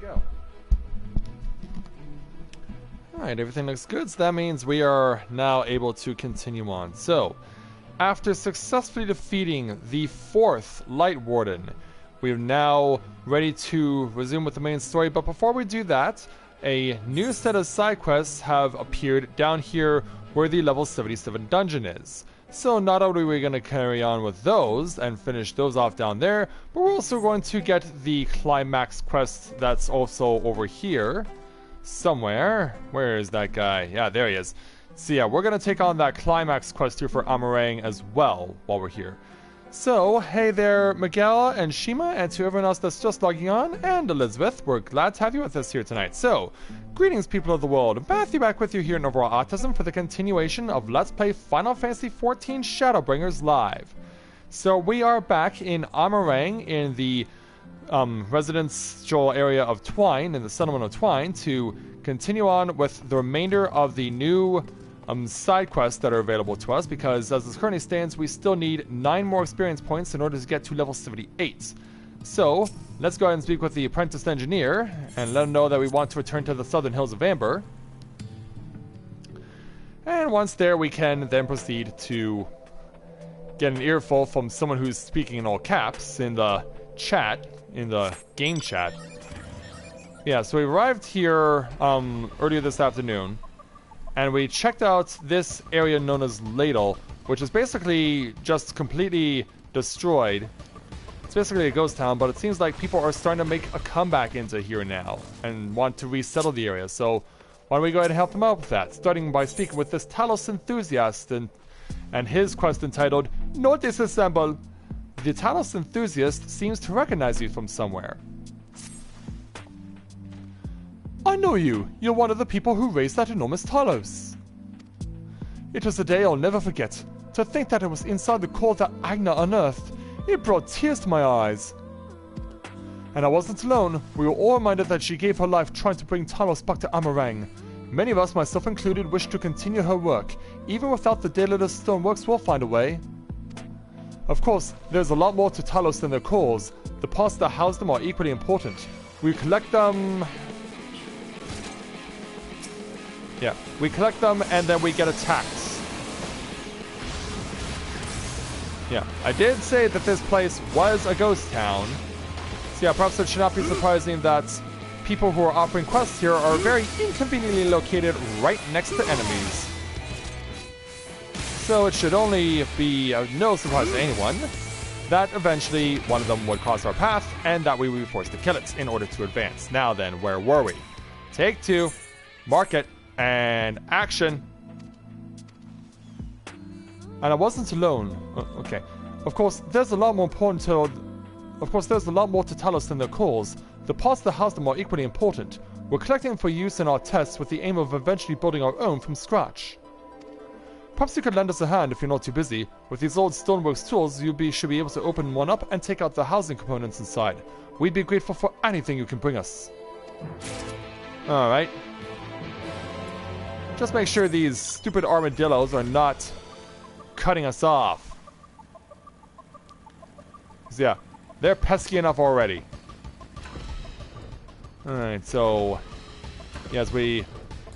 to go. Alright, everything looks good, so that means we are now able to continue on. So, after successfully defeating the 4th Light Warden, we are now ready to resume with the main story, but before we do that, a new set of side quests have appeared down here where the level 77 dungeon is. So not only are we going to carry on with those and finish those off down there, but we're also going to get the climax quest that's also over here somewhere. Where is that guy? Yeah, there he is. So yeah, we're going to take on that climax quest here for Amarang as well while we're here. So, hey there, Miguel and Shima, and to everyone else that's just logging on, and Elizabeth, we're glad to have you with us here tonight. So, greetings people of the world, Matthew back with you here in Novaura Autism for the continuation of Let's Play Final Fantasy XIV Shadowbringers Live. So, we are back in Amarang in the residential area of Twine, in the settlement of Twine, to continue on with the remainder of the new side quests that are available to us, because as this currently stands, we still need 9 more experience points in order to get to level 78. So, let's go ahead and speak with the apprentice engineer and let him know that we want to return to the Southern Hills of Amber. And once there, we can then proceed to get an earful from someone who's speaking in all caps in the chat, in the game chat. Yeah, so we arrived here earlier this afternoon, and we checked out this area known as Ladle, which is basically just completely destroyed. It's basically a ghost town, but it seems like people are starting to make a comeback into here now and want to resettle the area. So why don't we go ahead and help them out with that, starting by speaking with this Talos enthusiast and his quest entitled Notice Assemble. The Talos enthusiast seems to recognize you from somewhere. I know you. You're one of the people who raised that enormous Talos. It was a day I'll never forget. To think that it was inside the core that Agna unearthed, it brought tears to my eyes. And I wasn't alone. We were all reminded that she gave her life trying to bring Talos back to Amarang. Many of us, myself included, wish to continue her work. Even without the Daedalus Stoneworks, we'll find a way. Of course, there's a lot more to Talos than their cores. The parts that house them are equally important. We collect them... Yeah, we collect them and then we get attacked. Yeah, I did say that this place was a ghost town. So yeah, perhaps it should not be surprising that people who are offering quests here are very inconveniently located right next to enemies. So it should only be no surprise to anyone that eventually one of them would cross our path and that we would be forced to kill it in order to advance. Now then, where were we? Take 2, mark it, and action. And I wasn't alone. Okay. Of course, there's a lot more to Talos than their cores. The parts that house them are equally important. We're collecting them for use in our tests with the aim of eventually building our own from scratch. Perhaps you could lend us a hand if you're not too busy. With these old Stoneworks tools, should be able to open one up and take out the housing components inside. We'd be grateful for anything you can bring us. Alright. Just make sure these stupid armadillos are not cutting us off. 'Cause yeah, they're pesky enough already. Alright, so... Yes, we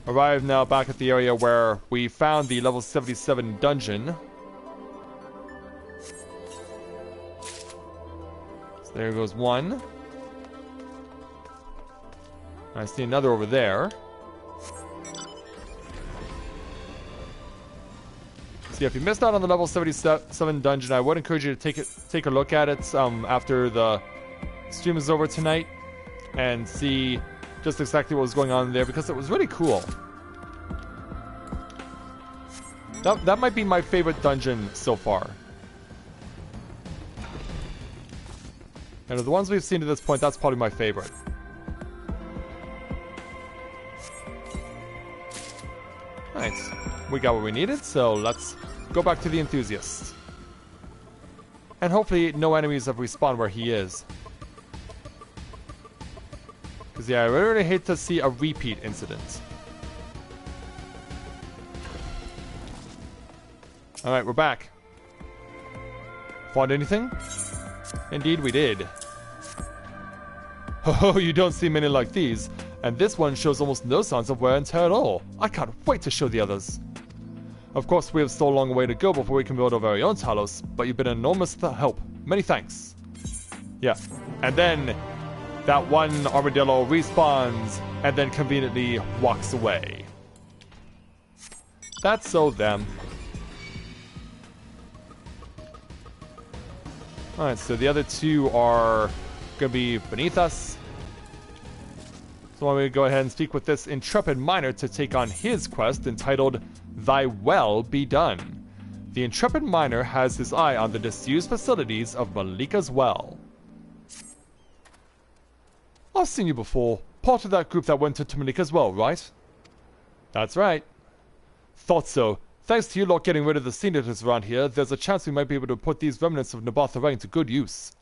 arrive now back at the area where we found the level 77 dungeon. So there goes one. I see another over there. So yeah, if you missed out on the level 77 dungeon, I would encourage you to take a look at it after the stream is over tonight and see just exactly what was going on there, because it was really cool. That might be my favorite dungeon so far. And of the ones we've seen to this point, that's probably my favorite. Nice. We got what we needed, so let's go back to the enthusiast. And hopefully no enemies have respawned where he is. Because yeah, I really hate to see a repeat incident. Alright, we're back. Found anything? Indeed we did. Oh, you don't see many like these, and this one shows almost no signs of wear and tear at all. I can't wait to show the others. Of course, we have still a long way to go before we can build our very own Talos, but you've been an enormous help. Many thanks. Yeah, and then that one armadillo respawns and then conveniently walks away. That's so them. Alright, so the other two are going to be beneath us. So why don't we go ahead and speak with this intrepid miner to take on his quest entitled Thy Well Be Done. The intrepid miner has his eye on the disused facilities of Malika's Well. I've seen you before. Part of that group that went into Malika's Well, right? That's right. Thought so. Thanks to you lot getting rid of the senators around here, there's a chance we might be able to put these remnants of Novaura to good use.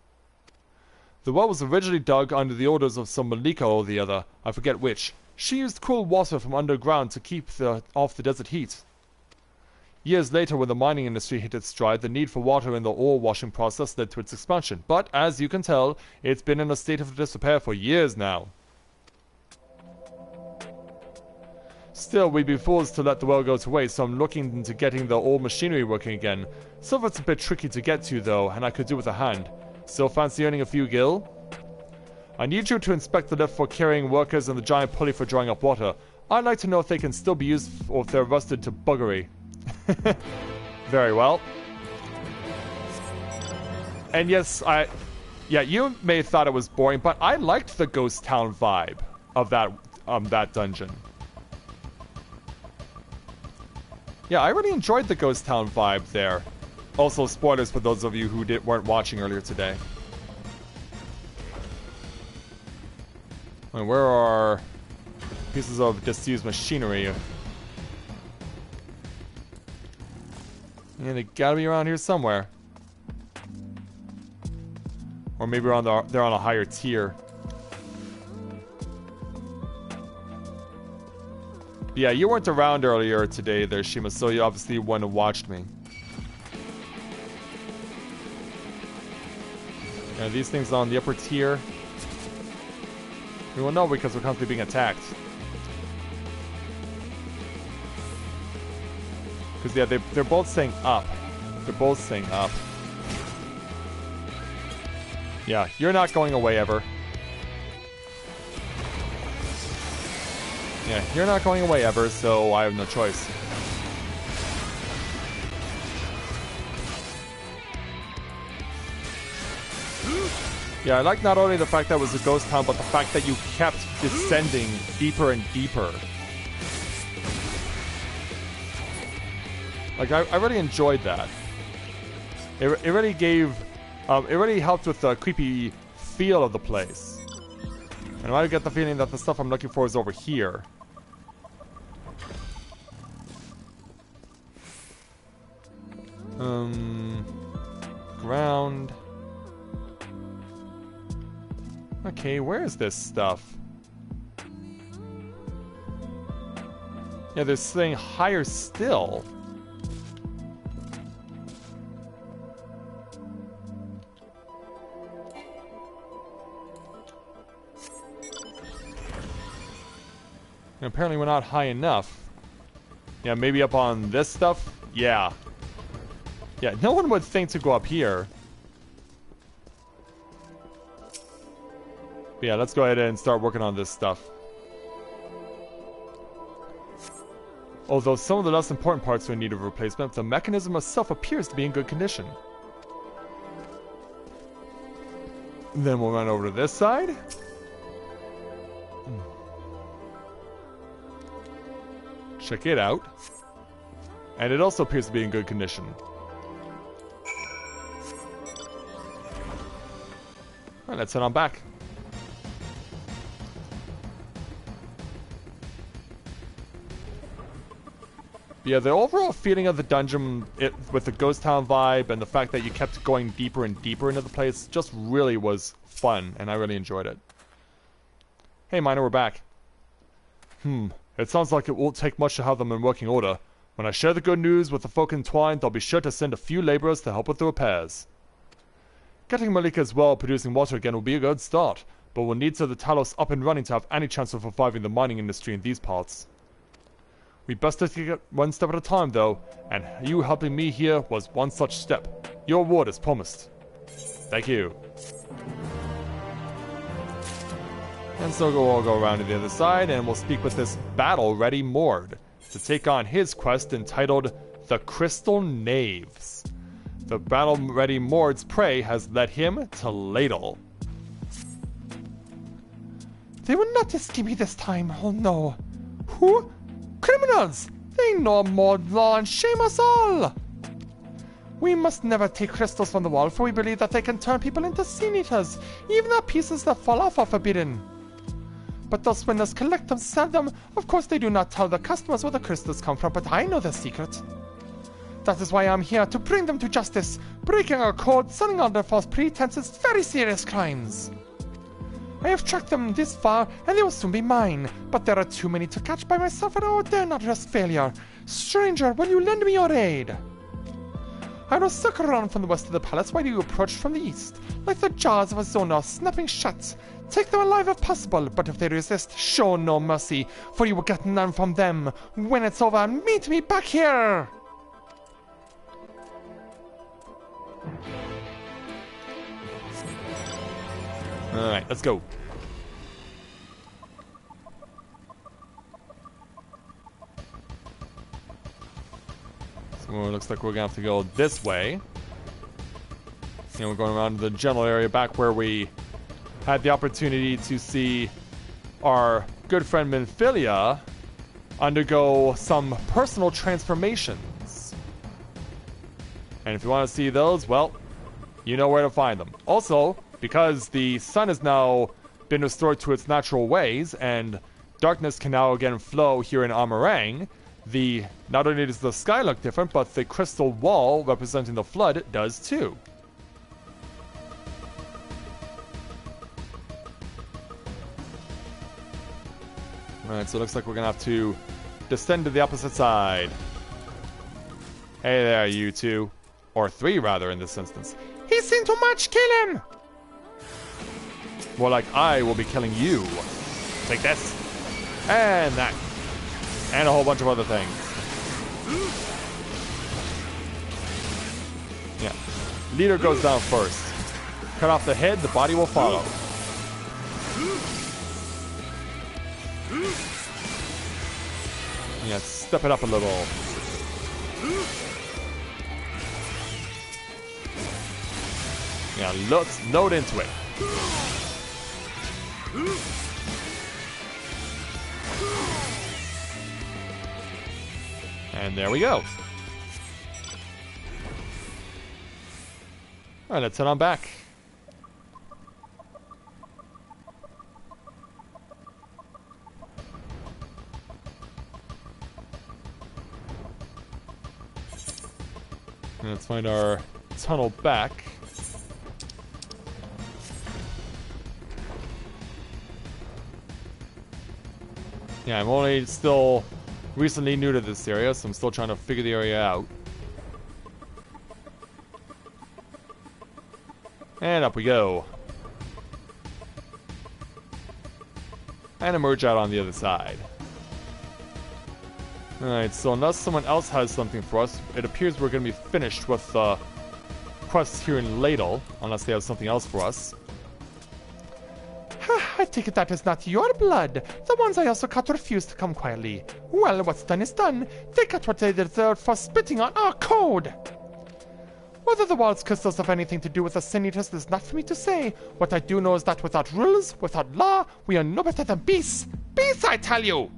The well was originally dug under the orders of some Malika or the other, I forget which. She used cool water from underground to keep off the desert heat. Years later, when the mining industry hit its stride, the need for water in the ore washing process led to its expansion. But, as you can tell, it's been in a state of disrepair for years now. Still, we'd be fools to let the well go to waste, so I'm looking into getting the ore machinery working again. Some of it's a bit tricky to get to, though, and I could do with a hand. Still fancy earning a few gil? I need you to inspect the lift for carrying workers and the giant pulley for drawing up water. I'd like to know if they can still be used or if they're rusted to buggery. Very well. And yes, yeah, you may have thought it was boring, but I liked the ghost town vibe of that dungeon. Yeah, I really enjoyed the ghost town vibe there. Also, spoilers for those of you who weren't watching earlier today. And where are pieces of disused machinery? Yeah, they gotta be around here somewhere. Or maybe they're on a higher tier. Yeah, you weren't around earlier today there, Shima, so you obviously wouldn't have watched me. Yeah, these things on the upper tier. We will know because we're constantly being attacked. Because, yeah, they're both saying up. They're both saying up. Yeah, you're not going away ever. Yeah, you're not going away ever, so I have no choice. Yeah, I like not only the fact that it was a ghost town, but the fact that you kept descending deeper and deeper. Like, I really enjoyed that. It really gave... it really helped with the creepy feel of the place. And I get the feeling that the stuff I'm looking for is over here. Ground. Okay, where is this stuff? Yeah, there's something higher still. And apparently we're not high enough. Yeah, maybe up on this stuff? Yeah. Yeah, no one would think to go up here. But yeah, let's go ahead and start working on this stuff. Although some of the less important parts are in need of replacement, the mechanism itself appears to be in good condition. Then we'll run over to this side. Check it out. And it also appears to be in good condition. Alright, let's head on back. But yeah, the overall feeling of the dungeon with the ghost town vibe and the fact that you kept going deeper and deeper into the place just really was fun, and I really enjoyed it. Hey, Miner, we're back. It sounds like it won't take much to have them in working order. When I share the good news with the folk entwined, I'll be sure to send a few laborers to help with the repairs. Getting Malika's well producing water again will be a good start, but we'll need the Talos up and running to have any chance of reviving the mining industry in these parts. We best take it one step at a time, though, and you helping me here was one such step. Your reward is promised. Thank you. And so we'll go around to the other side, and we'll speak with this battle-ready Mord to take on his quest entitled The Crystal Knaves. The battle-ready Mord's prey has led him to Ladle. They will not escape me this time, oh no. Who? Criminals! They know more law and shame us all! We must never take crystals from the wall, for we believe that they can turn people into sin eaters. Even the pieces that fall off are forbidden. But those swindlers collect them, sell them. Of course they do not tell the customers where the crystals come from, but I know the secret. That is why I'm here, to bring them to justice. Breaking our code, selling under false pretenses, very serious crimes. I have tracked them this far, and they will soon be mine. But there are too many to catch by myself, and I dare not risk failure. Stranger, will you lend me your aid? I will circle around from the west of the palace while you approach from the east, like the jaws of a zonar snapping shut. Take them alive if possible, but if they resist, show no mercy, for you will get none from them. When it's over, meet me back here! Alright, let's go. So it looks like we're gonna have to go this way. And we're going around to the general area back where we had the opportunity to see our good friend Minfilia undergo some personal transformations. And if you want to see those, well, you know where to find them. Also, because the sun has now been restored to its natural ways and darkness can now again flow here in Amarang, not only does the sky look different, but the crystal wall representing the flood does too. Alright, so it looks like we're gonna have to descend to the opposite side. Hey there, you two. Or three, rather, in this instance. He's seen too much, kill him! More like I will be killing you. Take this. And that. And a whole bunch of other things. Yeah. Leader goes down first. Cut off the head, the body will follow. Yeah, step it up a little. Yeah, let's load into it. And there we go. Alright, let's head on back. And let's find our tunnel back. Yeah, I'm only still recently new to this area, so I'm still trying to figure the area out. And up we go. And emerge out on the other side. Alright, so unless someone else has something for us, it appears we're going to be finished with quests here in Ladle, unless they have something else for us. I take it that is not your blood. The ones I also caught refused to come quietly. Well, what's done is done. They got what they deserved for spitting on our code. Whether the wall's crystals have anything to do with the Sin Eaters is not for me to say. What I do know is that without rules, without law, we are no better than beasts. Beasts, I tell you!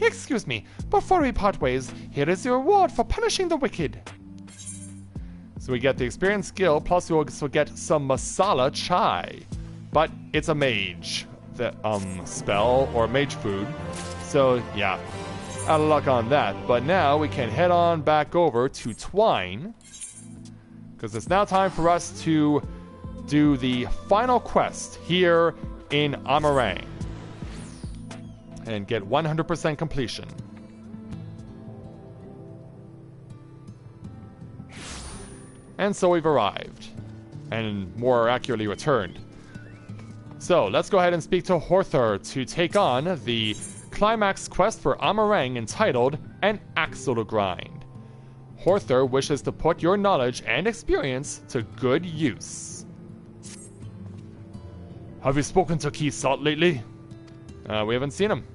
Excuse me, before we part ways, here is your reward for punishing the wicked. So we get the experience skill, plus we also get some masala chai. But it's a mage spell, or mage food. So, yeah, out of luck on that. But now we can head on back over to Twine, because it's now time for us to do the final quest here in Amarang. And get 100% completion. And so we've arrived. And more accurately returned. So, let's go ahead and speak to Horther to take on the climax quest for Amarang entitled An Axle to Grind. Horther wishes to put your knowledge and experience to good use. Have you spoken to Keysalt lately? We haven't seen him.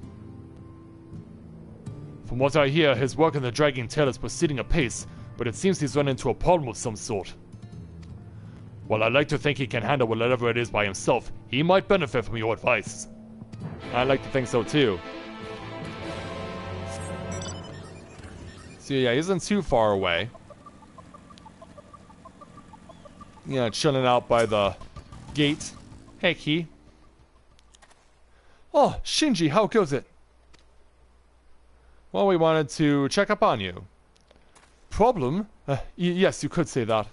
From what I hear, his work in the Dragging Tail is proceeding apace, but it seems he's run into a problem of some sort. While I like to think he can handle whatever it is by himself, he might benefit from your advice. I like to think so too. So yeah, he isn't too far away. Yeah, chilling out by the gate. Hey, Key. Oh, Shinji, how goes it? Well, we wanted to check up on you. Problem? Yes, you could say that.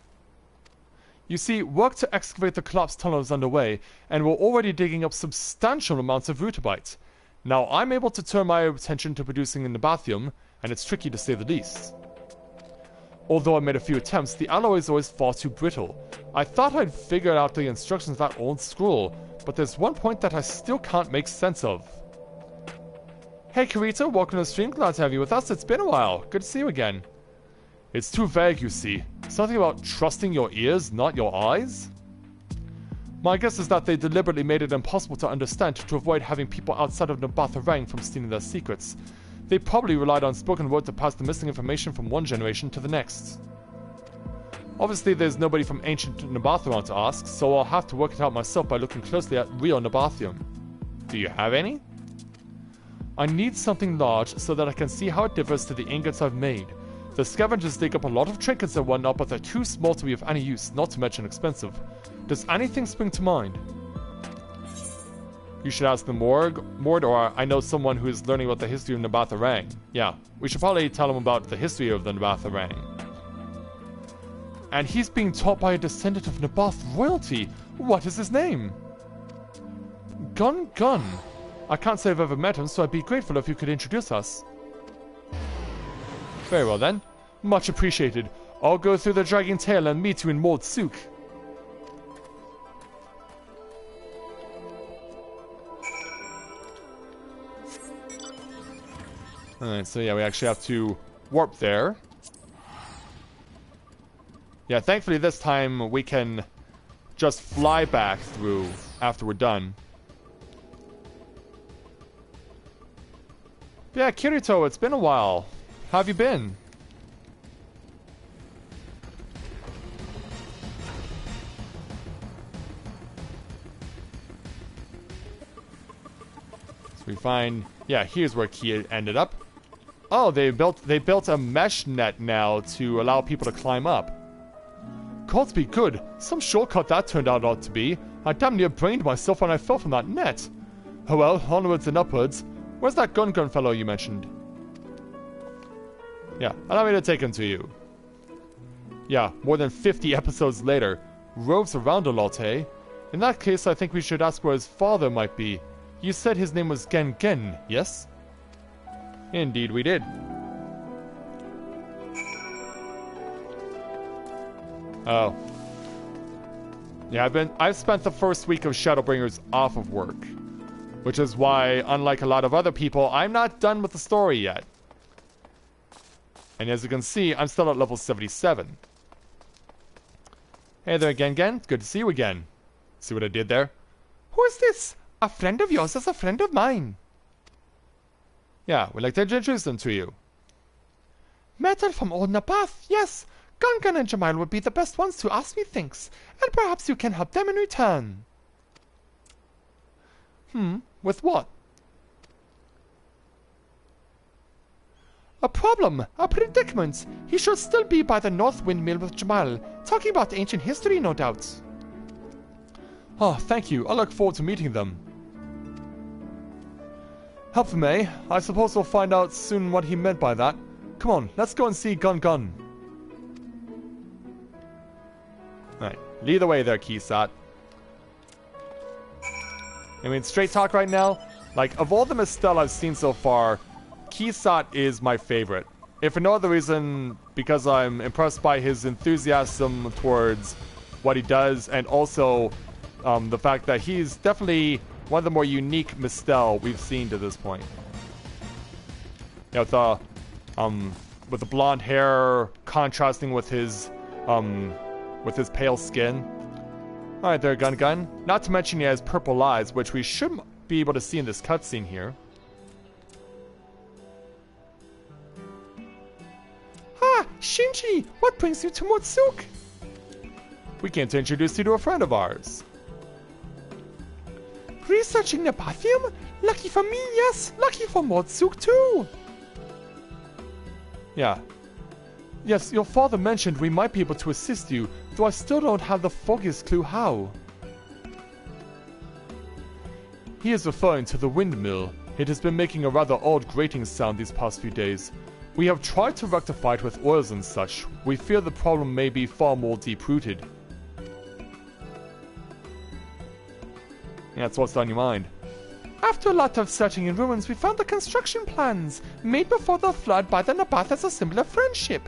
You see, work to excavate the collapsed tunnel is underway, and we're already digging up substantial amounts of rutibite. Now, I'm able to turn my attention to producing in the bathium, and it's tricky to say the least. Although I made a few attempts, the alloy is always far too brittle. I thought I'd figured out the instructions of that old scroll, but there's one point that I still can't make sense of. Hey Kirito, welcome to the stream, glad to have you with us, it's been a while, good to see you again. It's too vague, you see. Something about trusting your ears, not your eyes? My guess is that they deliberately made it impossible to understand to avoid having people outside of Novaura from stealing their secrets. They probably relied on spoken word to pass the missing information from one generation to the next. Obviously, there's nobody from ancient Novaura to ask, so I'll have to work it out myself by looking closely at real Novathium. Do you have any? I need something large so that I can see how it differs to the ingots I've made. The scavengers dig up a lot of trinkets and whatnot, but they're too small to be of any use, not to mention expensive. Does anything spring to mind? You should ask the Mord, or I know someone who is learning about the history of Nabatharang. Yeah, we should probably tell him about the history of the Nabatharang. And he's being taught by a descendant of Nabath royalty. What is his name? Gun. I can't say I've ever met him, so I'd be grateful if you could introduce us. Very well then. Much appreciated. I'll go through the Dragging Tail and meet you in Mord Souk. Alright, so yeah, we actually have to warp there. Yeah, thankfully this time we can just fly back through after we're done. Yeah, Kirito, it's been a while. How have you been? So we find, yeah, here's where Kia ended up. Oh, they built a mesh net now to allow people to climb up. Gods be good. Some shortcut that turned out to be. I damn near brained myself when I fell from that net. Oh well, onwards and upwards. Where's that gun fellow you mentioned? Yeah, allow me to take him to you. Yeah, more than 50 episodes later. Roves around a lot, eh? In that case, I think we should ask where his father might be. You said his name was Gen, yes? Indeed we did. Oh. Yeah, I've spent the first week of Shadowbringers off of work. Which is why, unlike a lot of other people, I'm not done with the story yet. And as you can see, I'm still at level 77. Hey there, Gen. Good to see you again. See what I did there? Who is this? A friend of yours is a friend of mine. Yeah, we'd like to introduce them to you. Metal from Old Nabath, yes. Gungan and Jamal would be the best ones to ask, methinks. And perhaps you can help them in return. With what? A problem, a predicament. He should still be by the North Windmill with Jamal, talking about ancient history, no doubt. Oh, thank you. I look forward to meeting them. Help them, eh? I suppose we'll find out soon what he meant by that. Come on, let's go and see Gun. Alright, lead the way there, Keysat. I mean, straight talk right now, like, of all the Mistel I've seen so far, Keysat is my favorite. If for no other reason, because I'm impressed by his enthusiasm towards what he does, and also the fact that he's definitely one of the more unique Mistel we've seen to this point. Yeah, with the blonde hair contrasting with his pale skin. All right, there, Gun. Not to mention he has purple eyes, which we should be able to see in this cutscene here. Ah, Shinji, what brings you to Motsuk? We came to introduce you to a friend of ours. Researching the Nabathium? Lucky for me, yes. Lucky for Motsuk too. Yeah. Yes, your father mentioned we might be able to assist you, though I still don't have the foggiest clue how. He is referring to the windmill. It has been making a rather odd grating sound these past few days. We have tried to rectify it with oils and such. We fear the problem may be far more deep-rooted. Yeah, that's what's on your mind. After a lot of searching in ruins, we found the construction plans, made before the flood by the Nabath as a symbol of friendship.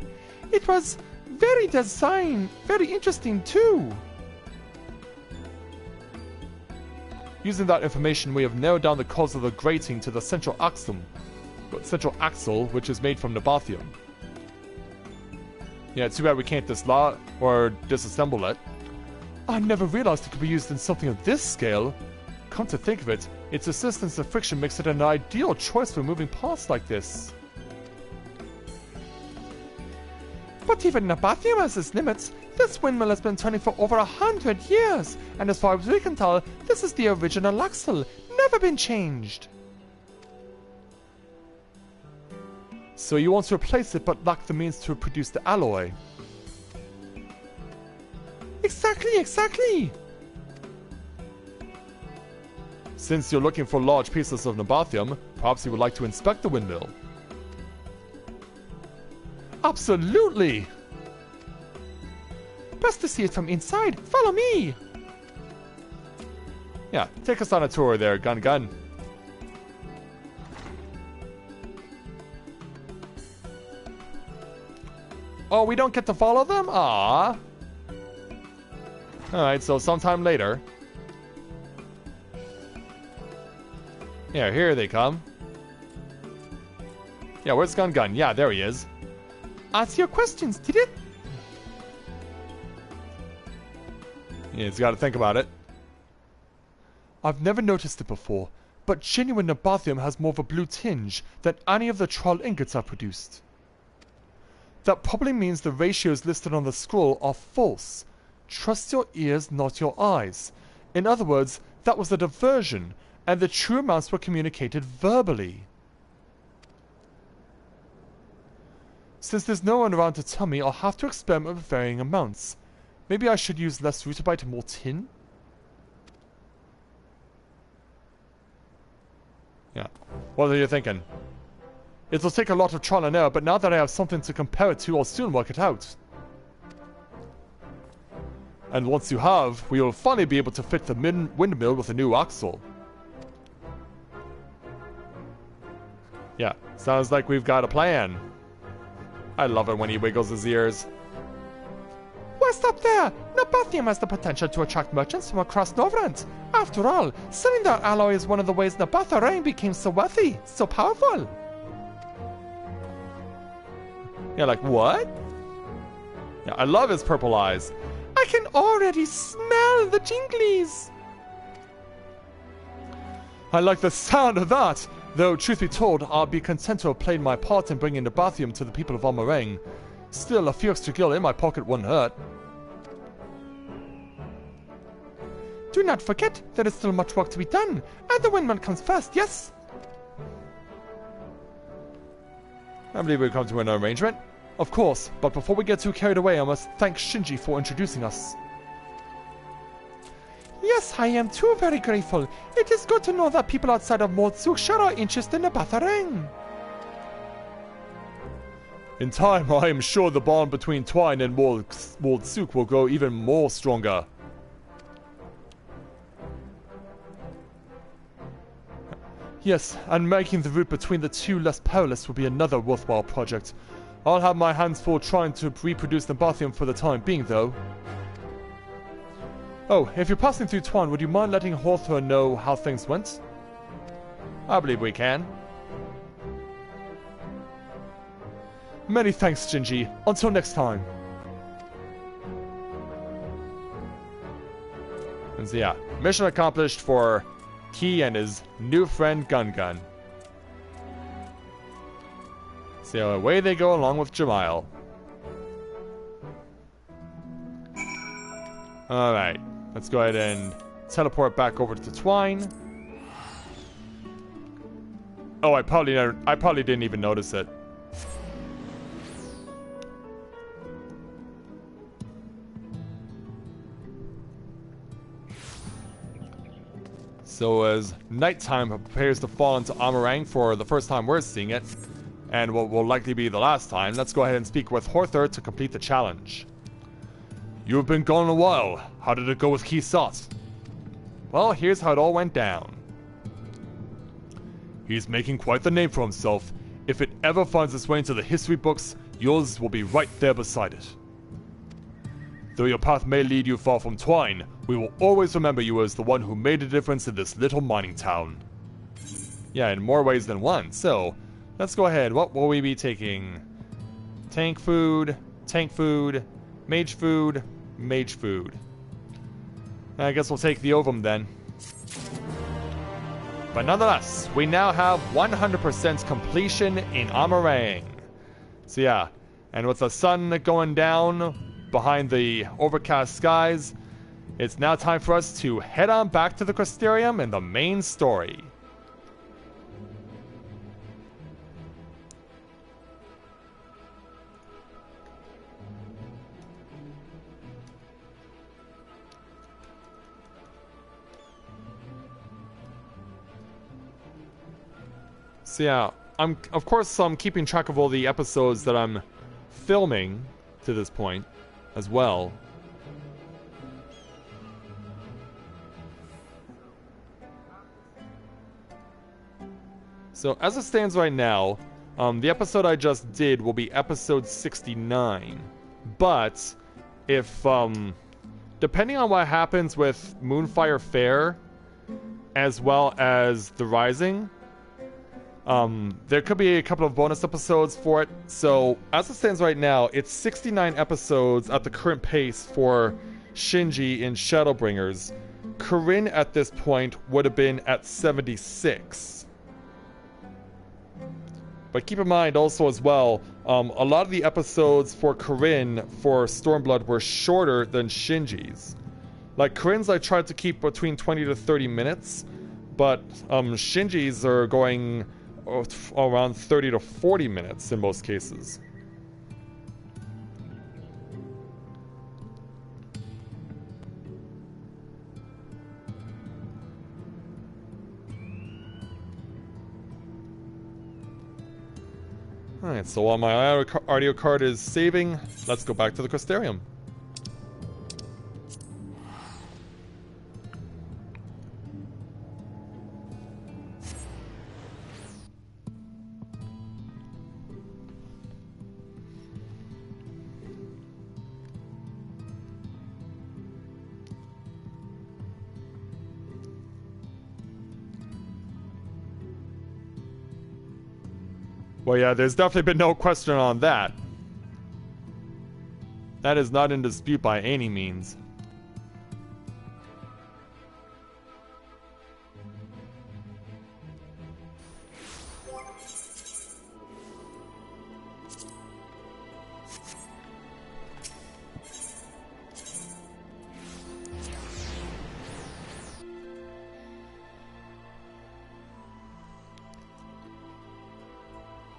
It was very interesting too. Using that information, we have narrowed down the cause of the grating to the central axle, which is made from Nabathium. Yeah, too bad we can't dislodge or disassemble it. I never realized it could be used in something of this scale. Come to think of it, its resistance to friction makes it an ideal choice for moving parts like this. But even Nabathium has its limits. This windmill has been turning for over 100 years, and as far as we can tell, this is the original axle, never been changed. So you want to replace it but lack the means to produce the alloy? Exactly! Since you're looking for large pieces of Nabathium, perhaps you would like to inspect the windmill. Absolutely! Best to see it from inside. Follow me! Yeah, take us on a tour there, Gun. Oh, we don't get to follow them? Ah. Alright, so sometime later. Yeah, here they come. Yeah, where's Gun? Yeah, there he is. Answer your questions, did it? Yeah, he's got to think about it. I've never noticed it before, but genuine Nabathium has more of a blue tinge than any of the trial ingots I've produced. That probably means the ratios listed on the scroll are false. Trust your ears, not your eyes. In other words, that was a diversion, and the true amounts were communicated verbally. Since there's no one around to tell me, I'll have to experiment with varying amounts. Maybe I should use less Rutabyte and more tin? Yeah. What are you thinking? It'll take a lot of trial and error, but now that I have something to compare it to, I'll soon work it out. And once you have, we will finally be able to fit the windmill with a new axle. Yeah, sounds like we've got a plan. I love it when he wiggles his ears. Why stop there? Nabathium has the potential to attract merchants from across Novaura. After all, selling their alloy is one of the ways Nabathium became so wealthy, so powerful. Yeah, like what? Yeah, I love his purple eyes. I can already smell the jinglies. I like the sound of that. Though, truth be told, I'll be content to have played my part in bringing Nabathium to the people of Amarang. Still, a few extra gil in my pocket wouldn't hurt. Do not forget, there is still much work to be done, and the windmill comes first, yes? I believe we've come to an arrangement. Of course, but before we get too carried away, I must thank Shinji for introducing us. Yes, I am too very grateful. It is good to know that people outside of Motsuk share our interest in Nabathium. In time, I am sure the bond between Twine and Motsuk will grow even more stronger. Yes, and making the route between the two less perilous will be another worthwhile project. I'll have my hands full trying to reproduce Nabathium for the time being, though. Oh, if you're passing through Tuan, would you mind letting Hawthorne know how things went? I believe we can. Many thanks, Shinji. Until next time. And so yeah, mission accomplished for Key and his new friend Gun Gun. So away they go along with Jamile. Alright, let's go ahead and teleport back over to Twine. Oh, I probably didn't even notice it. So as nighttime prepares to fall into Amarang for the first time we're seeing it, and what will likely be the last time, let's go ahead and speak with Horther to complete the challenge. You have been gone a while. How did it go with Kisat? Well, here's how it all went down. He's making quite the name for himself. If it ever finds its way into the history books, yours will be right there beside it. Though your path may lead you far from Twine, we will always remember you as the one who made a difference in this little mining town. Yeah, in more ways than one. So, let's go ahead. What will we be taking? Tank food, mage food, mage food. I guess we'll take the ovum then. But nonetheless, we now have 100% completion in Amarang. So yeah, and with the sun going down behind the overcast skies, it's now time for us to head on back to the Crystarium and the main story. So yeah, I'm keeping track of all the episodes that I'm filming to this point as well. So as it stands right now, the episode I just did will be episode 69. But if depending on what happens with Moonfire Fair as well as The Rising, there could be a couple of bonus episodes for it. So, as it stands right now, it's 69 episodes at the current pace for Shinji in Shadowbringers. Corinne at this point would have been at 76. But keep in mind also as well, a lot of the episodes for Corinne for Stormblood were shorter than Shinji's. Like Corinne's I tried to keep between 20 to 30 minutes, but Shinji's are going around 30 to 40 minutes in most cases. Alright, so while my audio card is saving, let's go back to the Crystarium. Well, yeah, there's definitely been no question on that. That is not in dispute by any means.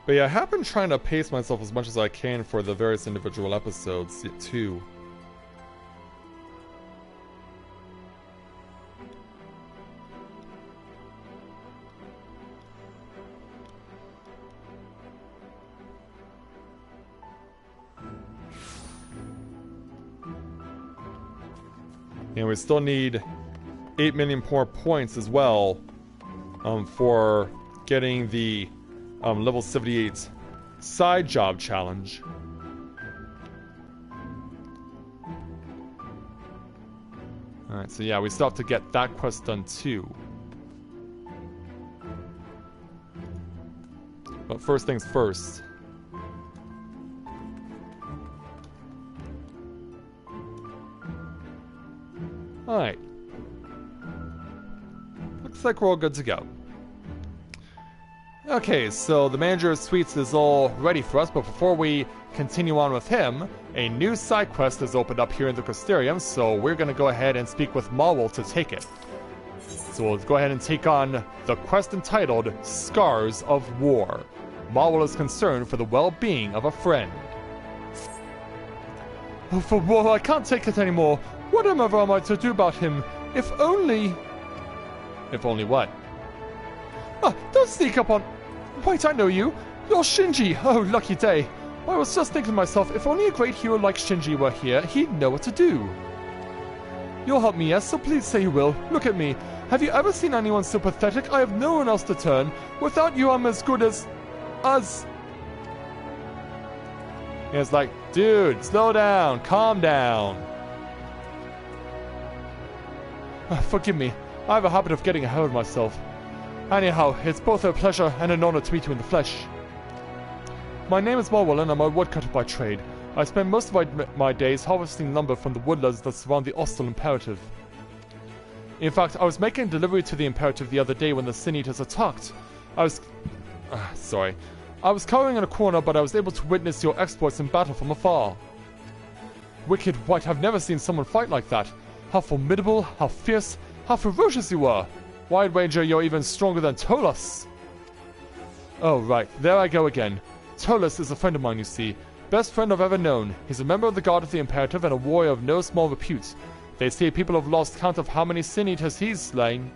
But yeah, I have been trying to pace myself as much as I can for the various individual episodes, too. And we still need 8 million more points as well for getting the level 78 side job challenge. Alright, so yeah, we still have to get that quest done too. But first things first. Alright. Looks like we're all good to go. Okay, so the manager of suites is all ready for us, but before we continue on with him, a new side quest is opened up here in the Crystarium, so we're going to go ahead and speak with Marwell to take it. So we'll go ahead and take on the quest entitled Scars of War. Marwell is concerned for the well-being of a friend. Oh, for war, I can't take it anymore. Whatever am I to do about him? If only... If only what? Ah, don't sneak up on... Wait, I know you. You're Shinji. Oh, lucky day. I was just thinking to myself, if only a great hero like Shinji were here, he'd know what to do. You'll help me, yes, so please say you will. Look at me. Have you ever seen anyone so pathetic? I have no one else to turn. Without you, I'm as good as... And it's like, dude, slow down, calm down. Forgive me. I have a habit of getting ahead of myself. Anyhow, it's both a pleasure and an honor to meet you in the flesh. My name is Marwell and I'm a woodcutter by trade. I spend most of my days harvesting lumber from the woodlands that surround the Ostal Imperative. In fact, I was making a delivery to the Imperative the other day when the Sin Eaters attacked. I was cowering in a corner, but I was able to witness your exploits in battle from afar. Wicked White, I've never seen someone fight like that. How formidable, how fierce, how ferocious you were. Wide wager you're even stronger than Tolos. Oh, right, there I go again. Tolos is a friend of mine, you see. Best friend I've ever known. He's a member of the Guard of the Imperative and a warrior of no small repute. They say people have lost count of how many Sin Eaters he's slain.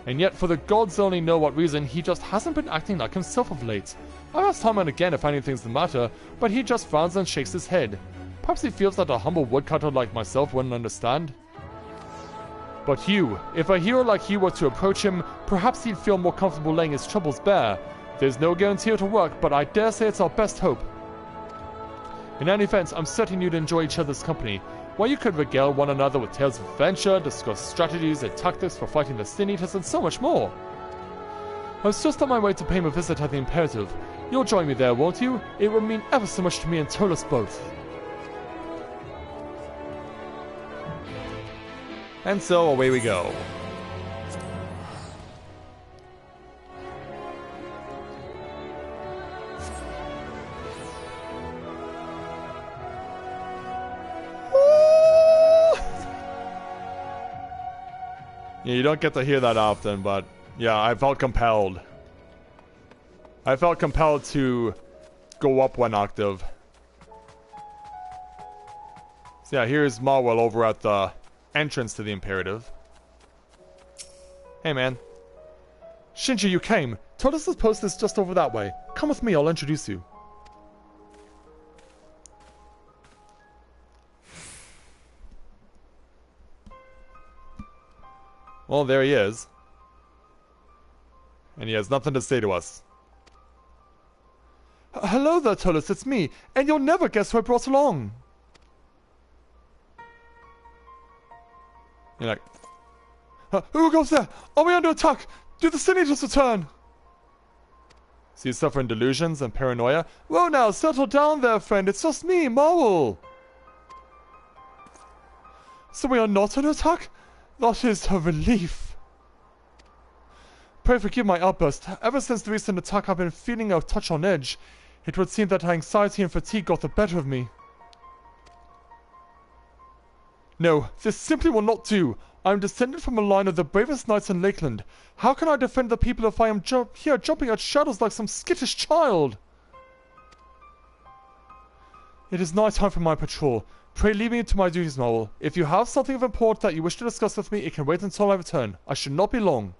And yet, for the gods only know what reason, he just hasn't been acting like himself of late. I've asked time and again if anything's the matter, but he just frowns and shakes his head. Perhaps he feels that a humble woodcutter like myself wouldn't understand. But you, if a hero like you were to approach him, perhaps he'd feel more comfortable laying his troubles bare. There's no guarantee it'll work, but I dare say it's our best hope. In any event, I'm certain you'd enjoy each other's company, where you could regale one another with tales of adventure, discuss strategies and tactics for fighting the Sin Eaters, and so much more. I was just on my way to pay him a visit at the Imperative. You'll join me there, won't you? It would mean ever so much to me and Tolos both. And so away we go. Yeah, you don't get to hear that often, but yeah, I felt compelled. I felt compelled to go up one octave. So yeah, here's Marwell over at the entrance to the Imperative. Hey, man. Shinji, you came. Tolos' post is just over that way. Come with me, I'll introduce you. Well, there he is. And he has nothing to say to us. Hello there, Tolos, it's me. And you'll never guess who I brought along. You're like, who goes there? Are we under attack? Do the Sin Eaters return? So you suffering delusions and paranoia? Well now, settle down there, friend. It's just me, Marwell. So we are not under attack? That is a relief. Pray forgive my outburst. Ever since the recent attack, I've been feeling a touch on edge. It would seem that anxiety and fatigue got the better of me. No, this simply will not do. I am descended from a line of the bravest knights in Lakeland. How can I defend the people if I am here jumping at shadows like some skittish child? It is night time for my patrol. Pray leave me to my duties, Marwell. If you have something of import that you wish to discuss with me, it can wait until I return. I should not be long.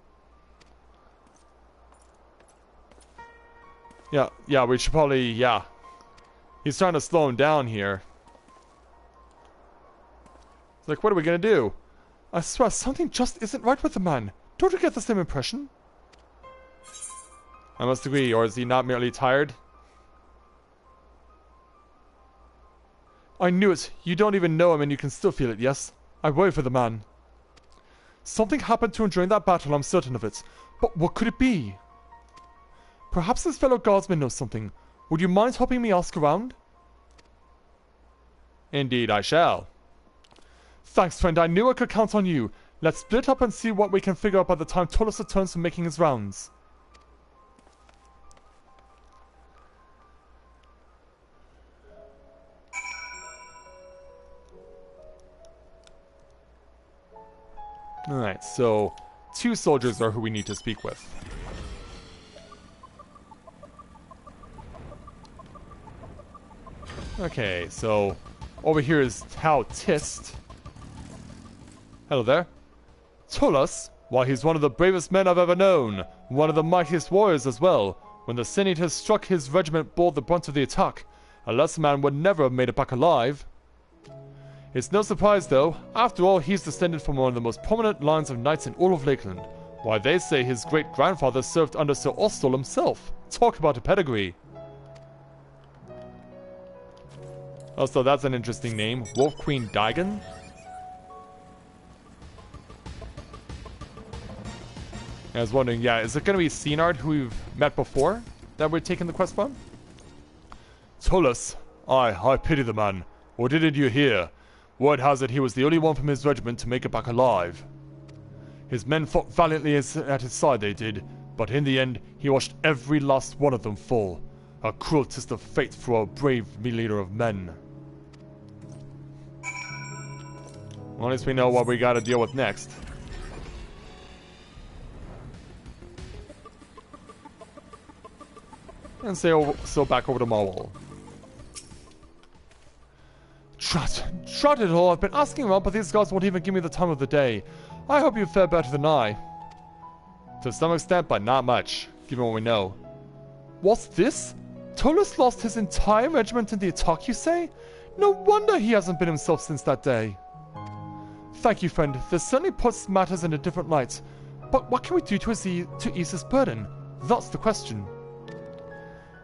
Yeah, we should probably, yeah. He's trying to slow him down here. It's like, what are we gonna do? I swear, something just isn't right with the man. Don't you get the same impression? I must agree, or is he not merely tired? I knew it. You don't even know him and you can still feel it, yes? I worry for the man. Something happened to him during that battle, I'm certain of it. But what could it be? Perhaps his fellow guardsman knows something. Would you mind helping me ask around? Indeed I shall. Thanks, friend. I knew I could count on you. Let's split up and see what we can figure out by the time Tullus returns from making his rounds. Alright, so 2 soldiers are who we need to speak with. Okay, so over here is Tau Tist. Hello there. Tullus? Why, he's one of the bravest men I've ever known. One of the mightiest warriors as well. When the Sin Eaters struck, his regiment bore the brunt of the attack. A lesser man would never have made it back alive. It's no surprise, though. After all, he's descended from one of the most prominent lines of knights in all of Lakeland. Why, they say his great-grandfather served under Sir Austell himself. Talk about a pedigree. Also, that's an interesting name. Wolf Queen Daigon? I was wondering, yeah, is it going to be Cynard, who we've met before, that we're taking the quest from? Tullus. I pity the man. Or didn't you hear? Word has it he was the only one from his regiment to make it back alive. His men fought valiantly at his side, they did, but in the end, he washed every last one of them full. A cruel twist of fate for a brave leader of men. Well, at least we know what we gotta deal with next. And so back over to Mowell. Drat it all, I've been asking around, but these guards won't even give me the time of the day. I hope you fare better than I. To some extent, but not much, given what we know. What's this? Tullus lost his entire regiment in the attack, you say? No wonder he hasn't been himself since that day. Thank you, friend. This certainly puts matters in a different light. But what can we do to ease his burden? That's the question.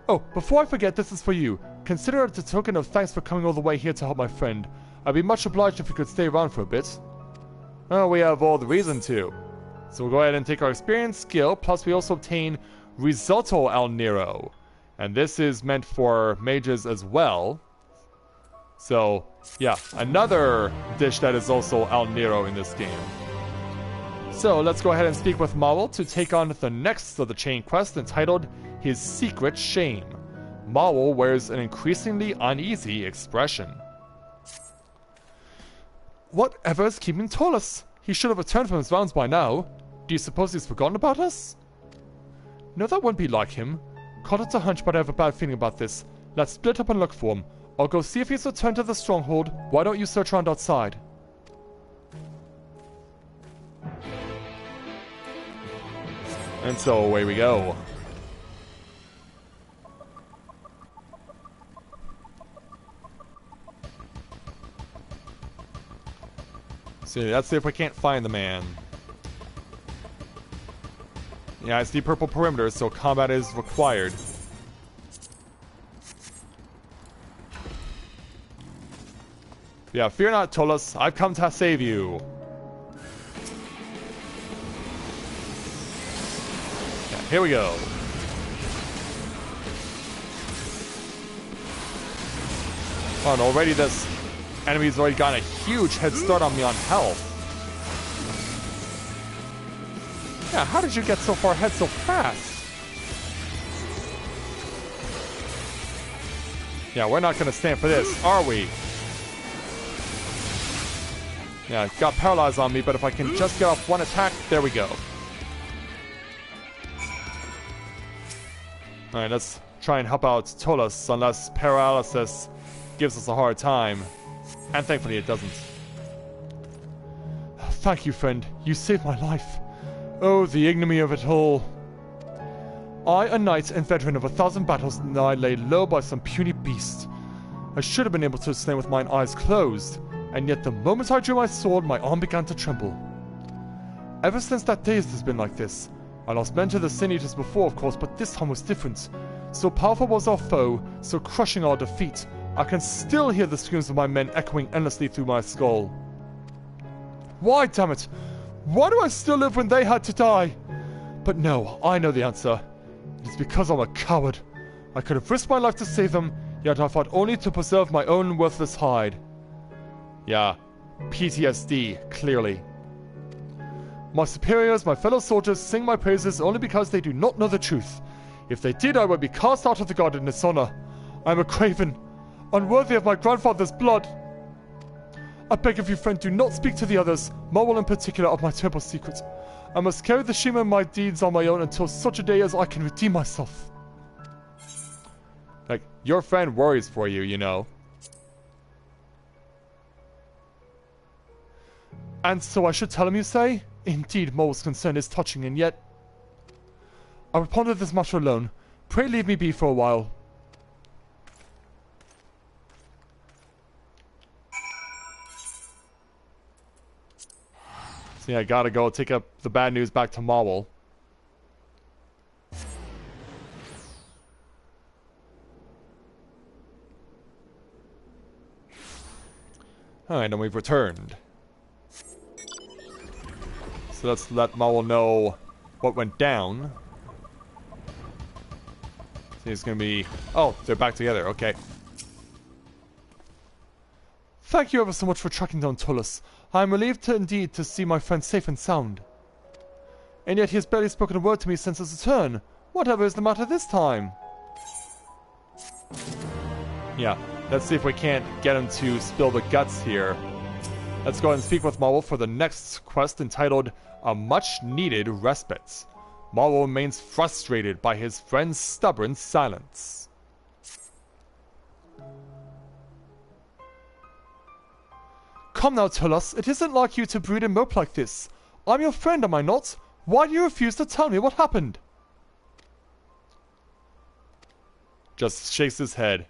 Oh, before I forget, this is for you. Consider it a token of thanks for coming all the way here to help my friend. I'd be much obliged if you could stay around for a bit. Oh, we have all the reason to. So we'll go ahead and take our experience skill, plus we also obtain Risotto al Nero. And this is meant for mages as well. So, yeah, another dish that is also al Nero in this game. So, let's go ahead and speak with Mowell to take on the next of the chain quest entitled His Secret Shame. Mowell wears an increasingly uneasy expression. Whatever is keeping Tullus? He should have returned from his rounds by now. Do you suppose he's forgotten about us? No, that wouldn't be like him. Caught it a hunch, but I have a bad feeling about this. Let's split up and look for him. I'll go see if he's returned to the stronghold. Why don't you search around outside? And so away we go. So let's see if we can't find the man. Yeah, it's the purple perimeter, so combat is required. Yeah, fear not, Tullus. I've come to save you. Yeah, here we go. Oh, and already this enemy's already got a huge head start on me on health. Yeah, how did you get so far ahead so fast? Yeah, we're not gonna stand for this, are we? Yeah, got paralyzed on me, but if I can just get off one attack, there we go. Alright, let's try and help out Tullus, unless paralysis gives us a hard time. And thankfully it doesn't. Thank you, friend. You saved my life. Oh, the ignominy of it all. I, a knight and veteran of 1,000 battles, and I lay low by some puny beast. I should have been able to slay with mine eyes closed, and yet the moment I drew my sword, my arm began to tremble. Ever since that day it has been like this. I lost men to the Sin Eaters before, of course, but this time was different. So powerful was our foe, so crushing our defeat. I can still hear the screams of my men echoing endlessly through my skull. Why, damn it? Why do I still live when they had to die? But no, I know the answer. It's because I'm a coward. I could have risked my life to save them, yet I fought only to preserve my own worthless hide. Yeah, PTSD, clearly. My superiors, my fellow soldiers, sing my praises only because they do not know the truth. If they did, I would be cast out of the guard in dishonor. I am a craven, unworthy of my grandfather's blood. I beg of you, friend, do not speak to the others, Mowell in particular, of my terrible secret. I must carry the shame of my deeds on my own until such a day as I can redeem myself. Like, your friend worries for you, you know. And so I should tell him, you say? Indeed, Mowell's concern is touching, and yet... I will ponder this matter alone. Pray leave me be for a while. So yeah, I gotta go take up the bad news back to Mowell. Alright, and we've returned. So let's let Mowell know what went down. So he's gonna be... Oh, they're back together, okay. Thank you ever so much for tracking down Tullus. I am relieved indeed to see my friend safe and sound. And yet he has barely spoken a word to me since his return. Whatever is the matter this time? Yeah, let's see if we can't get him to spill the guts here. Let's go ahead and speak with Mowell for the next quest entitled A Much-Needed Respite. Mowell remains frustrated by his friend's stubborn silence. Come now, Tullus, it isn't like you to brood and mope like this. I'm your friend, am I not? Why do you refuse to tell me what happened? Just shakes his head.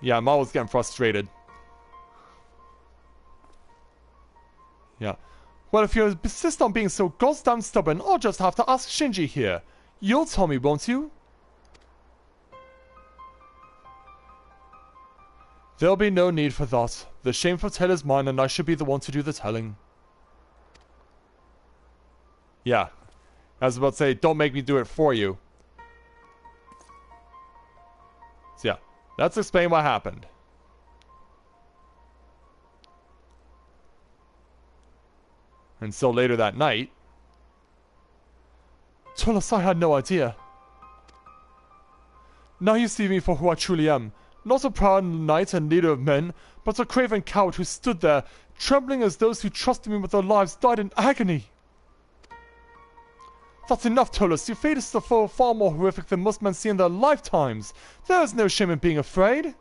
Yeah, Mowell's getting frustrated. Yeah. Well, if you insist on being so goddamn stubborn, I'll just have to ask Shinji here. You'll tell me, won't you? There'll be no need for that. The shameful tale is mine, and I should be the one to do the telling. Yeah. I was about to say, don't make me do it for you. So yeah, let's explain what happened. And so later that night... Tullus, I had no idea. Now you see me for who I truly am. Not a proud knight and leader of men, but a craven coward who stood there, trembling as those who trusted me with their lives died in agony. That's enough, Tullus. Your fate is far more horrific than most men see in their lifetimes. There is no shame in being afraid.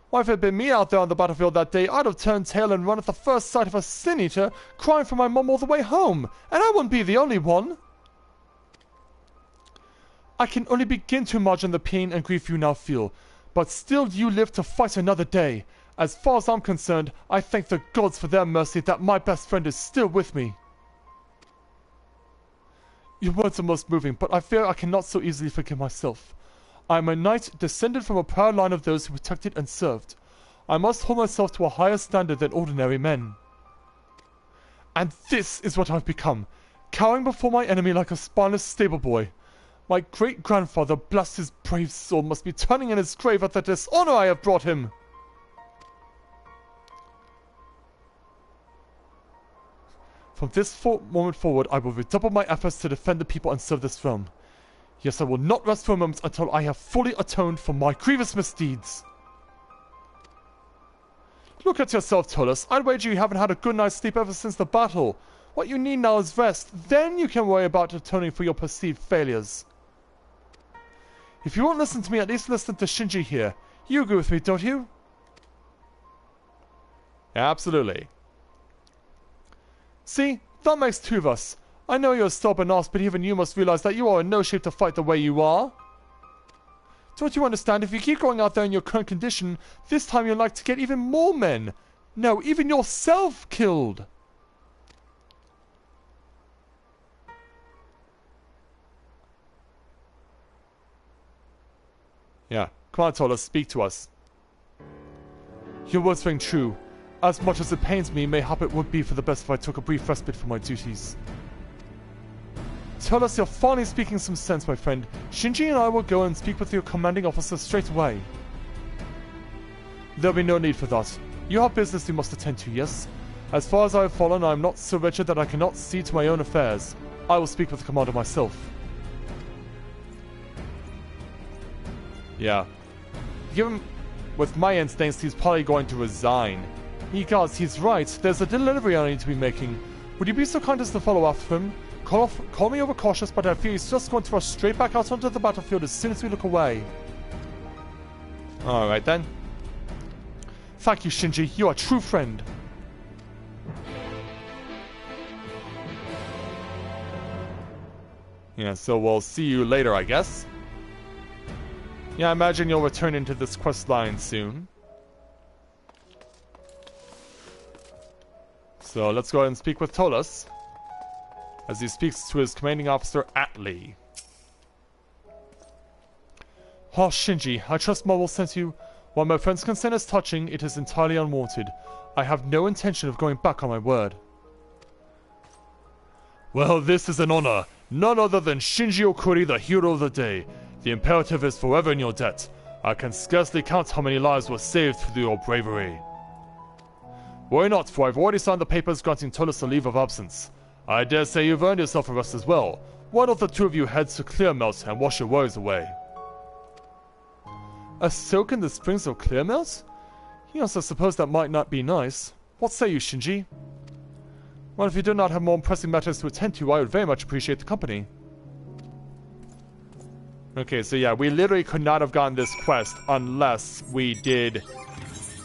Why, if it had been me out there on the battlefield that day, I'd have turned tail and run at the first sight of a sin eater crying for my mum all the way home, and I wouldn't be the only one. I can only begin to imagine the pain and grief you now feel, but still you live to fight another day. As far as I'm concerned, I thank the gods for their mercy that my best friend is still with me. Your words are most moving, but I fear I cannot so easily forgive myself. I am a knight descended from a proud line of those who protected and served. I must hold myself to a higher standard than ordinary men. And this is what I've become, cowering before my enemy like a spineless stable boy. My great-grandfather, bless his brave soul, must be turning in his grave at the dishonor I have brought him. From this moment forward, I will redouble my efforts to defend the people and serve this realm. Yes, I will not rest for a moment until I have fully atoned for my grievous misdeeds. Look at yourself, Tullus. I'd wager you haven't had a good night's sleep ever since the battle. What you need now is rest. Then you can worry about atoning for your perceived failures. If you won't listen to me, at least listen to Shinji here. You agree with me, don't you? Absolutely. See? That makes two of us. I know you're a stubborn ass, but even you must realize that you are in no shape to fight the way you are. Don't you understand? If you keep going out there in your current condition, this time you're like to get even more men. No, even yourself killed. Yeah. Come on, Tullus, speak to us. Your words ring true. As much as it pains me, mayhap it would be for the best if I took a brief respite from my duties. Tell us you're finally speaking some sense, my friend. Shinji and I will go and speak with your commanding officer straight away. There'll be no need for that. You have business you must attend to, yes? As far as I have fallen, I am not so wretched that I cannot see to my own affairs. I will speak with the commander myself. Yeah. Given with my instincts, he's probably going to resign. Because he's right, there's a delivery I need to be making. Would you be so kind as to follow after him? Call me overcautious, but I fear he's just going to rush straight back out onto the battlefield as soon as we look away. Alright then. Thank you, Shinji. You are a true friend. Yeah, so we'll see you later, I guess. Yeah, I imagine you'll return into this quest line soon. So let's go ahead and speak with Tolas, as he speaks to his commanding officer, Atli. Oh, Shinji, I trust Ma will send you. While my friend's consent is touching, it is entirely unwarranted. I have no intention of going back on my word. Well, this is an honor. None other than Shinji Okuri, the hero of the day. The Imperative is forever in your debt. I can scarcely count how many lives were saved through your bravery. Worry not, for I've already signed the papers granting Tolas a leave of absence. I dare say you've earned yourself a rest as well. Why don't the two of you head to Clearmelt and wash your worries away? A soak in the springs of Clearmelt? Yes, I suppose that might not be nice. What say you, Shinji? Well, if you do not have more pressing matters to attend to, I would very much appreciate the company. Okay, so yeah, we literally could not have gotten this quest unless we did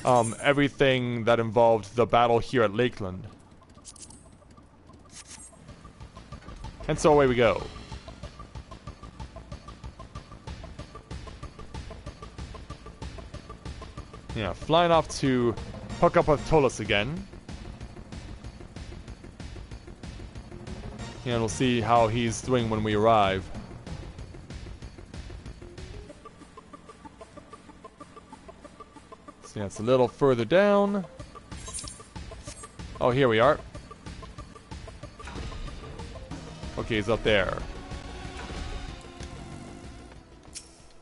everything that involved the battle here at Lakeland. And so away we go. Yeah, flying off to hook up with Tolas again. And we'll see how he's doing when we arrive. So yeah, it's a little further down. Oh, here we are. Okay, he's up there.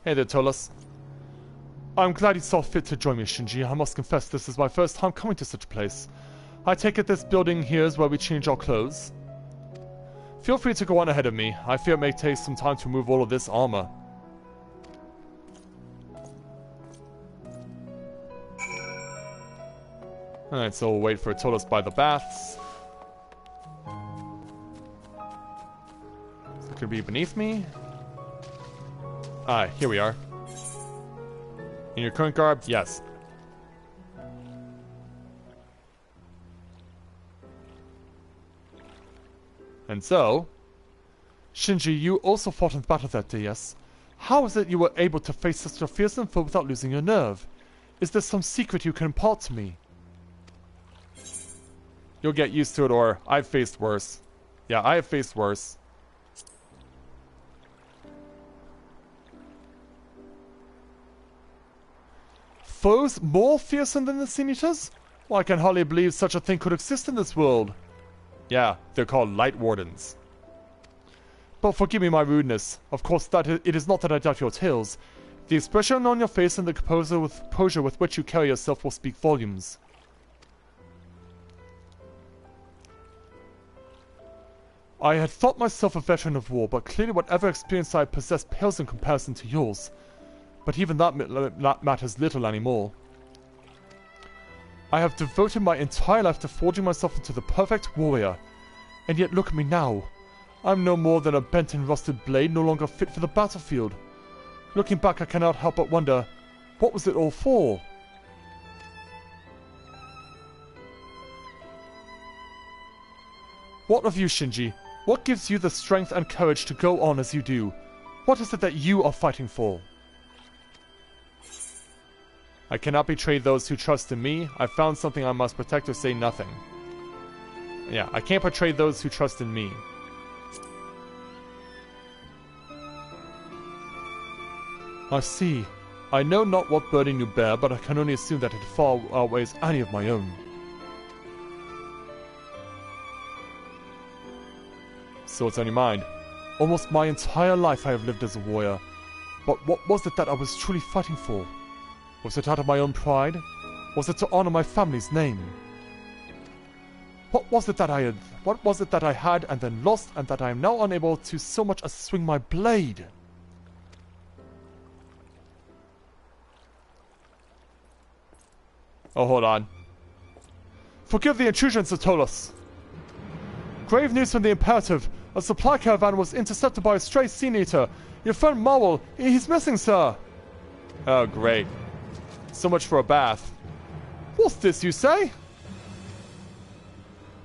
Hey there, Tolas. I'm glad you saw fit to join me, Shinji. I must confess this is my first time coming to such a place. I take it this building here is where we change our clothes. Feel free to go on ahead of me. I fear it may take some time to remove all of this armor. Alright, so we'll wait for Tolas by the baths. So it could be beneath me. Ah, here we are. In your current garb? Yes. And so, Shinji, you also fought in battle that day, yes? How is it you were able to face such a fearsome foe without losing your nerve? Is there some secret you can impart to me? You'll get used to it, or I've faced worse. Yeah, I have faced worse. Foes more fearsome than the Sin Eaters? Well, I can hardly believe such a thing could exist in this world. Yeah, they're called Light Wardens. But forgive me my rudeness. Of course, it is not that I doubt your tales. The expression on your face and the composure with which you carry yourself will speak volumes. I had thought myself a veteran of war, but clearly whatever experience I possess pales in comparison to yours. But even that matters little anymore. I have devoted my entire life to forging myself into the perfect warrior. And yet look at me now. I'm no more than a bent and rusted blade, no longer fit for the battlefield. Looking back, I cannot help but wonder, what was it all for? What of you, Shinji? What gives you the strength and courage to go on as you do? What is it that you are fighting for? I cannot betray those who trust in me. I found something I must protect or say nothing. Yeah, I can't betray those who trust in me. I see. I know not what burden you bear, but I can only assume that it far outweighs any of my own. So what's on your mind? Almost my entire life I have lived as a warrior. But what was it that I was truly fighting for? Was it out of my own pride? Was it to honor my family's name? What was it that I had and then lost, and that I am now unable to so much as swing my blade? Oh, hold on. Forgive the intrusion, Sir Tolos. Grave news from the Imperative. A supply caravan was intercepted by a stray Sin Eater. Your friend Marwell, he's missing, sir. Oh, great. So much for a bath. What's this, you say?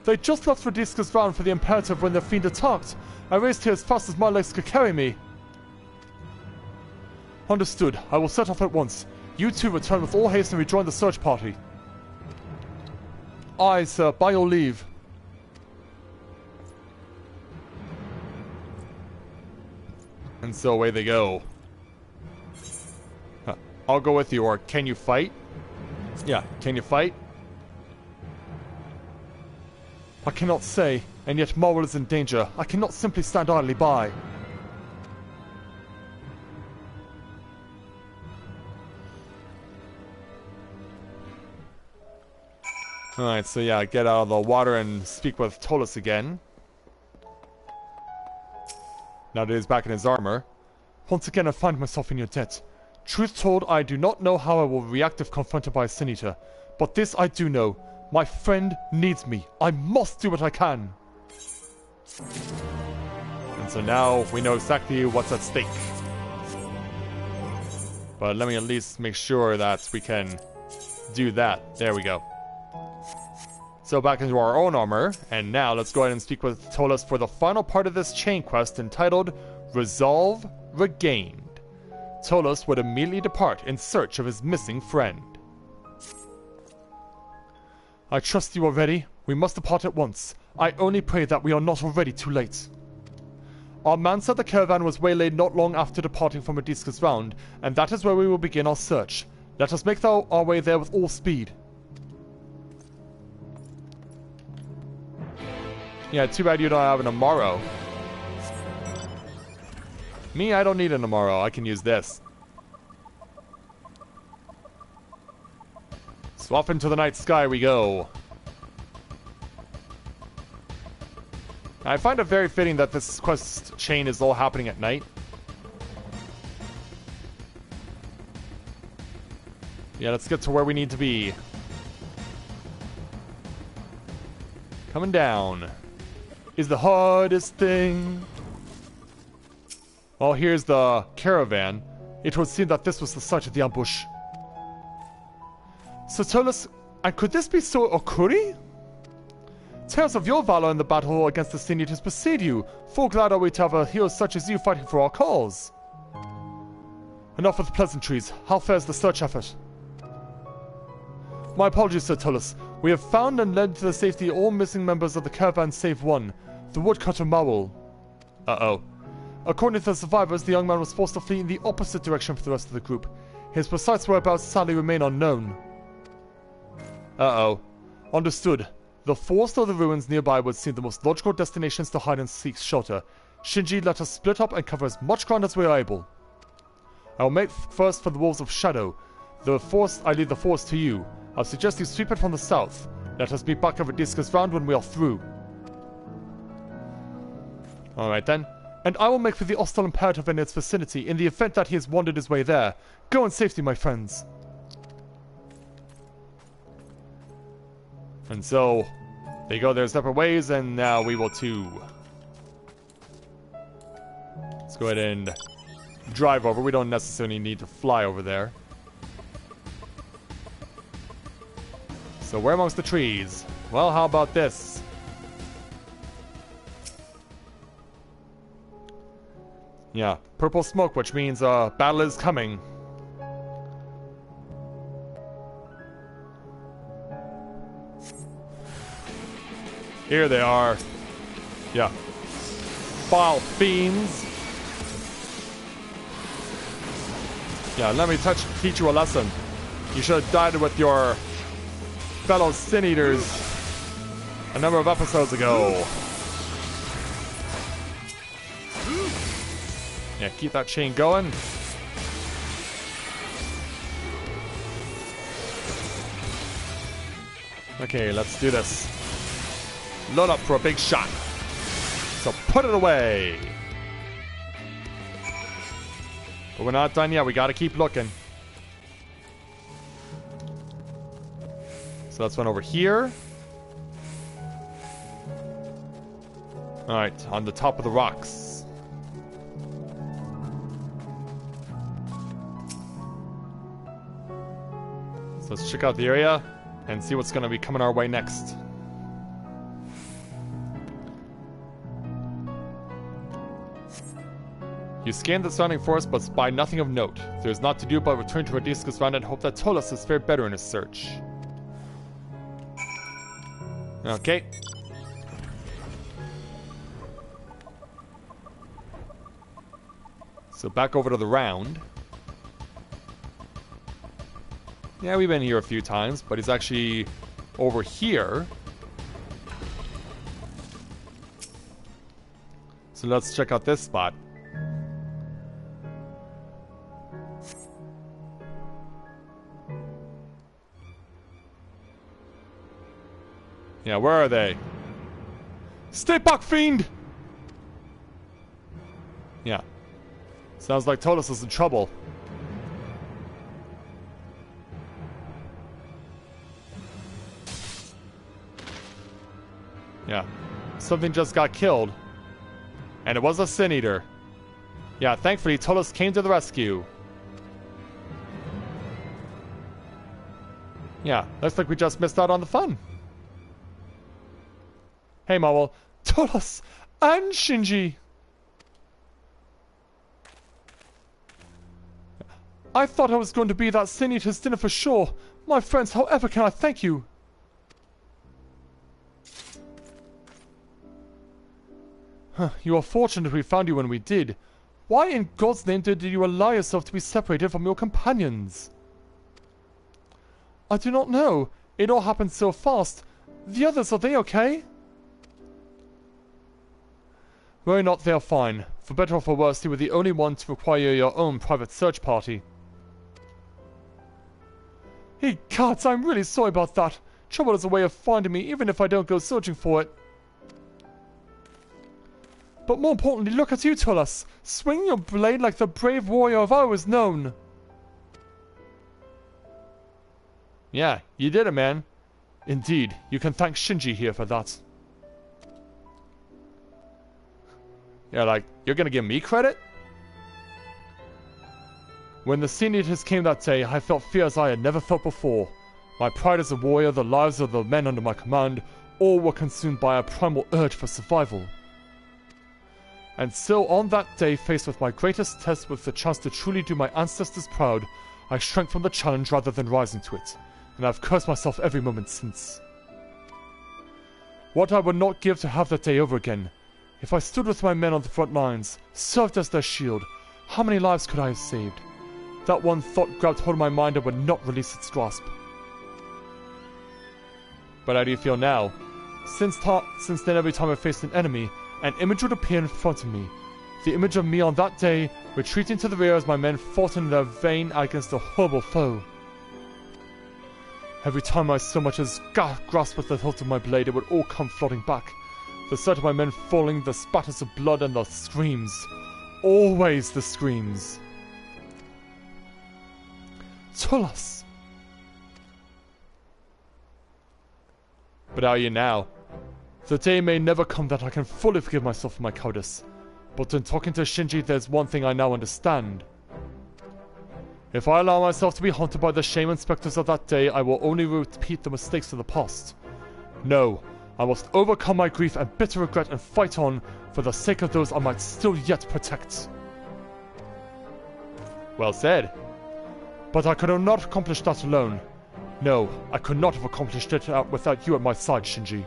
They just left Radisca's van for the Imperative when the fiend attacked. I raced here as fast as my legs could carry me. Understood. I will set off at once. You two return with all haste and rejoin the search party. Aye, sir. By your leave. And so away they go. I'll go with you, or can you fight? Yeah, can you fight? I cannot say, and yet Marwell is in danger. I cannot simply stand idly by. Alright, so yeah, get out of the water and speak with Tolos again. Now that he's back in his armor. Once again I find myself in your debt. Truth told, I do not know how I will react if confronted by a Sin Eater. But this I do know. My friend needs me. I must do what I can. And so now we know exactly what's at stake. But let me at least make sure that we can do that. There we go. So back into our own armor, and now let's go ahead and speak with Tolos for the final part of this chain quest entitled Resolve Regained. Tolos would immediately depart in search of his missing friend. I trust you are ready. We must depart at once. I only pray that we are not already too late. Our man said the caravan was waylaid not long after departing from Radisca's round, and that is where we will begin our search. Let us make our way there with all speed. Yeah, too bad you don't have an Amaro. Me, I don't need an Amaro. I can use this. So off into the night sky we go. I find it very fitting that this quest chain is all happening at night. Yeah, let's get to where we need to be. Coming down is the hardest thing. Well, here's the caravan. It would seem that this was the site of the ambush. So Tolos, and could this be Sir Okuri? Tales of your valor in the battle against the Sin Eaters precede you. Full glad are we to have a hero such as you fighting for our cause. Enough with pleasantries. How fares the search effort? My apologies, Sir Tolos. We have found and led to the safety all missing members of the caravan save one, the woodcutter Marwell. Uh-oh. According to the survivors, the young man was forced to flee in the opposite direction from the rest of the group. His precise whereabouts sadly remain unknown. Uh-oh. Understood. The forest or the ruins nearby would seem the most logical destinations to hide and seek shelter. Shinji, let us split up and cover as much ground as we are able. I will make first for the Wolves of Shadow. I lead the force to you. I'll suggest you sweep it from the south. Let us meet back over Radisca's round when we are through. Alright then. And I will make for the hostile Imperative in its vicinity in the event that he has wandered his way there. Go in safety, my friends. And so, they go their separate ways, and now we will too. Let's go ahead and drive over. We don't necessarily need to fly over there. So where amongst the trees? Well, how about this? Yeah, purple smoke, which means battle is coming. Here they are. Yeah. Foul fiends. Yeah, let me teach you a lesson. You should have died with your fellow Sin Eaters a number of episodes ago. Yeah, keep that chain going. Okay, let's do this. Load up for a big shot. So put it away. But we're not done yet. We gotta keep looking. So let's run over here. Alright, on the top of the rocks. So let's check out the area and see what's gonna be coming our way next. You scan the surrounding forest but spy nothing of note. There is naught to do but return to Radiscus Run and hope that Tolas has fared better in his search. Okay. So back over to the round. Yeah, we've been here a few times, but he's actually over here. So let's check out this spot. Yeah, where are they? Stay back, fiend! Yeah. Sounds like Tolas is in trouble. Yeah. Something just got killed. And it was a Sin Eater. Yeah, thankfully Tolas came to the rescue. Yeah, looks like we just missed out on the fun. Hey, Mawel. Tolas and Shinji. I thought I was going to be that Sin Eater's dinner for sure. My friends, however can I thank you? Huh, you are fortunate we found you when we did. Why in God's name did you allow yourself to be separated from your companions? I do not know. It all happened so fast. The others, are they okay? Worry not, they are fine. For better or for worse, you were the only one to require your own private search party. Hey, gods, I'm really sorry about that. Trouble is a way of finding me, even if I don't go searching for it. But more importantly, look at you, Tolas, swinging your blade like the brave warrior I've always known. Yeah, you did it, man. Indeed, you can thank Shinji here for that. Yeah, like, you're gonna give me credit? When the Sin Eaters came that day, I felt fears I had never felt before. My pride as a warrior, the lives of the men under my command, all were consumed by a primal urge for survival. And so on that day, faced with my greatest test with the chance to truly do my ancestors proud, I shrank from the challenge rather than rising to it, and I've cursed myself every moment since. What I would not give to have that day over again. If I stood with my men on the front lines, served as their shield, how many lives could I have saved? That one thought grabbed hold of my mind and would not release its grasp. But how do you feel now? Since then, every time I faced an enemy, an image would appear in front of me. The image of me on that day, retreating to the rear as my men fought in their vain against a horrible foe. Every time I so much as grasped with the hilt of my blade, it would all come flooding back. The sight of my men falling, the spatters of blood, and the screams. Always the screams. Tolas! But how are you now? The day may never come that I can fully forgive myself for my cowardice. But in talking to Shinji, there's one thing I now understand. If I allow myself to be haunted by the shame and specters of that day, I will only repeat the mistakes of the past. No, I must overcome my grief and bitter regret and fight on for the sake of those I might still yet protect. Well said. But I could not accomplish that alone. No, I could not have accomplished it without you at my side, Shinji.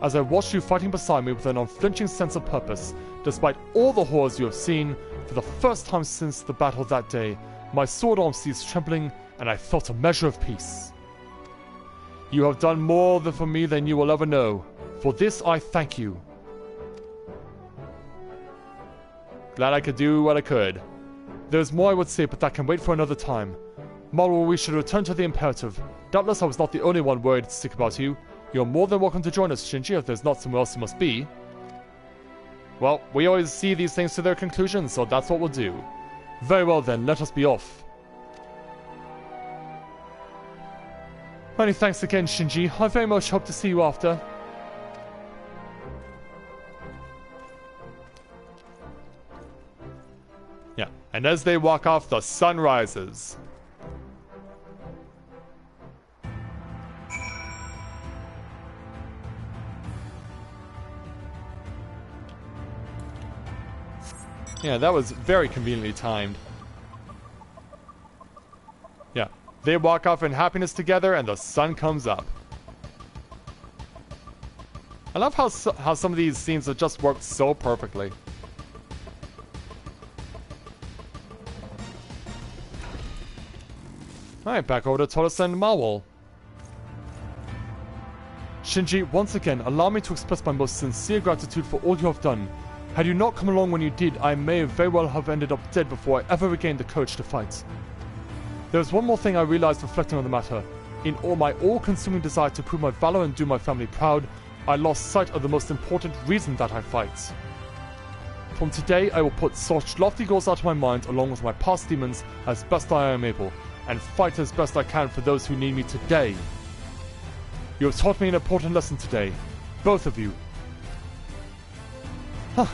As I watched you fighting beside me with an unflinching sense of purpose, despite all the horrors you have seen, for the first time since the battle that day, my sword arm ceased trembling, and I felt a measure of peace. You have done more for me than you will ever know. For this I thank you. Glad I could do what I could. There's more I would say, but that can wait for another time. Tomorrow we should return to the Imperative. Doubtless I was not the only one worried sick about you. You're more than welcome to join us, Shinji, if there's not somewhere else you must be. Well, we always see these things to their conclusion, so that's what we'll do. Very well then, let us be off. Many thanks again, Shinji. I very much hope to see you after. Yeah, and as they walk off, the sun rises. Yeah, that was very conveniently timed. Yeah, they walk off in happiness together and the sun comes up. I love how some of these scenes have just worked so perfectly. Alright, back over to Todos and Mawul. Shinji, once again, allow me to express my most sincere gratitude for all you have done. Had you not come along when you did, I may very well have ended up dead before I ever regained the courage to fight. There is one more thing I realized reflecting on the matter. In all my all-consuming desire to prove my valor and do my family proud, I lost sight of the most important reason that I fight. From today, I will put such lofty goals out of my mind along with my past demons as best I am able, and fight as best I can for those who need me today. You have taught me an important lesson today, both of you.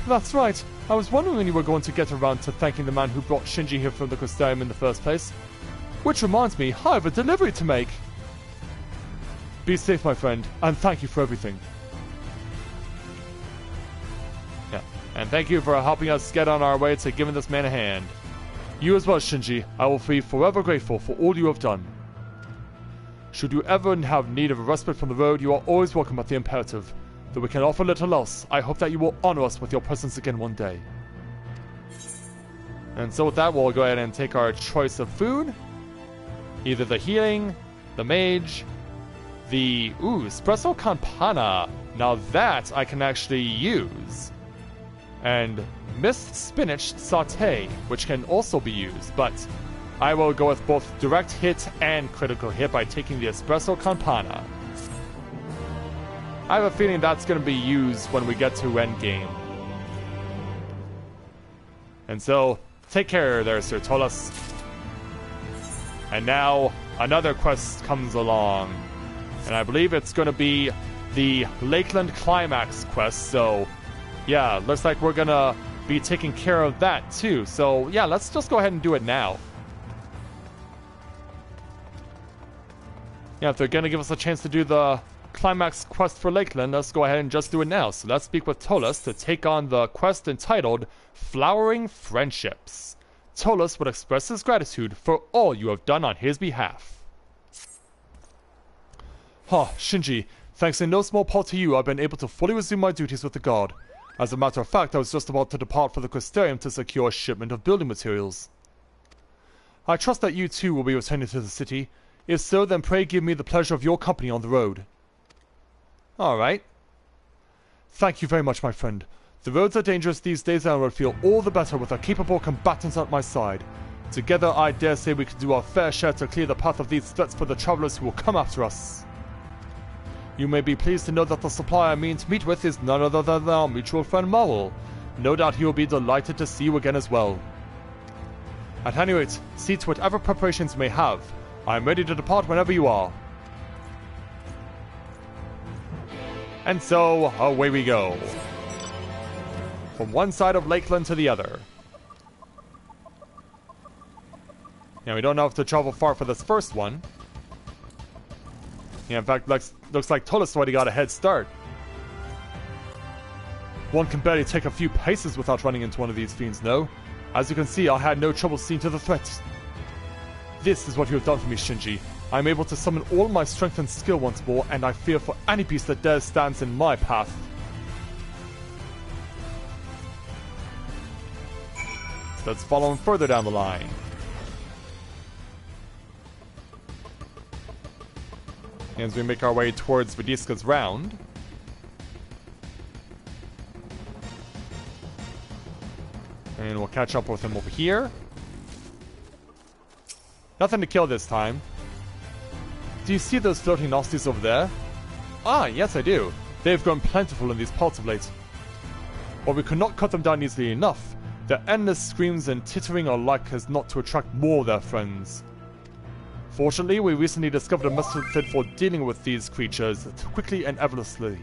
That's right. I was wondering when you were going to get around to thanking the man who brought Shinji here from the Crystarium in the first place. Which reminds me, I have a delivery to make. Be safe, my friend, and thank you for everything. Yeah, and thank you for helping us get on our way to giving this man a hand. You as well, Shinji. I will be forever grateful for all you have done. Should you ever have need of a respite from the road, you are always welcome at the Imperative. Though we can offer little else, I hope that you will honor us with your presence again one day. And so with that, we'll go ahead and take our choice of food. Either the healing, the mage, the... espresso campana. Now that I can actually use. And mist spinach saute, which can also be used, but I will go with both direct hit and critical hit by taking the espresso campana. I have a feeling that's going to be used when we get to endgame. And so, take care there, Sir Tolos. And now, another quest comes along. And I believe it's going to be the Lakeland Climax quest, so... yeah, looks like we're going to be taking care of that too. So, yeah, let's just go ahead and do it now. Yeah, if they're going to give us a chance to do the Climax quest for Lakeland, let's go ahead and just do it now. So let's speak with Tolos to take on the quest entitled Flowering Friendships. Tolos would express his gratitude for all you have done on his behalf. Shinji, thanks in no small part to you, I've been able to fully resume my duties with the Guard. As a matter of fact, I was just about to depart for the Crystarium to secure a shipment of building materials. I trust that you too will be returning to the city. If so, then pray give me the pleasure of your company on the road. Alright. Thank you very much, my friend. The roads are dangerous these days and I would feel all the better with a capable combatant at my side. Together, I dare say we can do our fair share to clear the path of these threats for the travelers who will come after us. You may be pleased to know that the supply I mean to meet with is none other than our mutual friend Mawul. No doubt he will be delighted to see you again as well. At any rate, see to whatever preparations you may have. I am ready to depart whenever you are. And so, away we go. From one side of Lakeland to the other. Yeah, we don't know if to travel far for this first one. Yeah, in fact, looks like Tolos already got a head start. One can barely take a few paces without running into one of these fiends, no? As you can see, I had no trouble seeing to the threat. This is what you have done for me, Shinji. I am able to summon all my strength and skill once more, and I fear for any beast that dares stands in my path. So let's follow him further down the line. As we make our way towards Vidiska's round. And we'll catch up with him over here. Nothing to kill this time. Do you see those floating nasties over there? Ah, yes I do. They've grown plentiful in these parts of late. But we could not cut them down easily enough. Their endless screams and tittering are like as not to attract more of their friends. Fortunately, we recently discovered a method for dealing with these creatures quickly and effortlessly.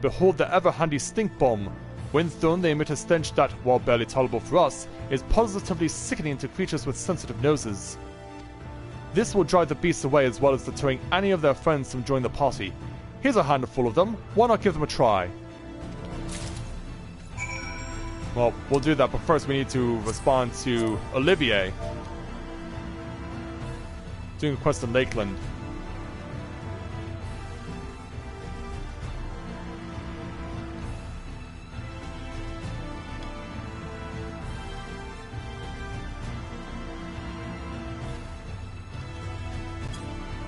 Behold the ever-handy stink bomb. When thrown, they emit a stench that, while barely tolerable for us, is positively sickening to creatures with sensitive noses. This will drive the beasts away as well as deterring any of their friends from joining the party. Here's a handful of them. Why not give them a try? Well, we'll do that, but first we need to respond to Olivier. Doing a quest in Lakeland.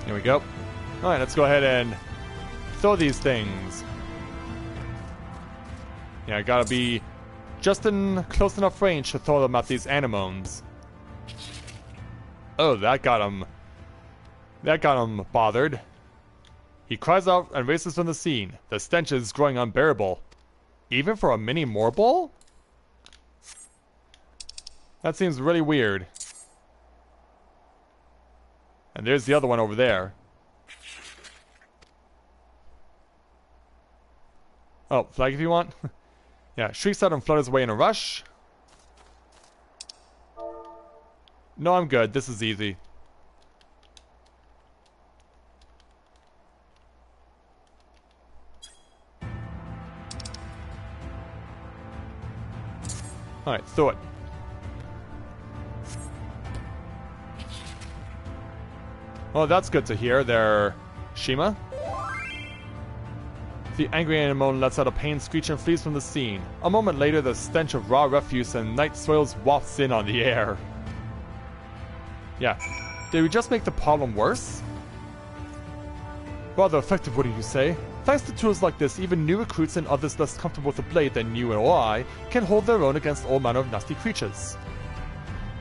Here we go. Alright, let's go ahead and throw these things. Yeah, I gotta be just in close enough range to throw them at these anemones. Oh, that got him. That got him bothered. He cries out and races from the scene. The stench is growing unbearable. Even for a mini morbol? That seems really weird. And there's the other one over there. Oh, flag if you want. Yeah, shrieks out and flutters away in a rush. No, I'm good. This is easy. Alright, throw it. Well, that's good to hear there, Shima. The angry anemone lets out a pained screech and flees from the scene. A moment later, the stench of raw refuse and night soils wafts in on the air. Yeah. Did we just make the problem worse? Rather effective, wouldn't you say? Thanks to tools like this, even new recruits and others less comfortable with the blade than you or I can hold their own against all manner of nasty creatures.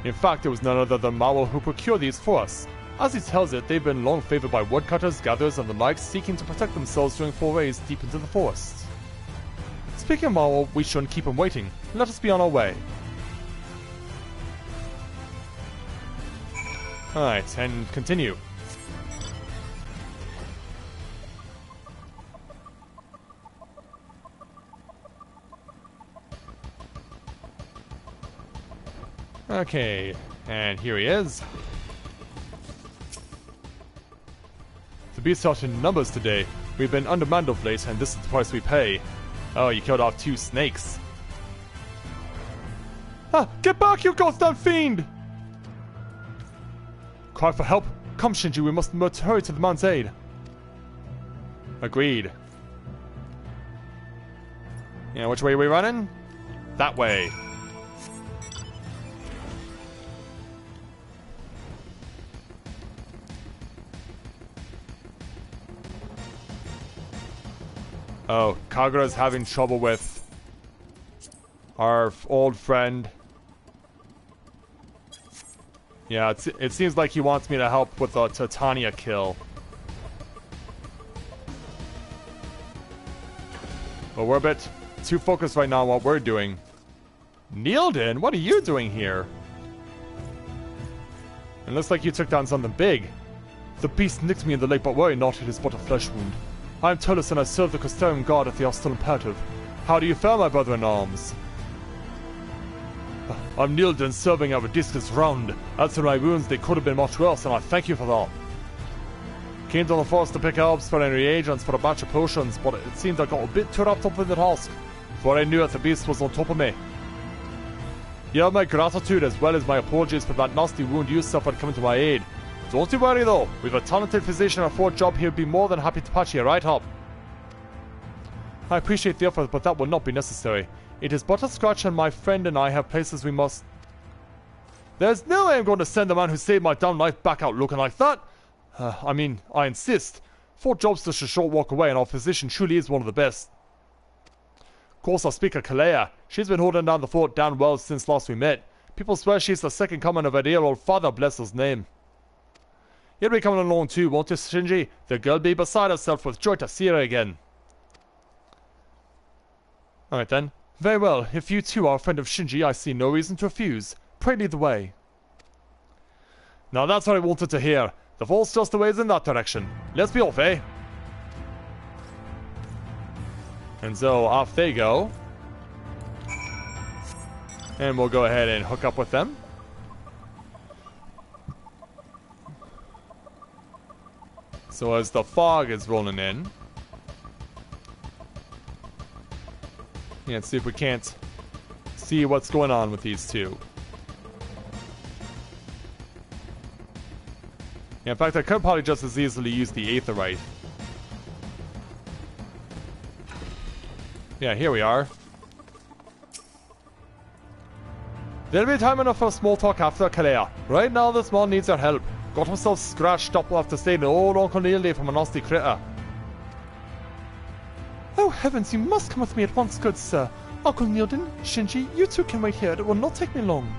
In fact, it was none other than Mawel who procured these for us. As he tells it, they've been long favored by woodcutters, gatherers, and the like, seeking to protect themselves during forays deep into the forest. Speaking of Mawel, we shouldn't keep him waiting. Let us be on our way. Alright, and continue. Okay, and here he is. The beasts are in numbers today. We've been undermanned of late, and this is the price we pay. Oh, you killed off 2 snakes. Ah, get back, you goddamn fiend! Cry for help? Come, Shinji, we must hurry to the man's aid. Agreed. Yeah, which way are we running? That way. Oh, Kagura's having trouble with our old friend. Yeah, it seems like he wants me to help with the Titania kill. But we're a bit too focused right now on what we're doing. Neilden, what are you doing here? It looks like you took down something big. The beast nicked me in the leg, but worry not, it is but a flesh wound. I am Tullus and I serve the Custodian Guard at the Hostile Imperative. How do you fare, my brother-in-arms? I'm Neilden, serving at Radiscus Round. As for my wounds, they could have been much worse, and I thank you for that. Came to the forest to pick herbs for any reagents for a batch of potions, but it seemed I got a bit too wrapped up in the task, for I knew that the beast was on top of me. You have my gratitude as well as my apologies for that nasty wound you suffered coming to my aid. Don't you worry though, we've a talented physician at Fort Job here who'd be more than happy to patch you right up. I appreciate the offer, but that will not be necessary. It is but a scratch and my friend and I have places we must... There's no way I'm going to send the man who saved my damn life back out looking like that. I mean, I insist. Fort Job's just a short walk away and our physician truly is one of the best. course I speak of Kalea. She's been holding down the fort damn well since last we met. People swear she's the second coming of her dear old father, bless his name. You'll be coming along too, won't you, Shinji? The girl be beside herself with joy to see her again. Alright then. Very well, if you too are a friend of Shinji, I see no reason to refuse. Pray lead the way. Now that's what I wanted to hear. The fort's just a ways in that direction. Let's be off, eh? And so off they go. And we'll go ahead and hook up with them. So as the fog is rolling in, let's see if we can't see what's going on with these two. Yeah, in fact, I could probably just as easily use the Aetherite. Yeah, here we are. There'll be time enough for small talk after, Kalea. Right now, this man needs your help. Got himself scratched up after staying an old Uncle Neil Day from a nasty critter. Oh heavens, you must come with me at once, good sir. Uncle Neilden, Shinji, you two can wait here. It will not take me long.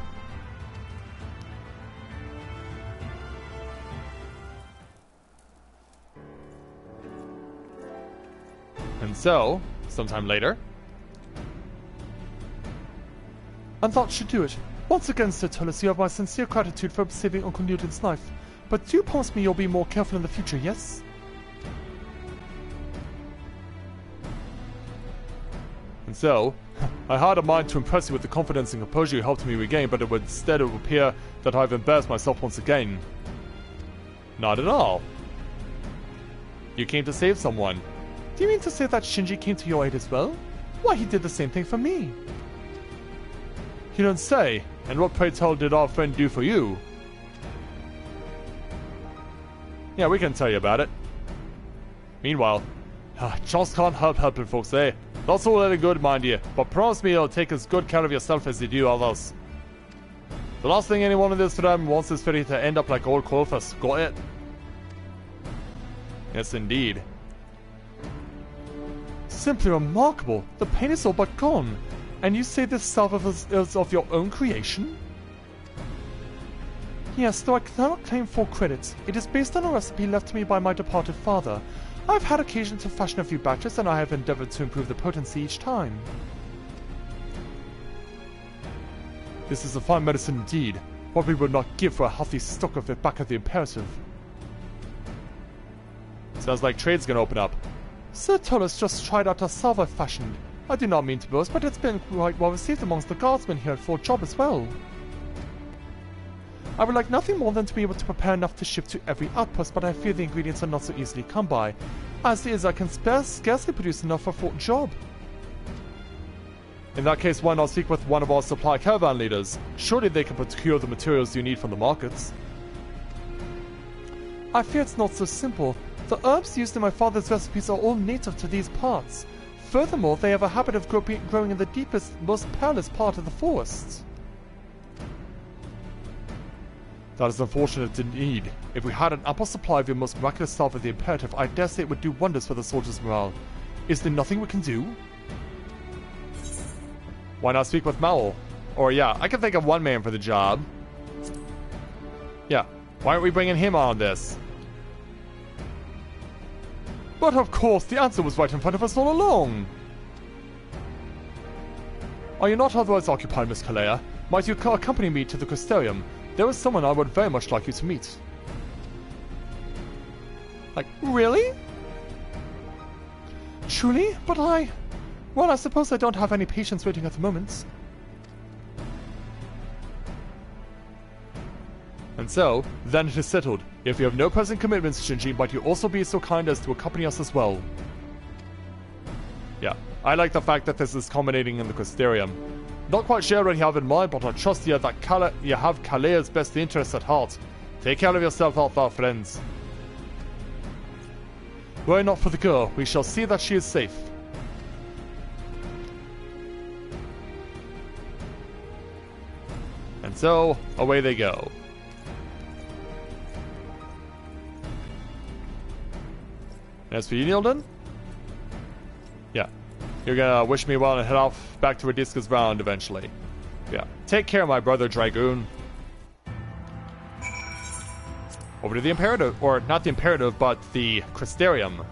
And so, sometime later. And that should do it. Once again, Sir Tullus, you have my sincere gratitude for saving Uncle Neilden's life. But do promise me you'll be more careful in the future, yes? And so, I had a mind to impress you with the confidence and composure you helped me regain, but instead it would appear that I've embarrassed myself once again. Not at all. You came to save someone. Do you mean to say that Shinji came to your aid as well? Why, he did the same thing for me. You don't say. And what, pray tell, did our friend do for you? Yeah, we can tell you about it. Meanwhile, just can't help helping folks, eh? That's all well and good, mind you, but promise me you'll take as good care of yourself as you do others. The last thing anyone in this realm wants is for you to end up like old Colfus. Got it? Yes, indeed. Simply remarkable. The pain is all but gone. And you say this salve is of your own creation? Yes, though I cannot claim full credit. It is based on a recipe left to me by my departed father. I've had occasion to fashion a few batches, and I have endeavored to improve the potency each time. This is a fine medicine indeed. What we would not give for a healthy stock of it back at the Imperative. Sounds like trade's gonna open up. Sir Tullus just tried out a salve I fashioned. I do not mean to boast, but it's been quite well received amongst the guardsmen here at Fort Job as well. I would like nothing more than to be able to prepare enough to ship to every outpost, but I fear the ingredients are not so easily come by. As is, I can scarcely produce enough for Fort Job. In that case, why not speak with one of our supply caravan leaders? Surely they can procure the materials you need from the markets. I fear it's not so simple. The herbs used in my father's recipes are all native to these parts. Furthermore, they have a habit of growing in the deepest, most perilous part of the forests. That is unfortunate indeed. If we had an ample supply of your most miraculous salve of the Imperative, I dare say it would do wonders for the soldiers' morale. Is there nothing we can do? Why not speak with Mao? Or yeah, I can think of one man for the job. Yeah, why aren't we bringing him on this? But of course, the answer was right in front of us all along. Are you not otherwise occupied, Miss Kalea? Might you accompany me to the Crystarium? There is someone I would very much like you to meet. Like, really? Truly? But well, I suppose I don't have any patience waiting at the moment. And so, then it is settled. If you have no present commitments, Shinji, might you also be so kind as to accompany us as well? Yeah, I like the fact that this is culminating in the Crystarium. Not quite sure what you have in mind, but I trust you that you have Kalea's best interests at heart. Take care of yourself out there, friends. Worry not for the girl. We shall see that she is safe. And so, away they go. As for you, Neilden? Yeah. you're gonna wish me well and head off back to Radiska's round eventually. Yeah. Take care, my brother Dragoon. Over to the Imperative, or not the Imperative, but the Crystarium.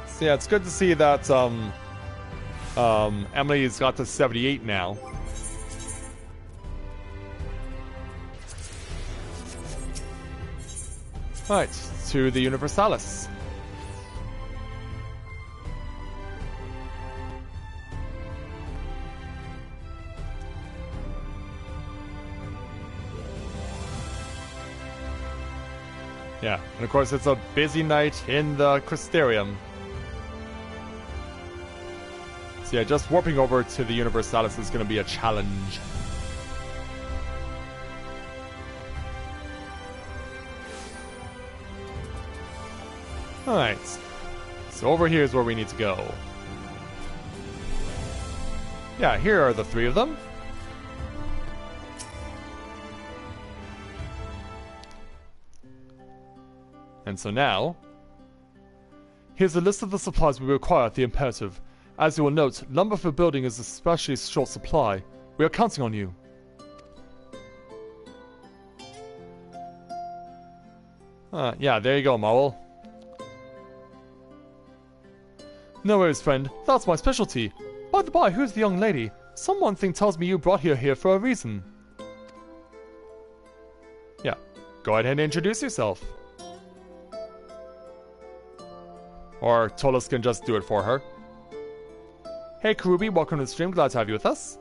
So yeah, it's good to see that Emily's got to 78 now. Right, to the Universalis. Yeah, and of course it's a busy night in the Crystarium. So yeah, just warping over to the Universalis is going to be a challenge. Alright. So over here is where we need to go. Yeah, here are the three of them. And so now, here's a list of the supplies we require at the Imperative. As you will note, lumber for building is especially short supply. We are counting on you. Yeah, there you go, Marvel. No worries, friend. That's my specialty. By the by, who's the young lady? Someone tells me you brought her here for a reason. Yeah, go ahead and introduce yourself. Or Tolas can just do it for her. Hey Karubi, welcome to the stream, glad to have you with us.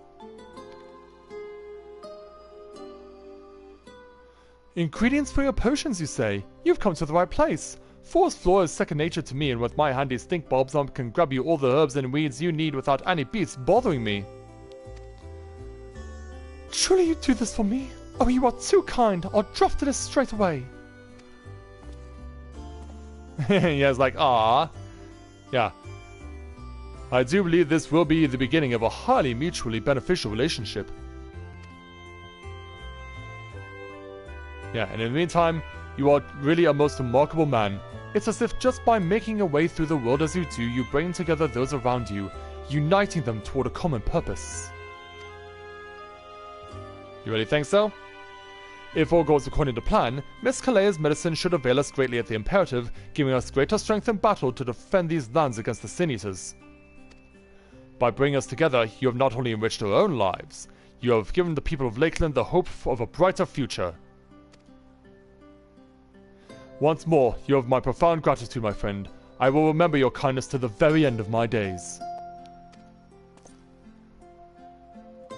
Ingredients for your potions, you say? You've come to the right place. Forest floor is second nature to me, and with my handy stink bulbs I can grab you all the herbs and weeds you need without any beasts bothering me. Truly you do this for me? Oh, you are too kind. I'll drop to this straight away. Yeah, it's like, ah, yeah. I do believe this will be the beginning of a highly mutually beneficial relationship. Yeah, and in the meantime, you are really a most remarkable man. It's as if just by making your way through the world as you do, you bring together those around you, uniting them toward a common purpose. You really think so? If all goes according to plan, Miss Kalea's medicine should avail us greatly at the Imperative, giving us greater strength in battle to defend these lands against the Sin Eaters. By bringing us together, you have not only enriched our own lives, you have given the people of Lakeland the hope of a brighter future. Once more, you have my profound gratitude, my friend. I will remember your kindness to the very end of my days.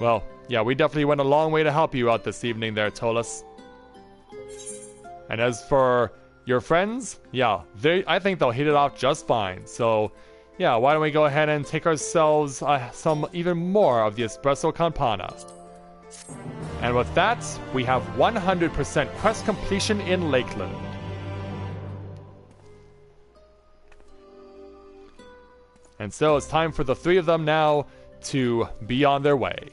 Well, yeah, we definitely went a long way to help you out this evening there, Tolas. And as for your friends, yeah, I think they'll hit it off just fine. So, yeah, why don't we go ahead and take ourselves some even more of the Espresso Campana. And with that, we have 100% quest completion in Lakeland. And so it's time for the three of them now to be on their way.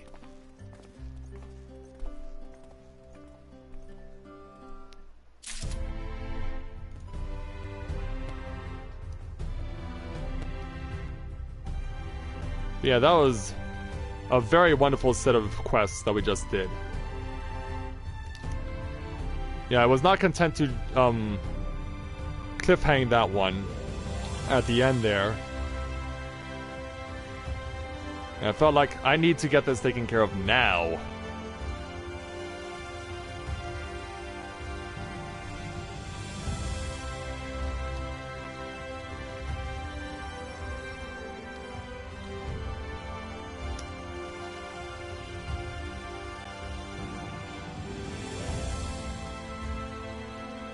Yeah, that was a very wonderful set of quests that we just did. Yeah, I was not content to cliffhang that one at the end there. And I felt like I need to get this taken care of now.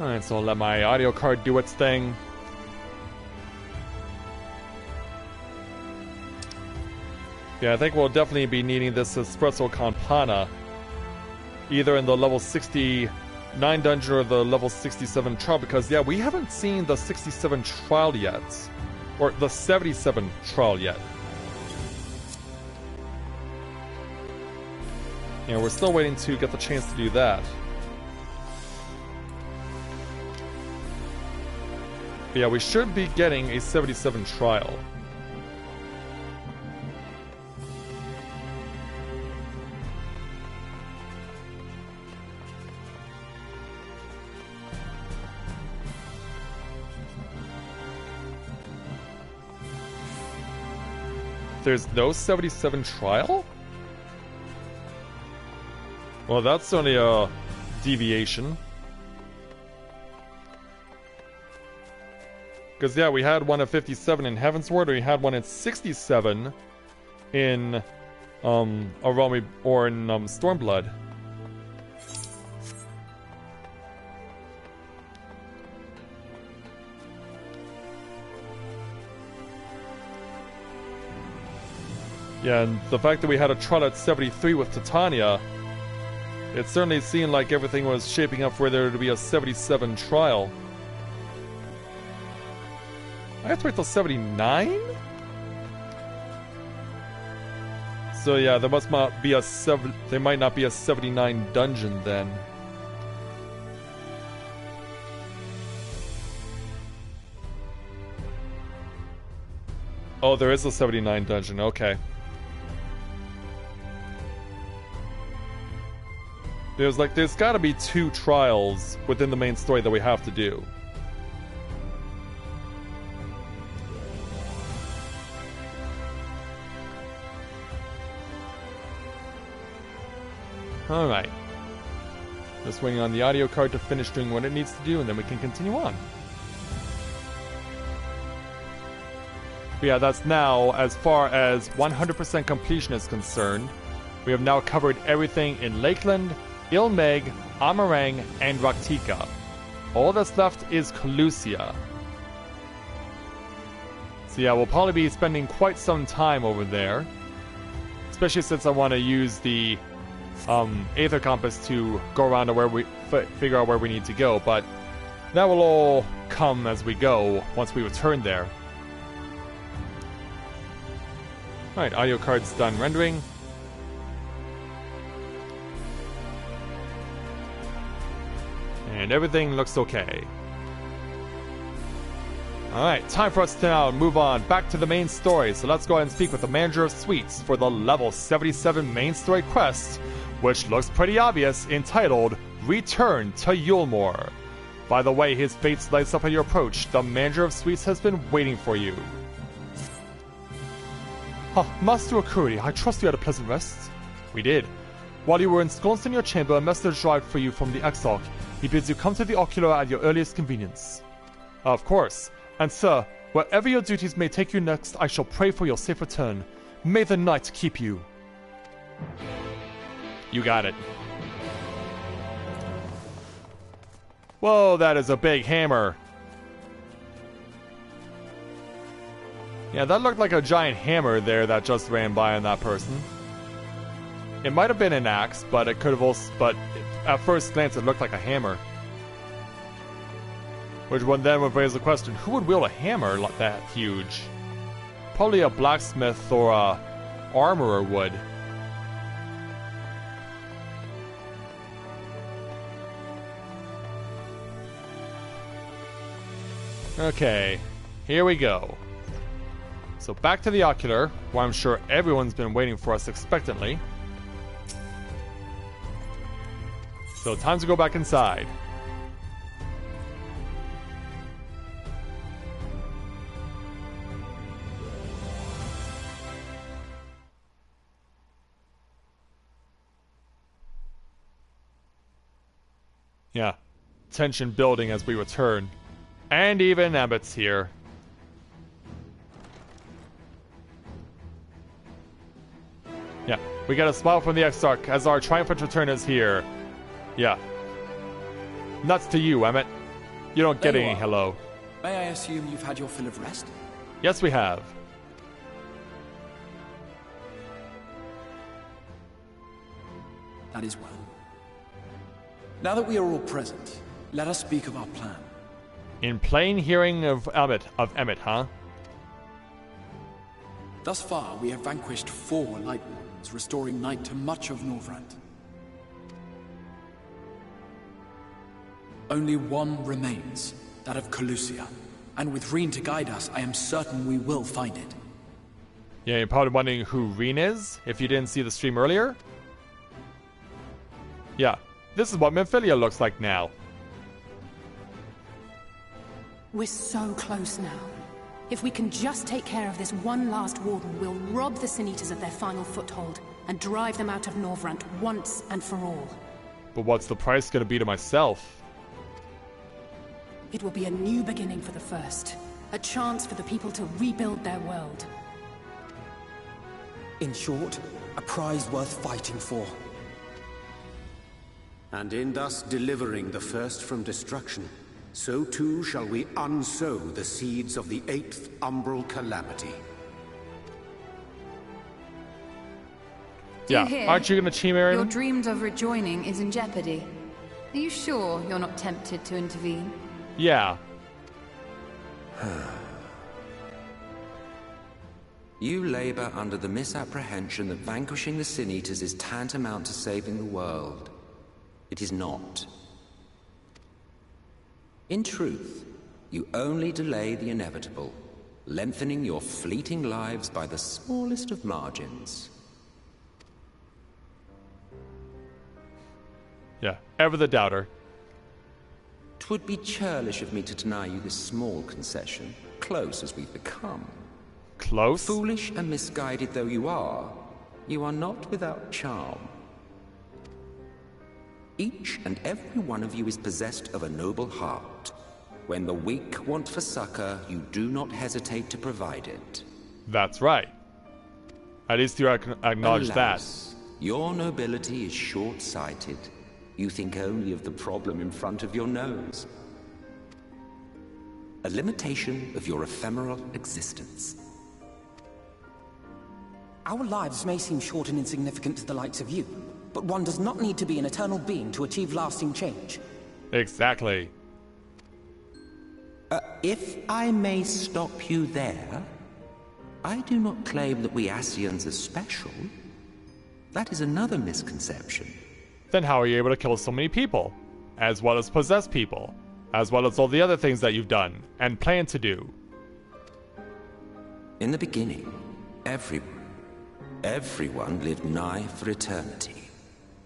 Alright, so I'll let my audio card do its thing. Yeah, I think we'll definitely be needing this Espresso Campana. Either in the level 69 dungeon or the level 67 trial, because yeah, we haven't seen the 67 trial yet. Or the 77 trial yet. Yeah, we're still waiting to get the chance to do that. But yeah, we should be getting a 77 trial. There's no 77 trial? Well, that's only a deviation. Because, yeah, we had one at 57 in Heavensward, or we had one at 67 in, in Stormblood. Yeah, and the fact that we had a trial at 73 with Titania, it certainly seemed like everything was shaping up for there to be a 77 trial. I have to wait till 79? So yeah, there must not be a there might not be a 79 dungeon then. Oh, there is a 79 dungeon, okay. There's gotta be 2 trials within the main story that we have to do. Alright. Just waiting on the audio card to finish doing what it needs to do, and then we can continue on. But yeah, that's now, as far as 100% completion is concerned, we have now covered everything in Lakeland, Ilmeg, Amarang, and Raktika. All that's left is Colusia. So yeah, we'll probably be spending quite some time over there. Especially since I want to use the Aether Compass to go around to where we figure out where we need to go, but that will all come as we go once we return there. Alright, audio card's done rendering. And everything looks okay. Alright, time for us to now move on back to the main story. So let's go ahead and speak with the manager of suites for the level 77 main story quest, which looks pretty obvious, entitled Return to Yulmore. By the way, his face lights up at your approach. The manager of suites has been waiting for you. Master Akuri, I trust you had a pleasant rest. We did. While you were ensconced in your chamber, a message arrived for you from the Exarch. He bids you come to the Ocular at your earliest convenience. Of course. And sir, wherever your duties may take you next, I shall pray for your safe return. May the night keep you. You got it. Whoa, that is a big hammer. Yeah, that looked like a giant hammer there that just ran by on that person. It might have been an axe, but it could have also, but at first glance it looked like a hammer. Which one then would raise the question, who would wield a hammer like that huge? Probably a blacksmith or a armorer would. Okay, here we go. So back to the Ocular, where I'm sure everyone's been waiting for us expectantly. So time to go back inside. Yeah, tension building as we return. And even Abbott's here. Yeah, we got a smile from the Exarch as our triumphant return is here. Yeah. Nuts to you, Emmett. You don't get any hello. May I assume you've had your fill of rest? Yes, we have. That is well. Now that we are all present, let us speak of our plan. In plain hearing of Emmett, huh? Thus far, we have vanquished 4 Light Wardens, restoring night to much of Norvrant. Only one remains, that of Calusia. And with Reen to guide us, I am certain we will find it. Yeah, you're probably wondering who Reen is, if you didn't see the stream earlier. Yeah, this is what Memphilia looks like now. We're so close now. If we can just take care of this one last warden, we'll rob the Sin Eaters of their final foothold and drive them out of Norvrant once and for all. But what's the price gonna be to myself? It will be a new beginning for the First. A chance for the people to rebuild their world. In short, a prize worth fighting for. And in thus delivering the First from destruction, so too shall we unsow the seeds of the 8th umbral calamity. Yeah, aren't you gonna team Aaron? Your dreams of rejoining is in jeopardy. Are you sure you're not tempted to intervene? Yeah. You labor under the misapprehension that vanquishing the Sin Eaters is tantamount to saving the world. It is not. In truth, you only delay the inevitable, lengthening your fleeting lives by the smallest of margins. Yeah, ever the doubter. 'Twould be churlish of me to deny you this small concession, close as we've become. Close? Foolish and misguided though you are not without charm. Each and every one of you is possessed of a noble heart. When the weak want for succor, you do not hesitate to provide it. That's right. At least you acknowledge Alas, your nobility is short-sighted. You think only of the problem in front of your nose. A limitation of your ephemeral existence. Our lives may seem short and insignificant to the likes of you, but one does not need to be an eternal being to achieve lasting change. that. Exactly. If I may stop you there, I do not claim that we Ascians are special. That is another misconception. Then how are you able to kill so many people? As well as possess people? As well as all the other things that you've done and plan to do? In the beginning, everyone lived nigh for eternity.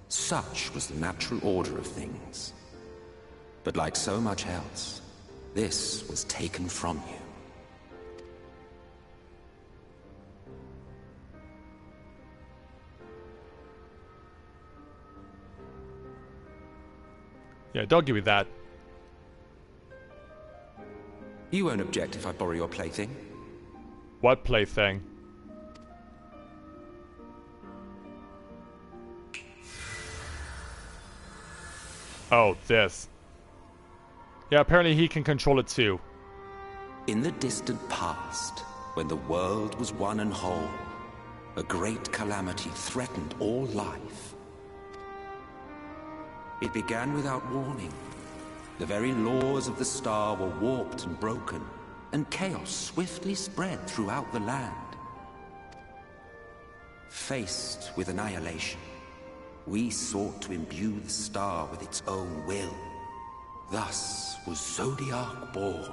Such was the natural order of things. But like so much else, this was taken from you. Yeah, don't give me that. You won't object if I borrow your plaything? What plaything? Oh, this. Yeah, apparently he can control it too. In the distant past, when the world was one and whole, a great calamity threatened all life. It began without warning. The very laws of the star were warped and broken, and chaos swiftly spread throughout the land. Faced with annihilation, we sought to imbue the star with its own will. Thus was Zodiac born,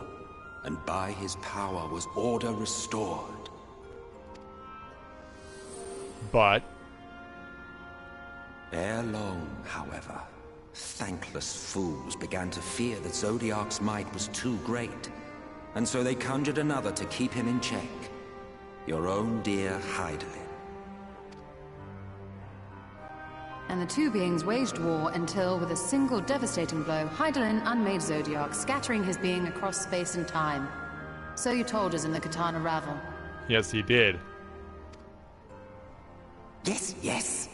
and by his power was order restored. But Ere long, however, thankless fools began to fear that Zodiac's might was too great, and so they conjured another to keep him in check. Your own dear Hydaelyn. And the two beings waged war until, with a single devastating blow, Hydaelyn unmade Zodiac, scattering his being across space and time. So you told us in the Katana Ravel. yes, he did. Yes.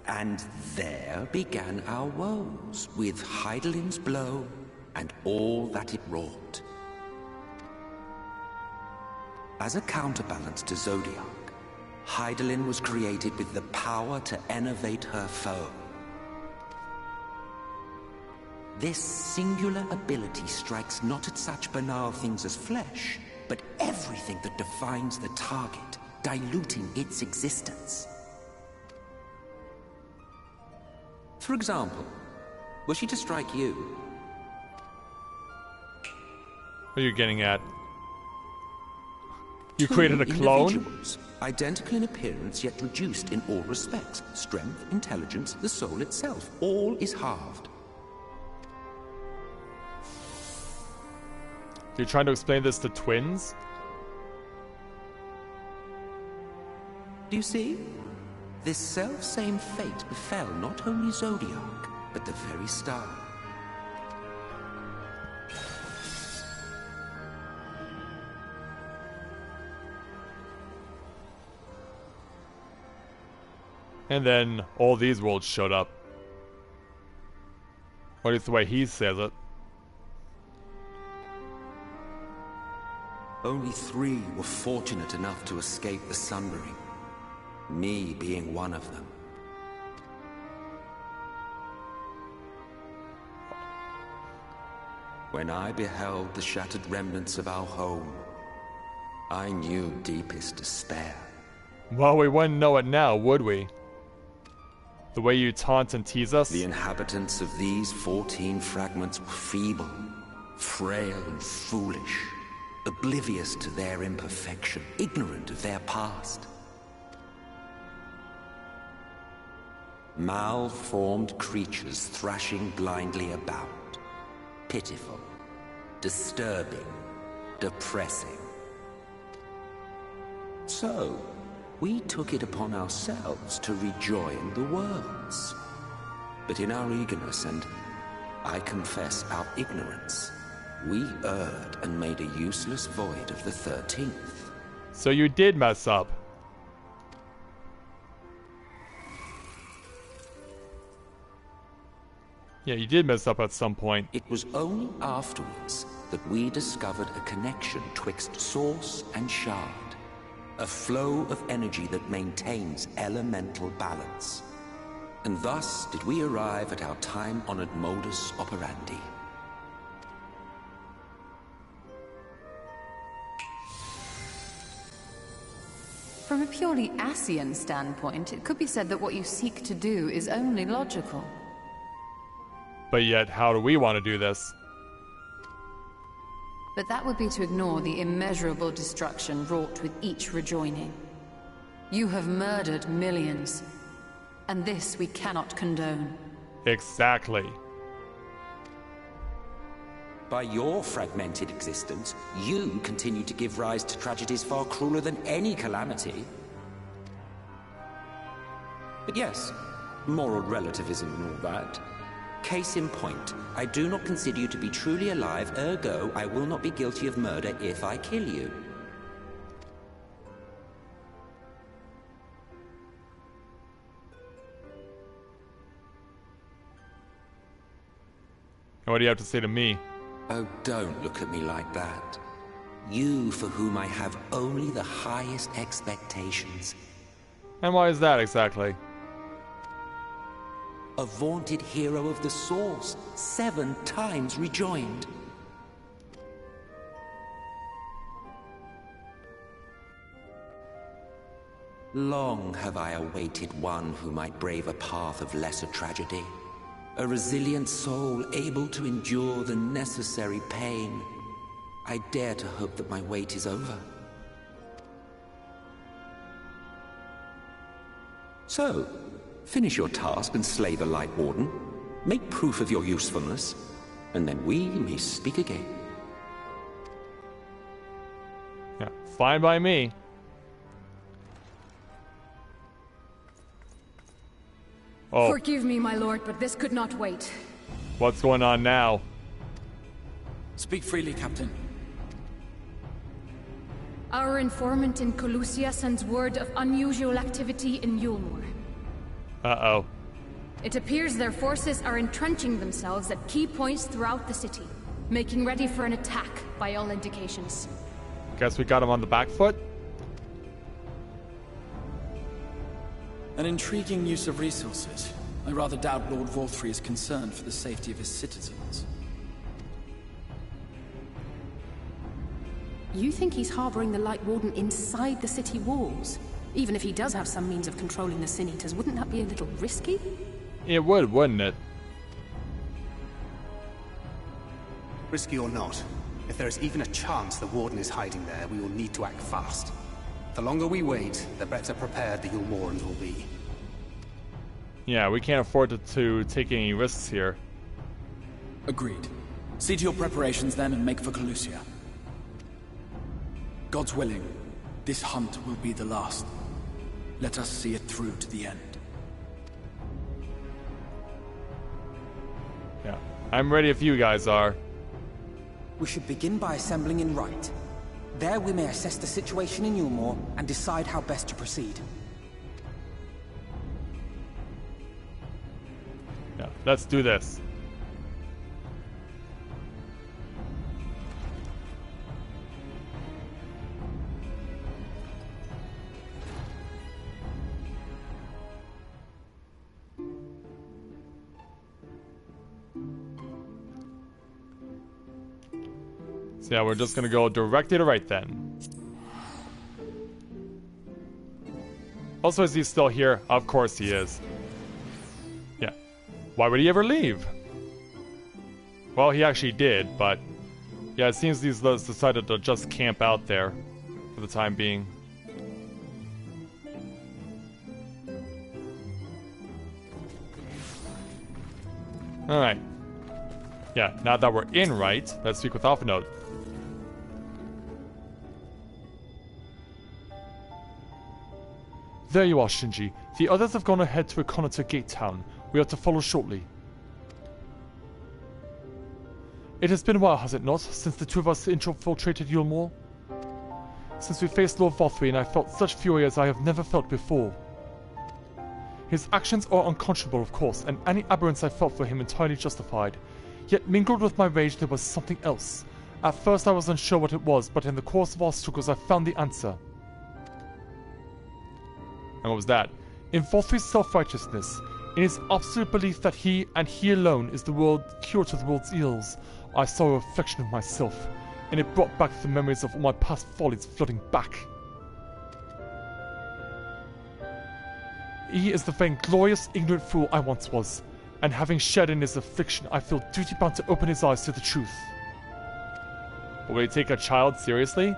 And there began our woes, with Hydaelyn's blow and all that it wrought. As a counterbalance to Zodiac, Hydaelyn was created with the power to enervate her foe, This singular ability strikes not at such banal things as flesh, but everything that defines the target, diluting its existence. For example, were she to strike you? What are you getting at? You created a clone? Individuals, identical in appearance yet reduced in all respects. Strength, intelligence, the soul itself, all is halved. You're trying to explain this to twins? Do you see? This self-same fate befell not only Zodiac, but the very star. And then all these worlds showed up. Or at least the way he says it. Only 3 were fortunate enough to escape the Sundering, me being one of them. When I beheld the shattered remnants of our home, I knew deepest despair. Well, we wouldn't know it now, would we? The way you taunt and tease us? The inhabitants of these 14 fragments were feeble, frail and foolish, oblivious to their imperfection, ignorant of their past. Malformed creatures thrashing blindly about. Pitiful, disturbing, depressing. So, we took it upon ourselves to rejoin the worlds. But in our eagerness and, I confess, our ignorance, we erred and made a useless void of the 13th. So you did mess up. Yeah, you did mess up at some point. It was only afterwards that we discovered a connection twixt source and shard. A flow of energy that maintains elemental balance. And thus did we arrive at our time-honored modus operandi. From a purely Asian standpoint, it could be said that what you seek to do is only logical. But yet, how do we want to do this? But that would be to ignore the immeasurable destruction wrought with each rejoining. You have murdered millions, and this we cannot condone. Exactly. By your fragmented existence, you continue to give rise to tragedies far crueler than any calamity. But yes, moral relativism and all that. Case in point, I do not consider you to be truly alive, ergo, I will not be guilty of murder if I kill you. And what do you have to say to me? Oh, don't look at me like that. You for whom I have only the highest expectations. And why is that exactly? A vaunted hero of the Source, 7 times rejoined. Long have I awaited one who might brave a path of lesser tragedy. A resilient soul able to endure the necessary pain. I dare to hope that my wait is over. So, finish your task and slay the Light Warden. Make proof of your usefulness, and then we may speak again. Yeah, fine by me. Oh, Forgive me, my lord, but this could not wait. what's going on now? Speak freely, Captain. Our informant in Colusia sends word of unusual activity in Yulmore. Uh-oh. It appears their forces are entrenching themselves at key points throughout the city, making ready for an attack by all indications. Guess we got him on the back foot? An intriguing use of resources. I rather doubt Lord Vorthry is concerned for the safety of his citizens. You think he's harboring the Light Warden inside the city walls? Even if he does have some means of controlling the Sin Eaters, wouldn't that be a little risky? It would, wouldn't it? Risky or not, if there is even a chance the Warden is hiding there, we will need to act fast. The longer we wait, the better prepared the Yulmorans will be. Yeah, we can't afford to take any risks here. Agreed. See to your preparations then and make for Calusia. God's willing, this hunt will be the last. Let us see it through to the end. Yeah, I'm ready if you guys are. We should begin by assembling in Rite. There we may assess the situation in Yulmore and decide how best to proceed. Yeah, let's do this. So yeah, we're just gonna go directly to right then. Also, is he still here? Of course he is. Yeah. Why would he ever leave? Well, he actually did, but yeah, it seems these Lows decided to just camp out there for the time being. Alright. Yeah, now that we're in right, let's speak with Alphinaud. There you are, Shinji. The others have gone ahead to reconnoiter Gate Town. We are to follow shortly. It has been a while, has it not, since the two of us infiltrated Yulmore? Since we faced Lord Vorthry and I felt such fury as I have never felt before. His actions are unconscionable, of course, and any abhorrence I felt for him entirely justified. Yet mingled with my rage there was something else. At first I was unsure what it was, but in the course of our struggles I found the answer. And what was that? In Vorthry's self-righteousness, in his absolute belief that he, and he alone, is the cure to the world's ills, I saw a reflection of myself, and it brought back the memories of all my past follies flooding back. He is the vainglorious, ignorant fool I once was, and having shared in his affliction, I feel duty-bound to open his eyes to the truth. Will he take a child seriously?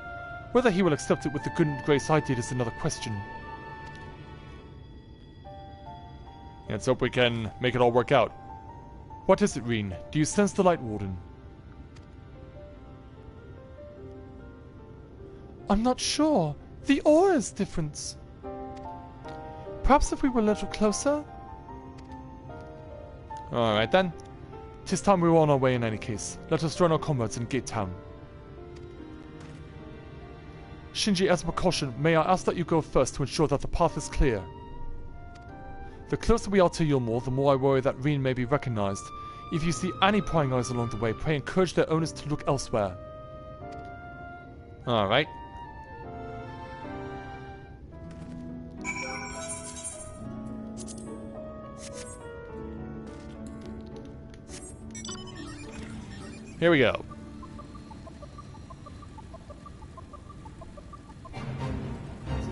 Whether he will accept it with the good grace I did is another question. Let's hope we can make it all work out. What is it, Reen? Do you sense the Light Warden? I'm not sure. The aura is different. Perhaps if we were a little closer? Alright then. 'Tis time we were on our way in any case. Let us join our comrades in Gate Town. Shinji, as a precaution, may I ask that you go first to ensure that the path is clear? The closer we are to Yulmore, the more I worry that Reen may be recognized. If you see any prying eyes along the way, pray encourage their owners to look elsewhere. Alright. Here we go.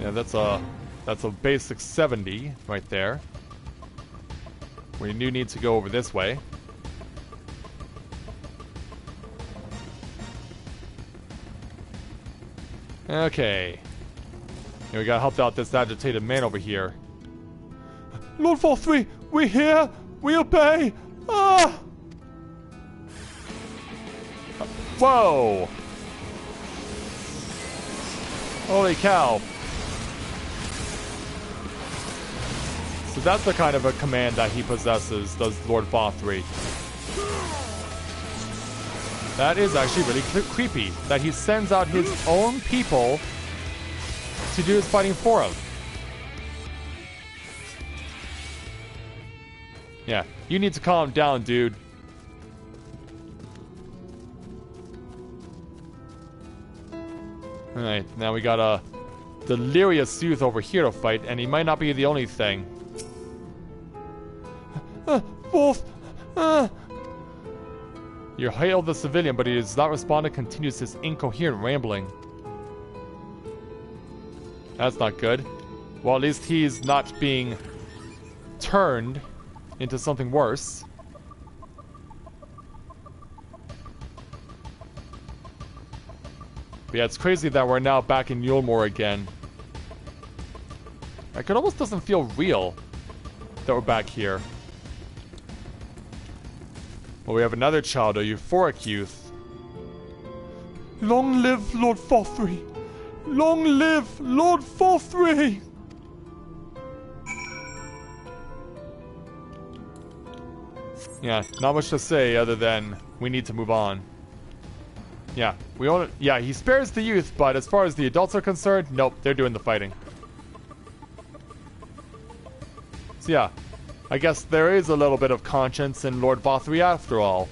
Yeah, that's a basic 70 right there. We do need to go over this way. Okay. Here we gotta help out this agitated man over here. Lord Vorthry, we hear, we obey. Ah! Whoa! Holy cow. So that's the kind of a command that he possesses, does Lord Vorthry. That is actually really creepy, that he sends out his own people to do his fighting for him. Yeah, you need to calm down, dude. Alright, now we got a delirious youth over here to fight, and he might not be the only thing. You hail the civilian, but he does not respond and continues his incoherent rambling. That's not good. Well, at least he's not being turned into something worse. But yeah, it's crazy that we're now back in Yulmore again. Like, it almost doesn't feel real that we're back here. Well, we have another child, a euphoric youth. Long live Lord Fothry! Long live Lord Fothry! Yeah, not much to say other than we need to move on. Yeah, he spares the youth, but as far as the adults are concerned, nope, they're doing the fighting. So yeah, I guess there is a little bit of conscience in Lord Fothry after all.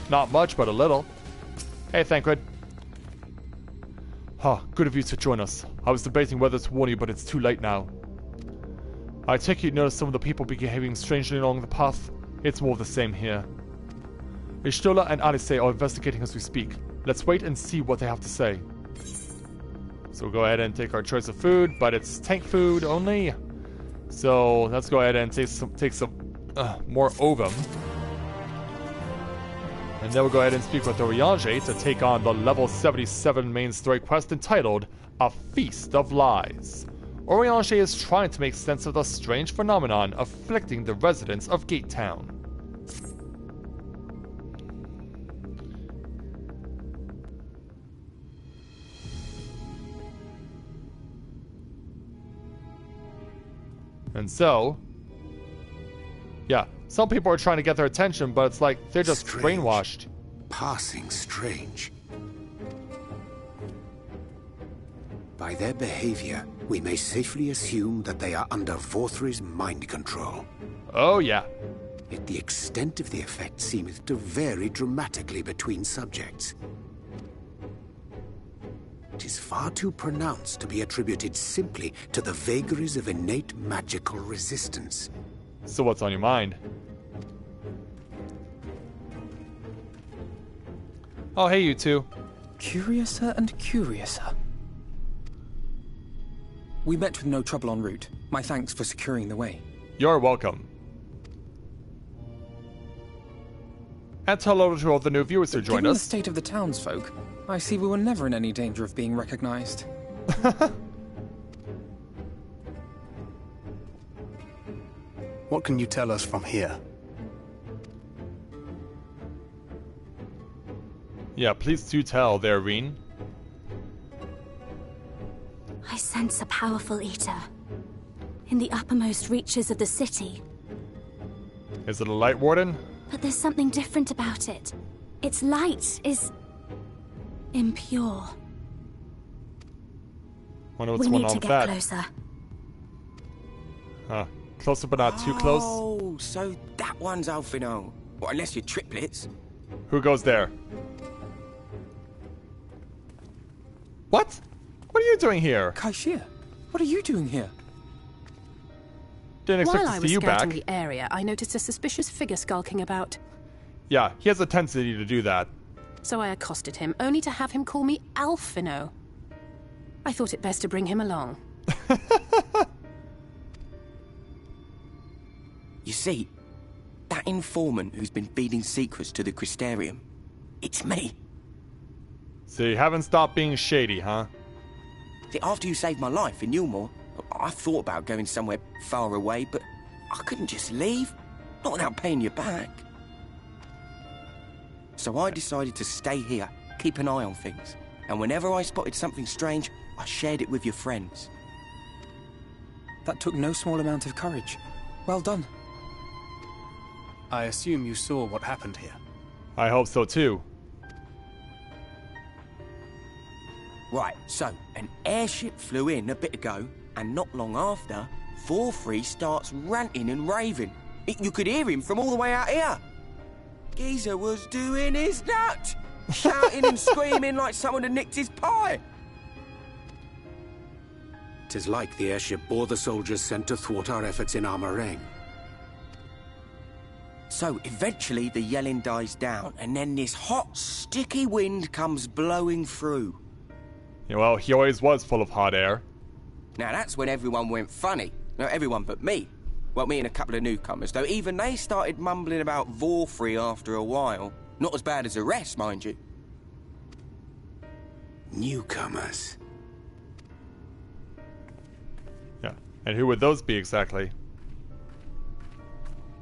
Not much, but a little. Hey, Thancred. Good of you to join us. I was debating whether to warn you, but it's too late now. I take it you noticed some of the people behaving strangely along the path. It's more of the same here. Ishtola and Alice are investigating as we speak. Let's wait and see what they have to say. So we'll go ahead and take our choice of food, but it's tank food only. So let's go ahead and take some more ovum. And then we'll go ahead and speak with Oriange to take on the level 77 main story quest entitled A Feast of Lies. Oriange is trying to make sense of the strange phenomenon afflicting the residents of Gate Town. And so, yeah, some people are trying to get their attention, but it's like they're just brainwashed. Passing strange. By their behavior, we may safely assume that they are under Fothry's mind control. Oh, yeah. Yet the extent of the effect seemeth to vary dramatically between subjects. It is far too pronounced to be attributed simply to the vagaries of innate magical resistance. So what's on your mind? Oh, hey, you two. Curiouser and curiouser. We met with no trouble en route. My thanks for securing the way. You're welcome. And hello to all the new viewers who joined us. Given the state of the townsfolk, I see we were never in any danger of being recognized. What can you tell us from here? Yeah, please do tell there, Reen. I sense a powerful eater in the uppermost reaches of the city. Is it a light warden? But there's something different about it. Its light is impure. Wonder what's We going need on to with get that. closer. Closer but not too close. Oh, so that one's Alfino. Well, unless you're triplets. Who goes there? What? What are you doing here? Kaishia, what are you doing here? Didn't expect While I to was see you scouting back. the area, I noticed a suspicious figure skulking about. Yeah, he has a tendency to do that. So I accosted him, only to have him call me Alfino. I thought it best to bring him along. You see, that informant who's been feeding secrets to the Crystarium, it's me. So you haven't stopped being shady, huh? See, after you saved my life in Yulmore, I thought about going somewhere far away, but I couldn't just leave. Not without paying you back. So I decided to stay here, keep an eye on things. And whenever I spotted something strange, I shared it with your friends. That took no small amount of courage. Well done. I assume you saw what happened here. I hope so too. Right, so an airship flew in a bit ago, and not long after, Fothry starts ranting and raving. You could hear him from all the way out here. Geezer was doing his nut, shouting and screaming like someone had nicked his pie. 'Tis like the airship bore the soldiers sent to thwart our efforts in Armorang. So eventually the yelling dies down, and then this hot, sticky wind comes blowing through. Yeah, well, he always was full of hot air. Now that's when everyone went funny. No, everyone but me. Well, me and a couple of newcomers, though even they started mumbling about Vorfrey after a while. Not as bad as the rest, mind you. Newcomers. Yeah, and who would those be exactly?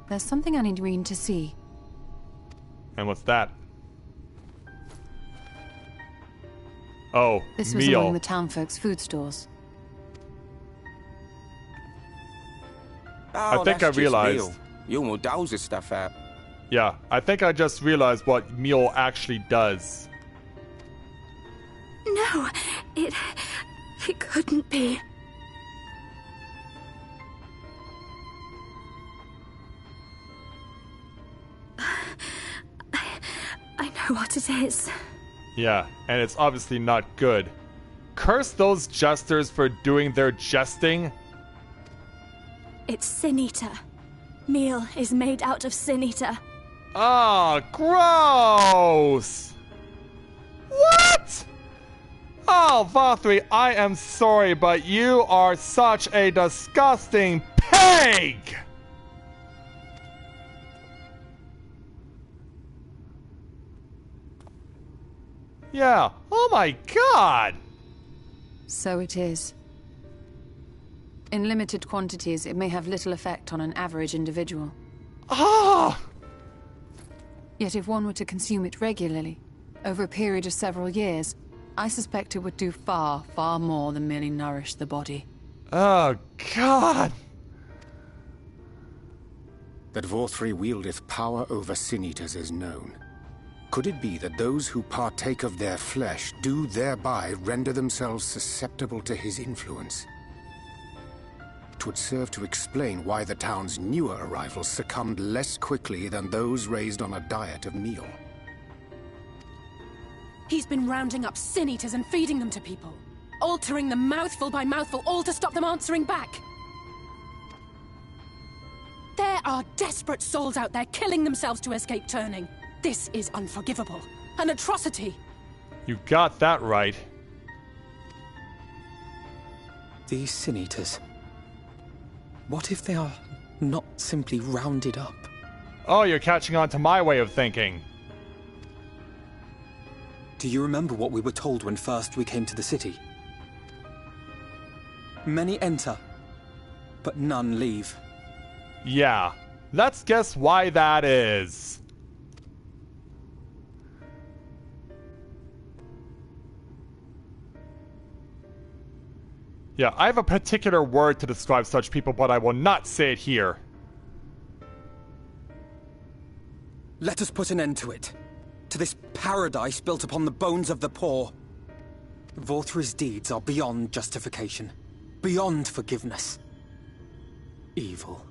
There's something I need Reen to see. And what's that? Oh, This was meal. among the townfolk's food stores. Oh, I think I realized. Yulmore doles this stuff out. Yeah, I think I just realized what meal actually does. No, it couldn't be. I know what it is. Yeah, and it's obviously not good. Curse those jesters for doing their jesting. It's Sin Eater. Meal is made out of Sin Eater. Ah, gross! What? Oh, Vothri, I am sorry, but you are such a disgusting pig! Yeah, oh my god! So it is. In limited quantities, it may have little effect on an average individual. Ah! Yet if one were to consume it regularly, over a period of several years, I suspect it would do far, far more than merely nourish the body. Oh, God! That Vorthri wieldeth power over sin-eaters is known. Could it be that those who partake of their flesh do thereby render themselves susceptible to his influence? 'Twould serve to explain why the town's newer arrivals succumbed less quickly than those raised on a diet of meal. He's been rounding up sin eaters and feeding them to people, altering them mouthful by mouthful, all to stop them answering back. There are desperate souls out there killing themselves to escape turning. This is unforgivable. An atrocity. You got that right. These sin-eaters. What if they are not simply rounded up? Oh, you're catching on to my way of thinking. Do you remember what we were told when first we came to the city? Many enter, but none leave. Yeah, let's guess why that is. Yeah, I have a particular word to describe such people, but I will not say it here. Let us put an end to it. To this paradise built upon the bones of the poor. Vorthri's deeds are beyond justification. Beyond forgiveness. Evil.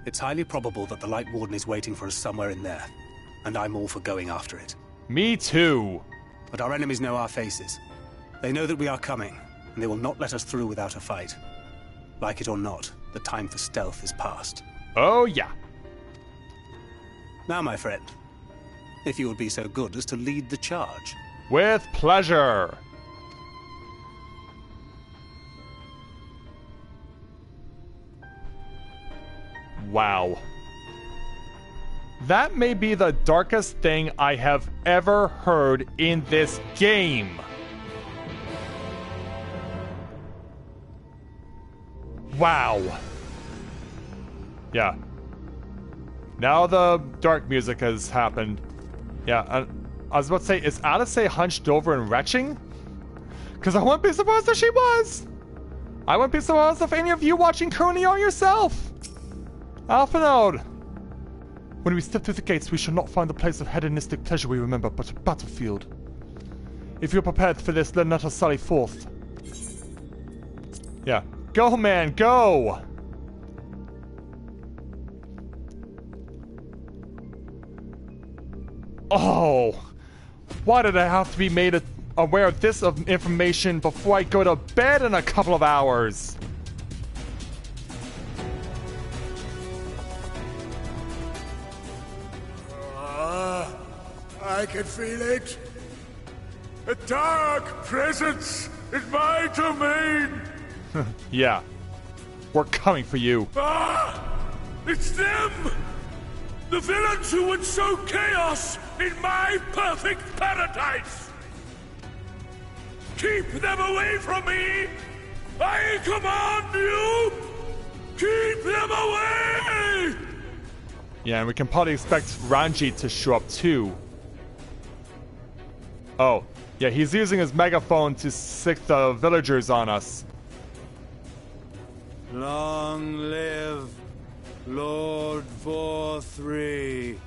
It's highly probable that the Light Warden is waiting for us somewhere in there. And I'm all for going after it. Me too. But our enemies know our faces. They know that we are coming, and they will not let us through without a fight. Like it or not, the time for stealth is past. Oh, yeah. Now, my friend, if you would be so good as to lead the charge. With pleasure. Wow. That may be the darkest thing I have ever heard in this game. Wow. Yeah. Now the dark music has happened. Yeah, I was about to say, is Alice hunched over and retching? Because I wouldn't be surprised if she was. I wouldn't be surprised if any of you watching currently are yourself. Alphanode. When we step through the gates, we shall not find the place of hedonistic pleasure we remember, but a battlefield. If you're prepared for this, then let us sally forth. Yeah. Go, man, go! Oh! Why did I have to be made aware of this information before I go to bed in a couple of hours? I can feel it. A dark presence in my domain. Yeah. We're coming for you. Ah! It's them! The villains who would sow chaos in my perfect paradise! Keep them away from me! I command you! Keep them away! Yeah, and we can probably expect Ranji to show up too. Oh, yeah, he's using his megaphone to sick the villagers on us. Long live Lord Vor-3.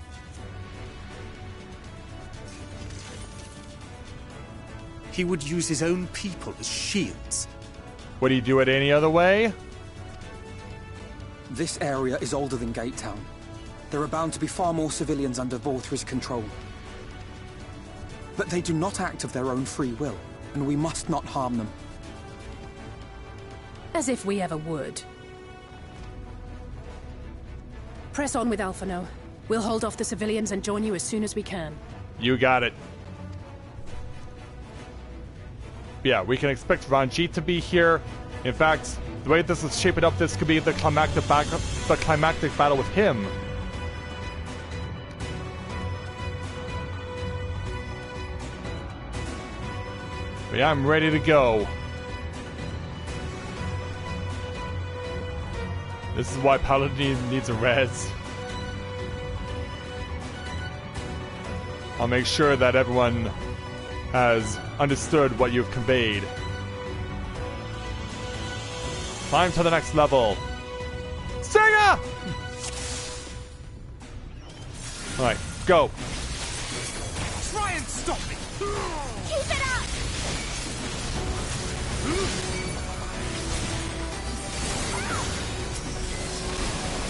He would use his own people as shields. Would he do it any other way? This area is older than Gatetown. There are bound to be far more civilians under Vor-3's control. But they do not act of their own free will, and we must not harm them. As if we ever would. Press on with Alphino. We'll hold off the civilians and join you as soon as we can. You got it. Yeah, we can expect Ranjit to be here. In fact, the way this is shaping up, this could be the climactic battle with him. But yeah, I'm ready to go. This is why Paladin needs a res. I'll make sure that everyone has understood what you've conveyed. Climb to the next level. Singer! Alright, go. Try and stop me! Keep it up!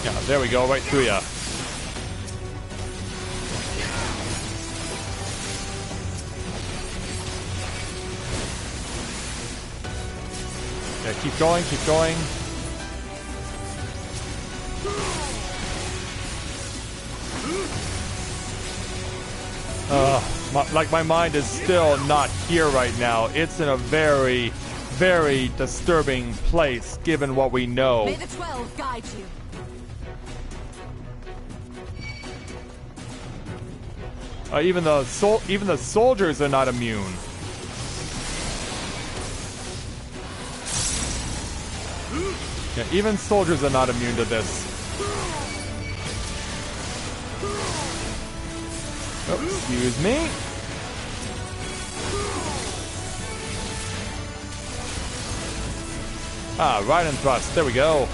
Yeah, there we go, right through ya. Yeah, keep going, keep going. My mind is still not here right now. It's in a very, very disturbing place, given what we know. May the 12 guide you. Even the soldiers are not immune. Yeah, even soldiers are not immune to this. Oh, excuse me. Ah, right and thrust. There we go.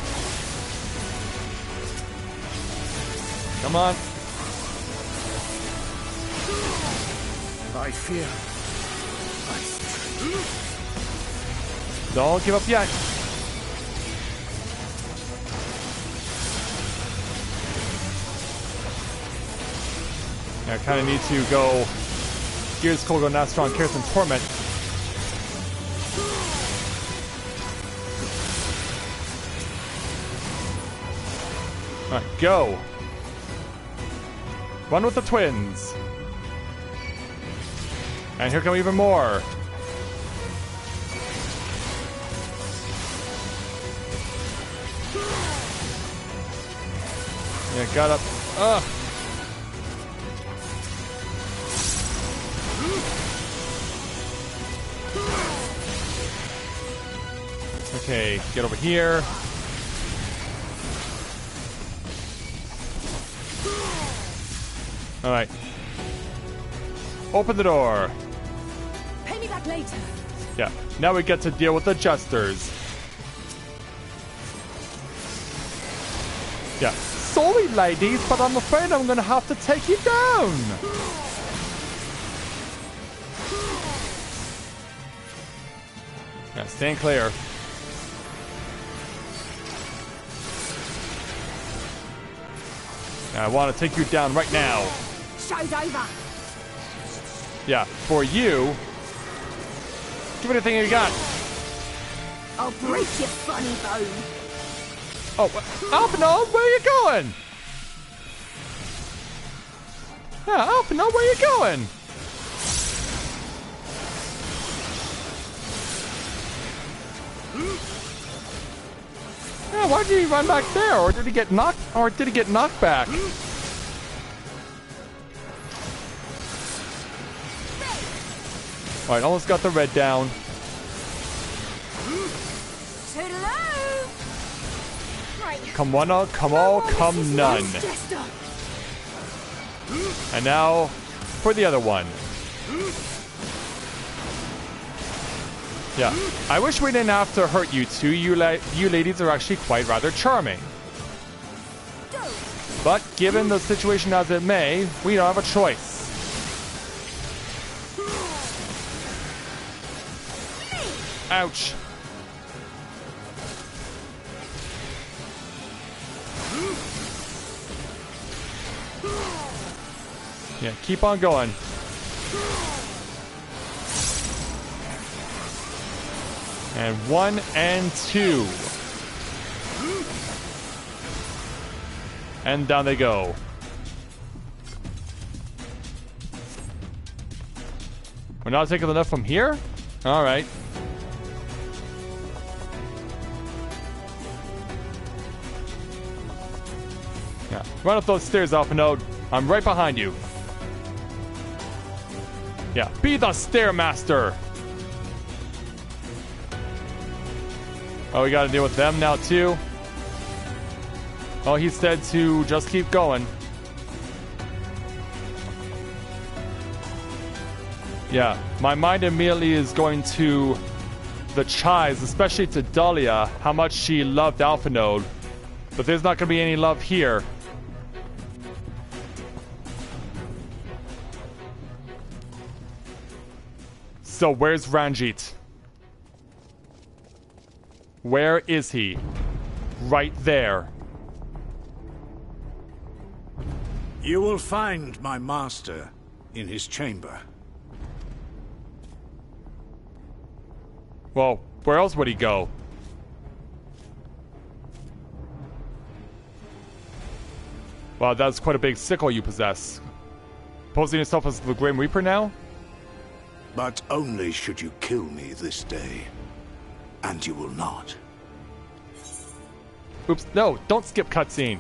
Come on. I fear. Don't give up yet. I kind of need to go Gears, Kolgo, Nastron, Cares, and Torment. Alright, go. Run with the twins. And here come even more. Yeah, got up. Ugh. Okay, get over here. Alright. Open the door. Pay me back later. Yeah, now we get to deal with the Jesters. Yeah. Sorry, ladies, but I'm afraid I'm gonna have to take you down. Yeah, stand clear. I want to take you down right now. Show's over. Yeah, for you. Give it everything you got. I'll break your funny bone. Oh, Alphino, where are you going? Yeah, Alphino, where are you going? Yeah, why did he run back there? Or did he get knocked back? Alright, almost got the red down. Come one, come all, come none. And now for the other one. Yeah, I wish we didn't have to hurt you two. You ladies are actually quite rather charming. But given the situation as it may, we don't have a choice. Ouch. Yeah, keep on going. And 1 and 2. And down they go. We're not taking enough from here? Alright. Yeah. Run up those stairs, Alphanode. I'm right behind you. Yeah, be the Stairmaster! Oh, we gotta deal with them now, too. Oh, he said to just keep going. Yeah, my mind immediately is going to the Chives, especially to Dahlia, how much she loved Alphanode. But there's not gonna be any love here. So where's Ranjit? Where is he? Right there. You will find my master in his chamber. Well, where else would he go? Wow, that's quite a big sickle you possess. Posing yourself as the Grim Reaper now? But only should you kill me this day. And you will not. Oops, no, don't skip cutscene.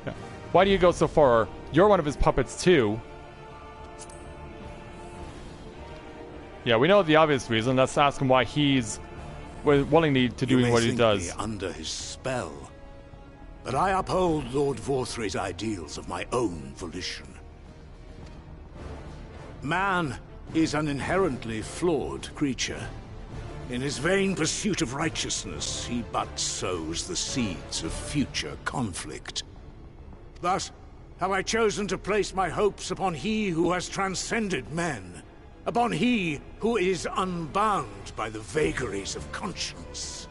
Yeah. Why do you go so far? You're one of his puppets too. Yeah, we know the obvious reason. Let's ask him why he's willing to do what he does. You may think me under his spell, but I uphold Lord Vorthry's ideals of my own volition. Man is an inherently flawed creature. In his vain pursuit of righteousness, he but sows the seeds of future conflict. Thus, have I chosen to place my hopes upon he who has transcended men, upon he who is unbound by the vagaries of conscience.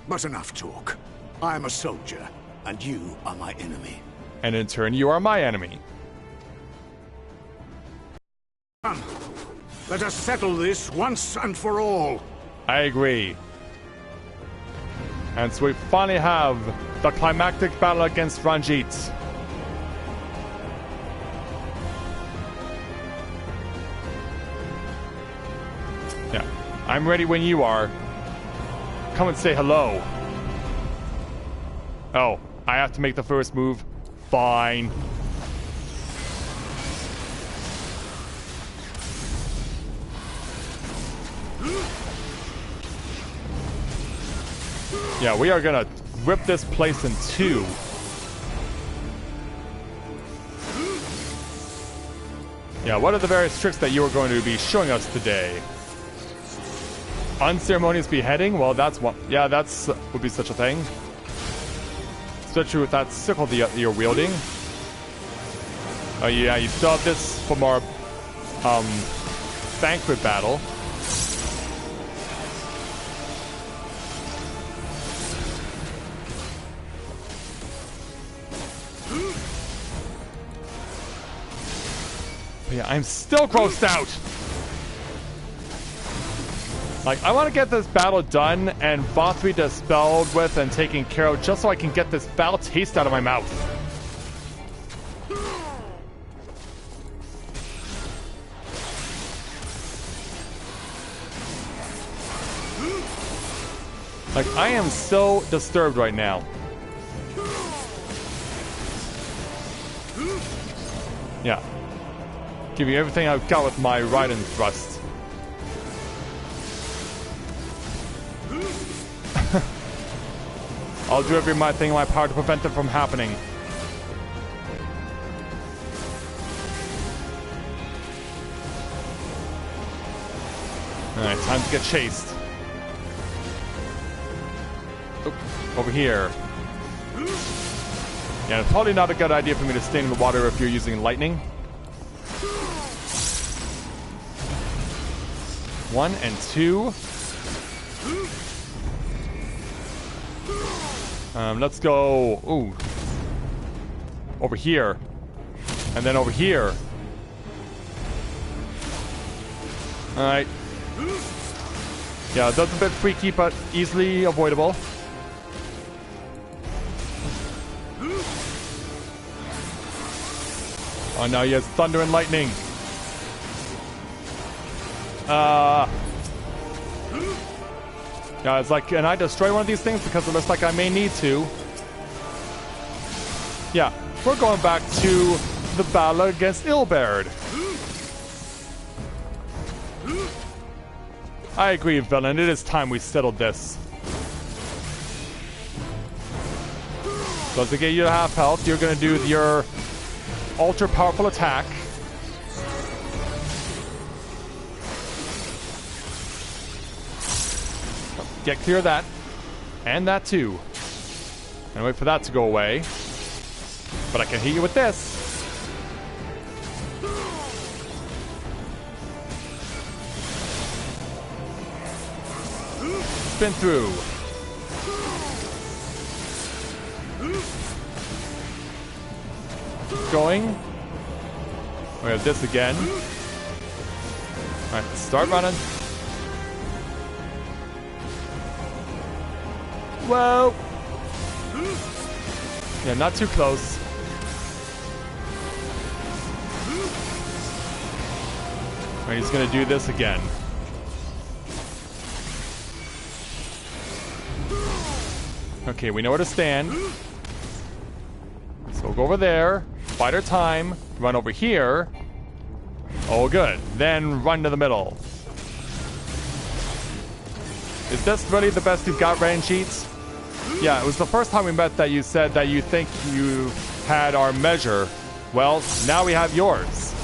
But enough talk. I am a soldier, and you are my enemy. And in turn, you are my enemy. Come, let us settle this once and for all. I agree. And so we finally have the climactic battle against Ranjit. Yeah, I'm ready when you are. Come and say hello. Oh, I have to make the first move. Fine. Yeah, we are gonna rip this place in two. Yeah, what are the various tricks that you are going to be showing us today? Unceremonious beheading? Well, that's one. Yeah, that's would be such a thing. Especially with that sickle that you're wielding. Oh yeah, you still have this from our banquet battle. But yeah, I'm still grossed out. Like, I want to get this battle done and Vorthry dispelled with and taken care of just so I can get this foul taste out of my mouth. Like, I am so disturbed right now. Yeah. Give you everything I've got with my Raiden thrust. I'll do every thing in my power to prevent it from happening. Alright, time to get chased. Oop, over here. Yeah, it's probably not a good idea for me to stay in the water if you're using lightning. 1 and 2. Let's go. Ooh. Over here. And then over here. Alright. Yeah, that's a bit freaky, but easily avoidable. Oh, now he has thunder and lightning. Yeah, it's like, can I destroy one of these things? Because it looks like I may need to. Yeah, we're going back to the battle against Ilberd. I agree, villain. It is time we settled this. So to get you to half health, you're going to do your ultra powerful attack. Get clear of that. And that too. And wait for that to go away. But I can hit you with this. Spin through. Going. We have this again. Alright, start running. Whoa! Yeah, not too close. Alright, he's gonna do this again. Okay, we know where to stand. So we'll go over there, bide our time, run over here. Oh, good. Then run to the middle. Is this really the best you've got, Rain Cheats? Yeah, it was the first time we met that you said that you think you had our measure. Well, now we have yours.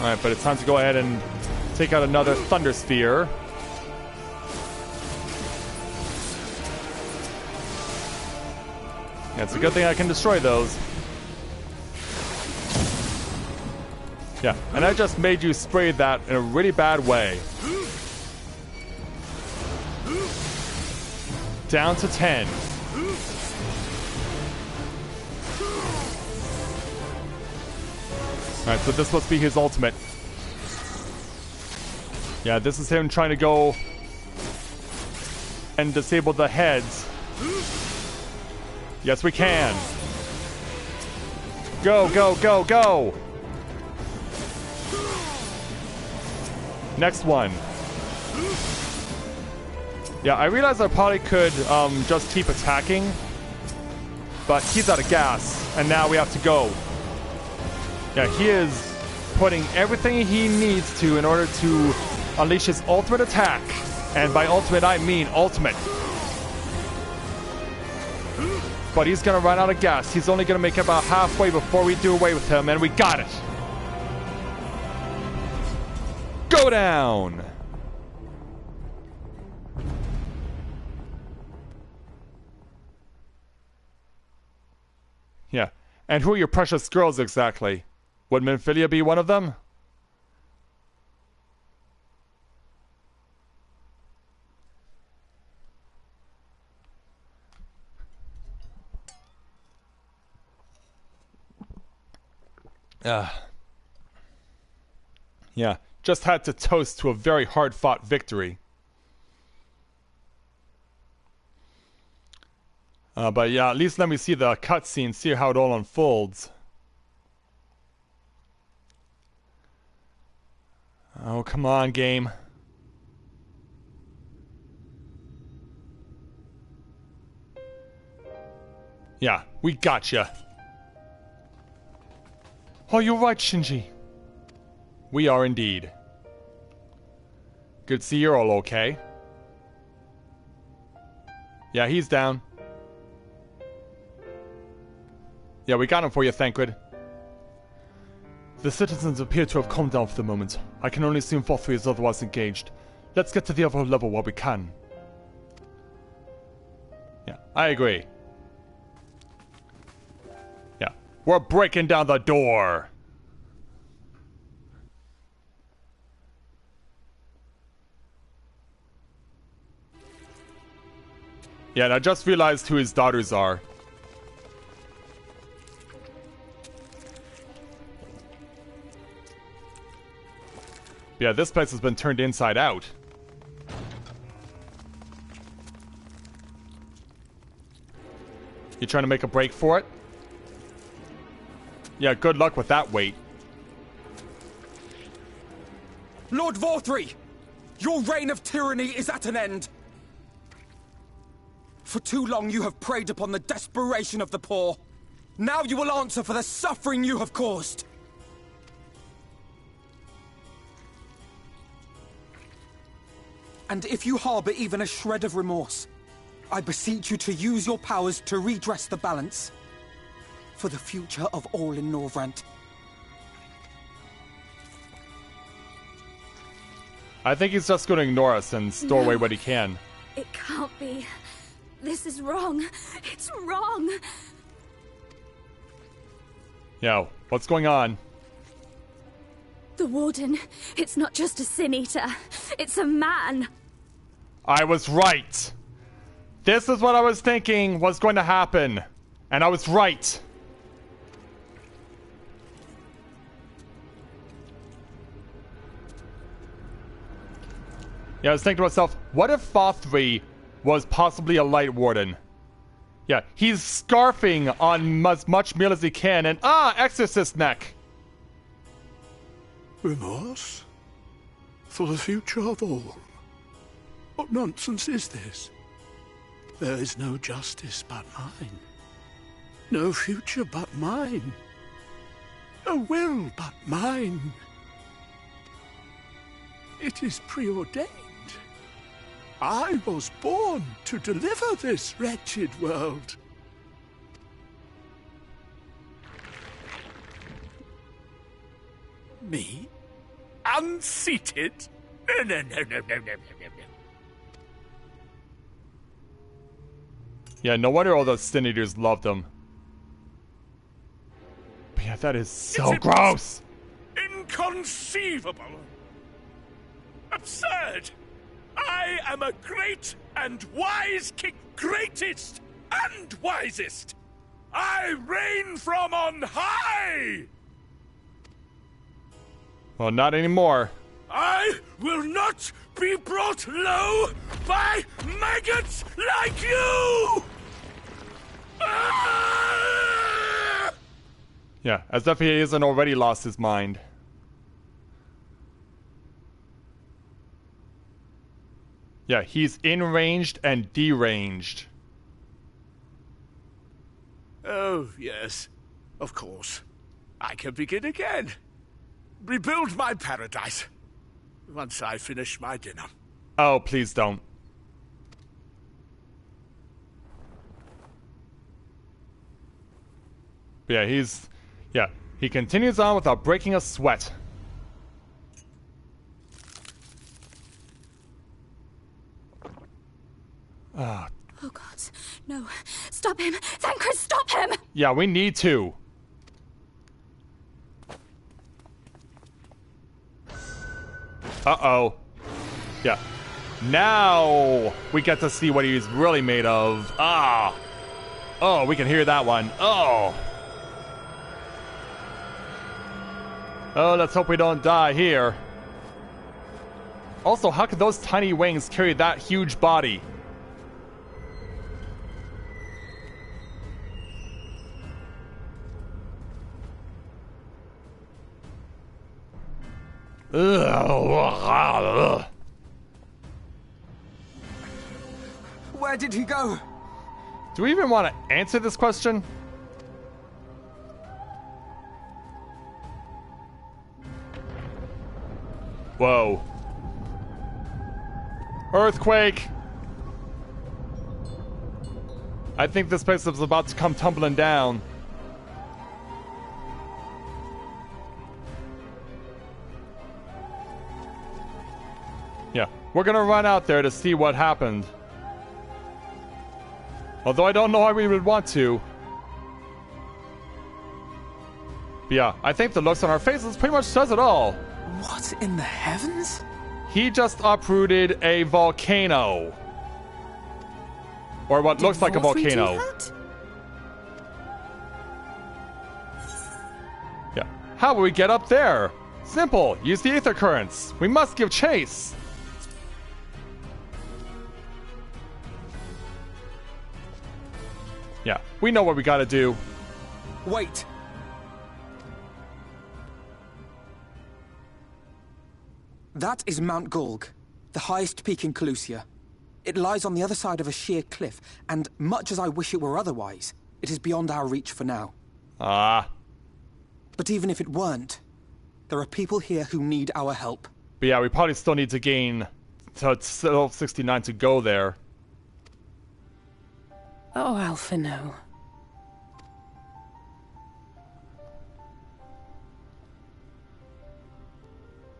Alright, but it's time to go ahead and take out another Thunder Sphere. Yeah, it's a good thing I can destroy those. Yeah, and I just made you spray that in a really bad way. Down to 10. Alright, so this must be his ultimate. Yeah, this is him trying to go and disable the heads. Yes, we can. Go, go, go, go! Next one. Yeah, I realize I probably could just keep attacking, but he's out of gas, and now we have to go. Yeah, he is putting everything he needs to in order to unleash his ultimate attack. And by ultimate, I mean ultimate. But he's gonna run out of gas. He's only gonna make it about halfway before we do away with him, and we got it. Go down! Yeah. And who are your precious girls exactly? Would Minfilia be one of them? Yeah, just had to toast to a very hard-fought victory. But yeah, at least let me see the cutscene, see how it all unfolds. Oh, come on, game. Yeah, we gotcha. Are you right, Shinji? We are indeed. Good to see you're all okay. Yeah, he's down. Yeah, we got him for you, Thancred. The citizens appear to have calmed down for the moment. I can only assume Voth is otherwise engaged. Let's get to the other level while we can. Yeah, I agree. Yeah, we're breaking down the door. Yeah, and I just realized who his daughters are. Yeah, this place has been turned inside out. You trying to make a break for it? Yeah, good luck with that weight. Lord Vorthree! Your reign of tyranny is at an end! For too long you have preyed upon the desperation of the poor. Now you will answer for the suffering you have caused! And if you harbor even a shred of remorse, I beseech you to use your powers to redress the balance. For the future of all in Norvrant. I think he's just going to ignore us and store away what he can. It can't be. This is wrong. It's wrong. Yo, what's going on? The Warden, it's not just a Sin Eater. It's a man. I was right. This is what I was thinking was going to happen. And I was right. Yeah, I was thinking to myself, what if Vorthree was possibly a Light Warden? Yeah, he's scarfing on as much meal as he can and Exorcist neck. Remorse? For the future of all? What nonsense is this? There is no justice but mine. No future but mine. No will but mine. It is preordained. I was born to deliver this wretched world. Me? Unseated? No. Yeah, no wonder all those Sin Eaters loved him. But yeah, that is so gross! Inconceivable! Absurd! I am a great and wise king, greatest and wisest! I reign from on high! Well, not anymore. I will not be brought low by maggots like you! Ah! Yeah, as if he hasn't already lost his mind. Yeah, he's enraged and deranged. Oh, yes. Of course. I can begin again. Rebuild my paradise. Once I finish my dinner. Oh, please don't. Yeah, he continues on without breaking a sweat. Oh God, no. Stop him! Thancred, stop him! Yeah, we need to. Uh-oh. Yeah. Now we get to see what he's really made of. Oh, we can hear that one. Oh, let's hope we don't die here. Also, how could those tiny wings carry that huge body? Ugh. Where did he go? Do we even want to answer this question? Whoa. Earthquake! I think this place is about to come tumbling down. Yeah, we're gonna run out there to see what happened. Although I don't know why we would want to. But yeah, I think the looks on our faces pretty much says it all. What in the heavens? He just uprooted a volcano. Or what looks like a volcano. Yeah. How will we get up there? Simple. Use the ether currents. We must give chase. Yeah, we know what we gotta do. Wait. That is Mount Golg, the highest peak in Calusia. It lies on the other side of a sheer cliff, and much as I wish it were otherwise, it is beyond our reach for now. Ah. But even if it weren't, there are people here who need our help. But yeah, we probably still need to gain to 69 to go there. Oh, Alphino.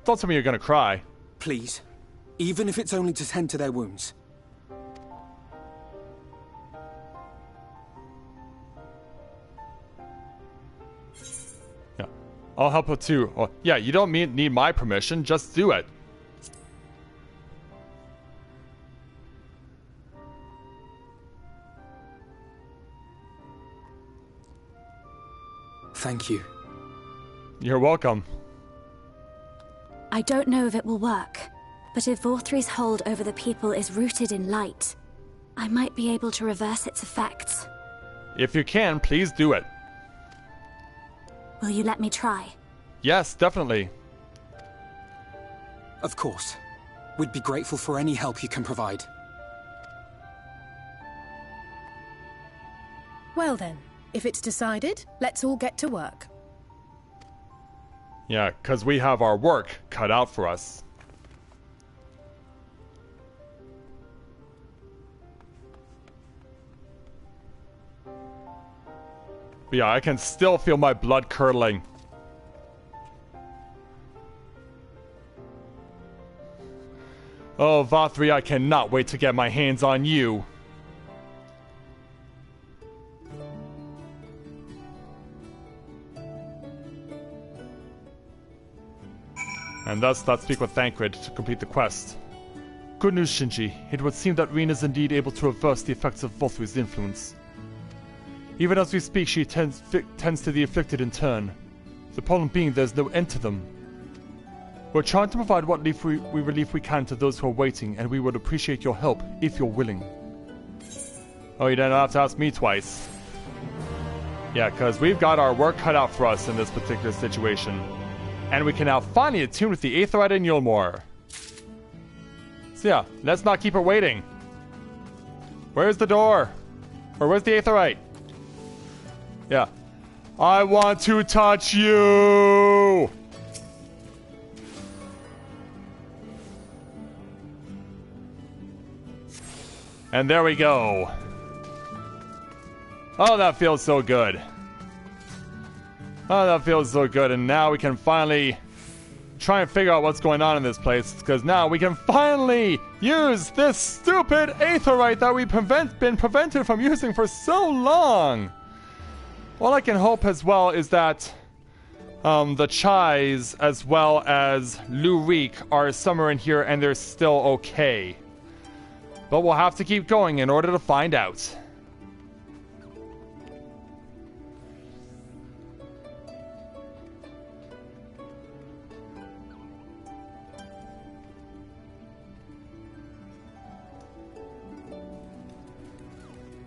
Don't tell me you're gonna cry. Please, even if it's only to tend to their wounds. Yeah, I'll help her too. Oh, yeah, you don't need my permission, just do it. Thank you. You're welcome. I don't know if it will work, but if Vorthri's hold over the people is rooted in light, I might be able to reverse its effects. If you can, please do it. Will you let me try? Yes, definitely. Of course. We'd be grateful for any help you can provide. Well then, if it's decided, let's all get to work. Yeah, because we have our work cut out for us. But yeah, I can still feel my blood curdling. Oh, Vothri, I cannot wait to get my hands on you. And thus, let's speak with Thancred to complete the quest. Good news, Shinji. It would seem that Rin is indeed able to reverse the effects of Vothri's influence. Even as we speak, she tends to the afflicted in turn. The problem being there's no end to them. We're trying to provide what relief we can to those who are waiting, and we would appreciate your help if you're willing. Oh, you don't have to ask me twice. Yeah, because we've got our work cut out for us in this particular situation. And we can now finally attune with the Aetheryte and Yulmore. So yeah, let's not keep her waiting. Where's the door? Or where's the Aetheryte? Yeah. I want to touch you! And there we go. Oh, that feels so good. Oh, that feels so good. And now we can finally try and figure out what's going on in this place. Because now we can finally use this stupid Aetheryte that we've been prevented from using for so long. All I can hope as well is that the Chais as well as Lurik are somewhere in here and they're still okay. But we'll have to keep going in order to find out.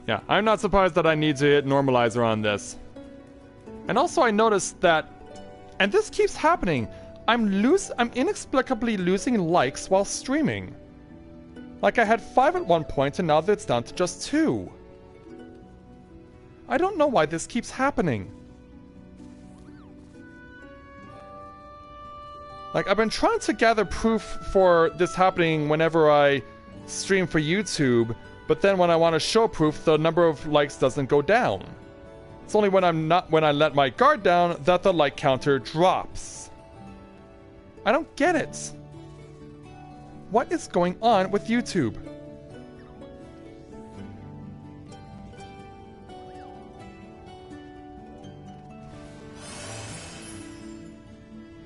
Yeah, I'm not surprised that I need to hit normalizer on this. And also I noticed that, and this keeps happening, I'm inexplicably losing likes while streaming. Like I had 5 at one point and now it's down to just 2. I don't know why this keeps happening. Like, I've been trying to gather proof for this happening whenever I stream for YouTube, but then when I want to show proof, the number of likes doesn't go down. It's only when I let my guard down that the like counter drops. I don't get it. What is going on with YouTube?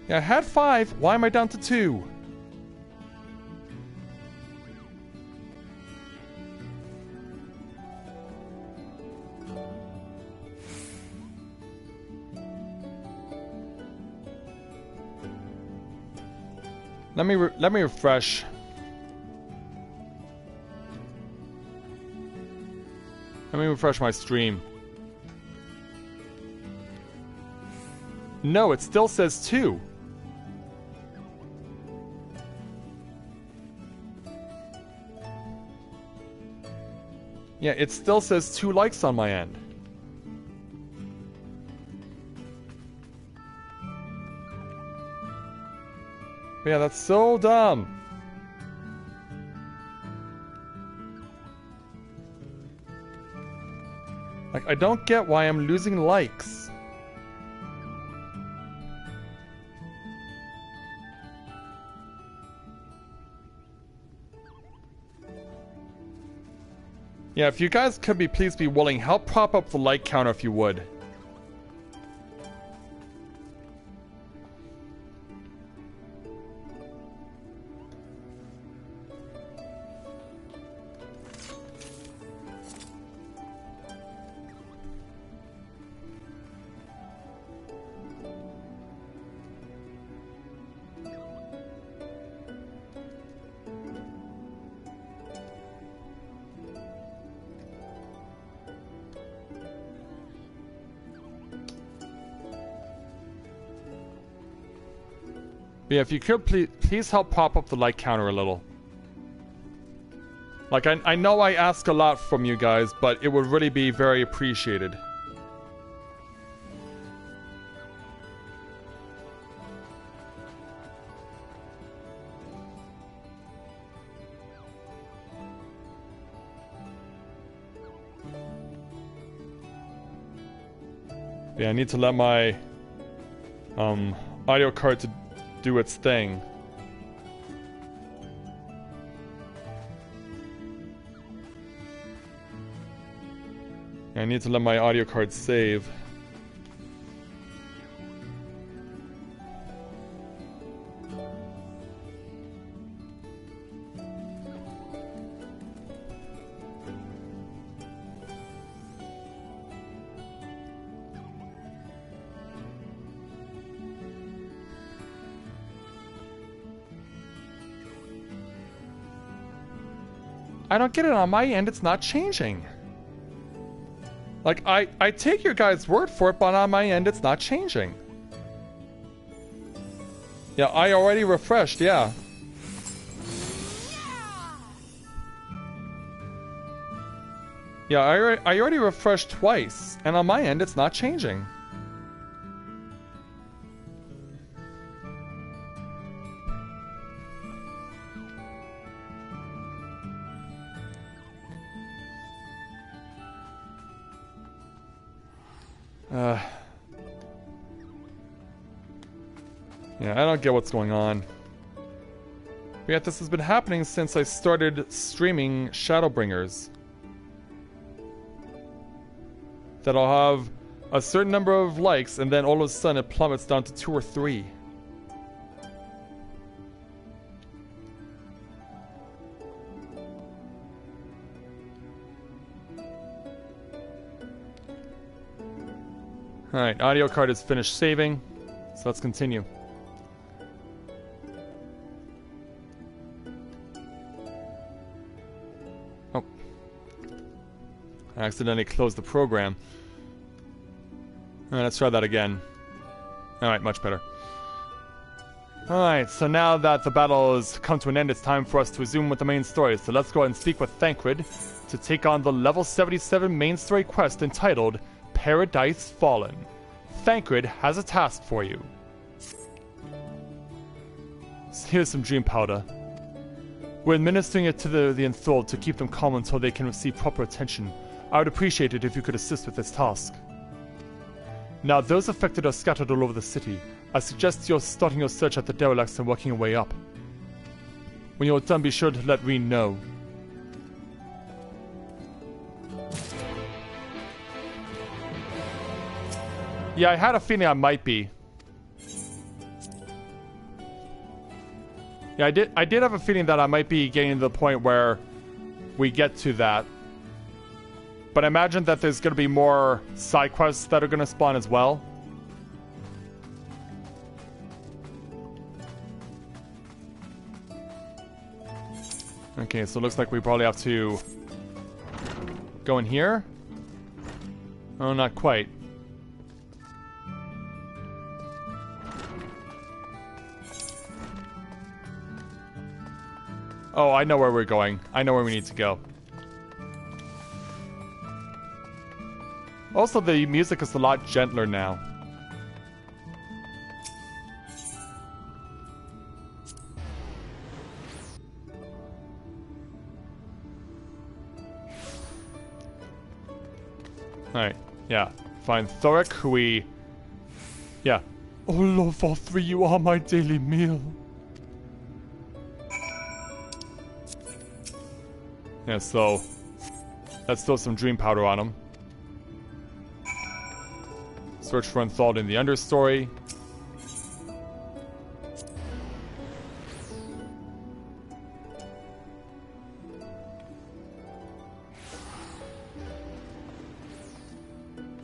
Yeah, I had 5. Why am I down to 2? Let me refresh. Let me refresh my stream. No, it still says 2. Yeah, it still says 2 likes on my end. Yeah, that's so dumb. Like, I don't get why I'm losing likes. Yeah, if you guys could please be willing, help prop up the like counter if you would. Yeah, if you could please help prop up the like counter a little. Like, I know I ask a lot from you guys, but it would really be very appreciated. Yeah, I need to let my audio card to do its thing. I need to let my audio card save. I don't get it. On my end, it's not changing. Like, I take your guys' word for it, but on my end, it's not changing. Yeah, I already refreshed, yeah. Yeah, I already refreshed twice, and on my end, it's not changing. Yeah, I don't get what's going on. But yet this has been happening since I started streaming Shadowbringers. That I'll have a certain number of likes and then all of a sudden it plummets down to 2 or 3. Alright, audio card is finished saving, so let's continue. Oh. I accidentally closed the program. Alright, let's try that again. Alright, much better. Alright, so now that the battle has come to an end, it's time for us to resume with the main story. So let's go ahead and speak with Thancred to take on the level 77 main story quest entitled Paradise Fallen. Thancred has a task for you. Here's some dream powder. We're administering it to the enthralled to keep them calm until they can receive proper attention. I would appreciate it if you could assist with this task. Now, those affected are scattered all over the city. I suggest you're starting your search at the derelicts and working your way up. When you're done, be sure to let Reen know. Yeah, I had a feeling I might be. Yeah, I did have a feeling that I might be getting to the point where we get to that. But I imagine that there's going to be more side quests that are going to spawn as well. Okay, so it looks like we probably have to go in here. Oh, not quite. Oh, I know where we're going. I know where we need to go. Also, the music is a lot gentler now. Alright, yeah. Find Thoric, who we... Yeah. Oh Lord, Valkyrie, you are my daily meal. Yeah, so... let's throw some dream powder on him. Search for Enthralled in the understory.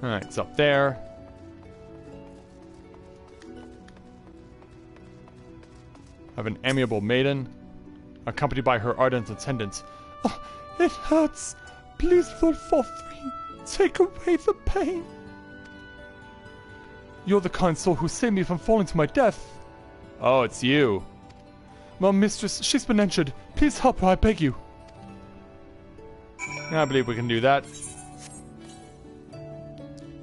Alright, it's up there. Have an amiable maiden, accompanied by her ardent attendant. Oh, it hurts. Please, Lord Valkyrie, take away the pain. You're the kind soul who saved me from falling to my death. Oh, it's you. My mistress, she's been injured. Please help her, I beg you. I believe we can do that.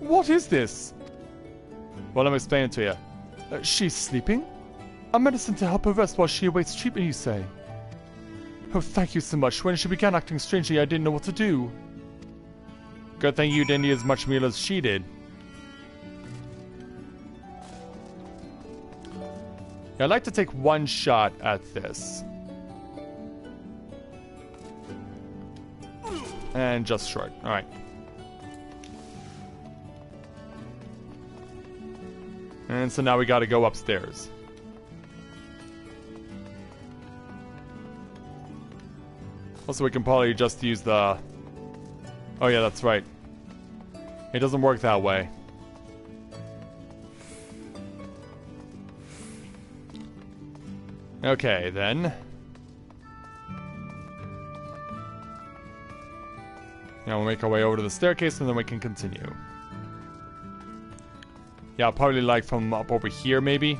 What is this? Well, let me explain it to you. She's sleeping? A medicine to help her rest while she awaits treatment, you say? Oh, thank you so much. When she began acting strangely, I didn't know what to do. Good thing you didn't eat as much meal as she did. Yeah, I'd like to take one shot at this. And just short. Alright. And so now we gotta go upstairs. Also, we can probably just use the... Oh yeah, that's right. It doesn't work that way. Okay, then. Now we'll make our way over to the staircase and then we can continue. Yeah, probably like from up over here, maybe.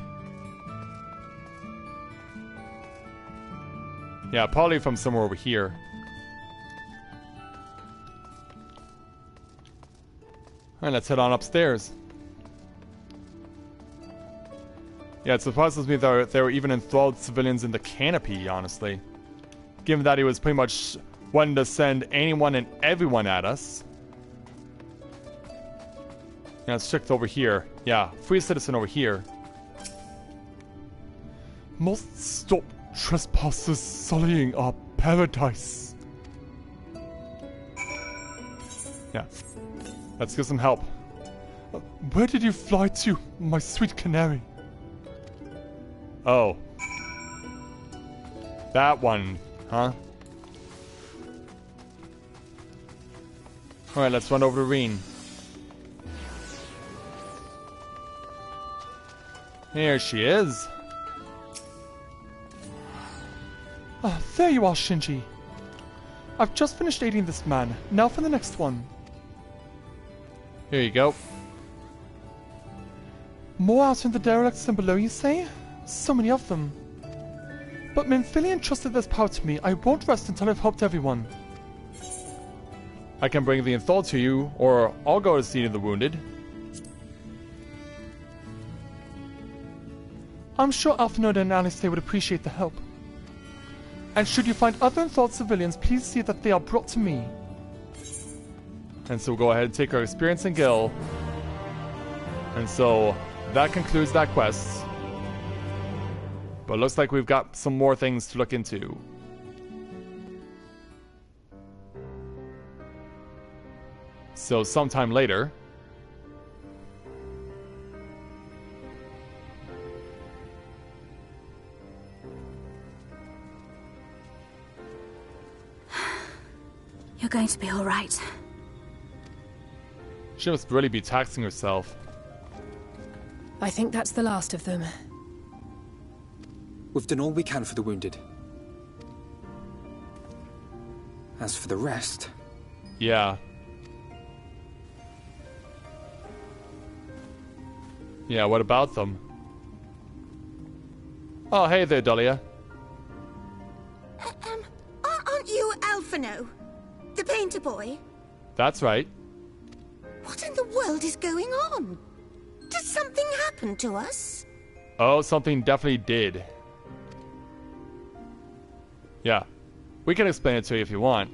Yeah, probably from somewhere over here. Alright, let's head on upstairs. Yeah, it surprises me that there were even enthralled civilians in the canopy, honestly. Given that he was pretty much wanting to send anyone and everyone at us. Yeah, let's check over here. Yeah, free citizen over here. Must stop trespassers sullying our paradise. Yeah. Let's get some help. Where did you fly to, my sweet canary? Oh. That one, huh? Alright, let's run over to Reen. Here she is. Ah, there you are, Shinji. I've just finished aiding this man. Now for the next one. Here you go. More out in the derelicts than below, you say? So many of them. But Minfili entrusted this power to me. I won't rest until I've helped everyone. I can bring the Enthal to you, or I'll go to see the wounded. I'm sure Alphinoda and Alistair would appreciate the help. And should you find other Enthal civilians, please see that they are brought to me. And so we'll go ahead and take our experience in Gil. And so that concludes that quest. But it looks like we've got some more things to look into. So sometime later. You're going to be all right. She must really be taxing herself. I think that's the last of them. We've done all we can for the wounded. As for the rest... Yeah. Yeah, what about them? Oh, hey there, Dahlia. Aren't you Alphino? The painter boy? That's right. What in the world is going on? Did something happen to us? Oh, something definitely did. Yeah. We can explain it to you if you want.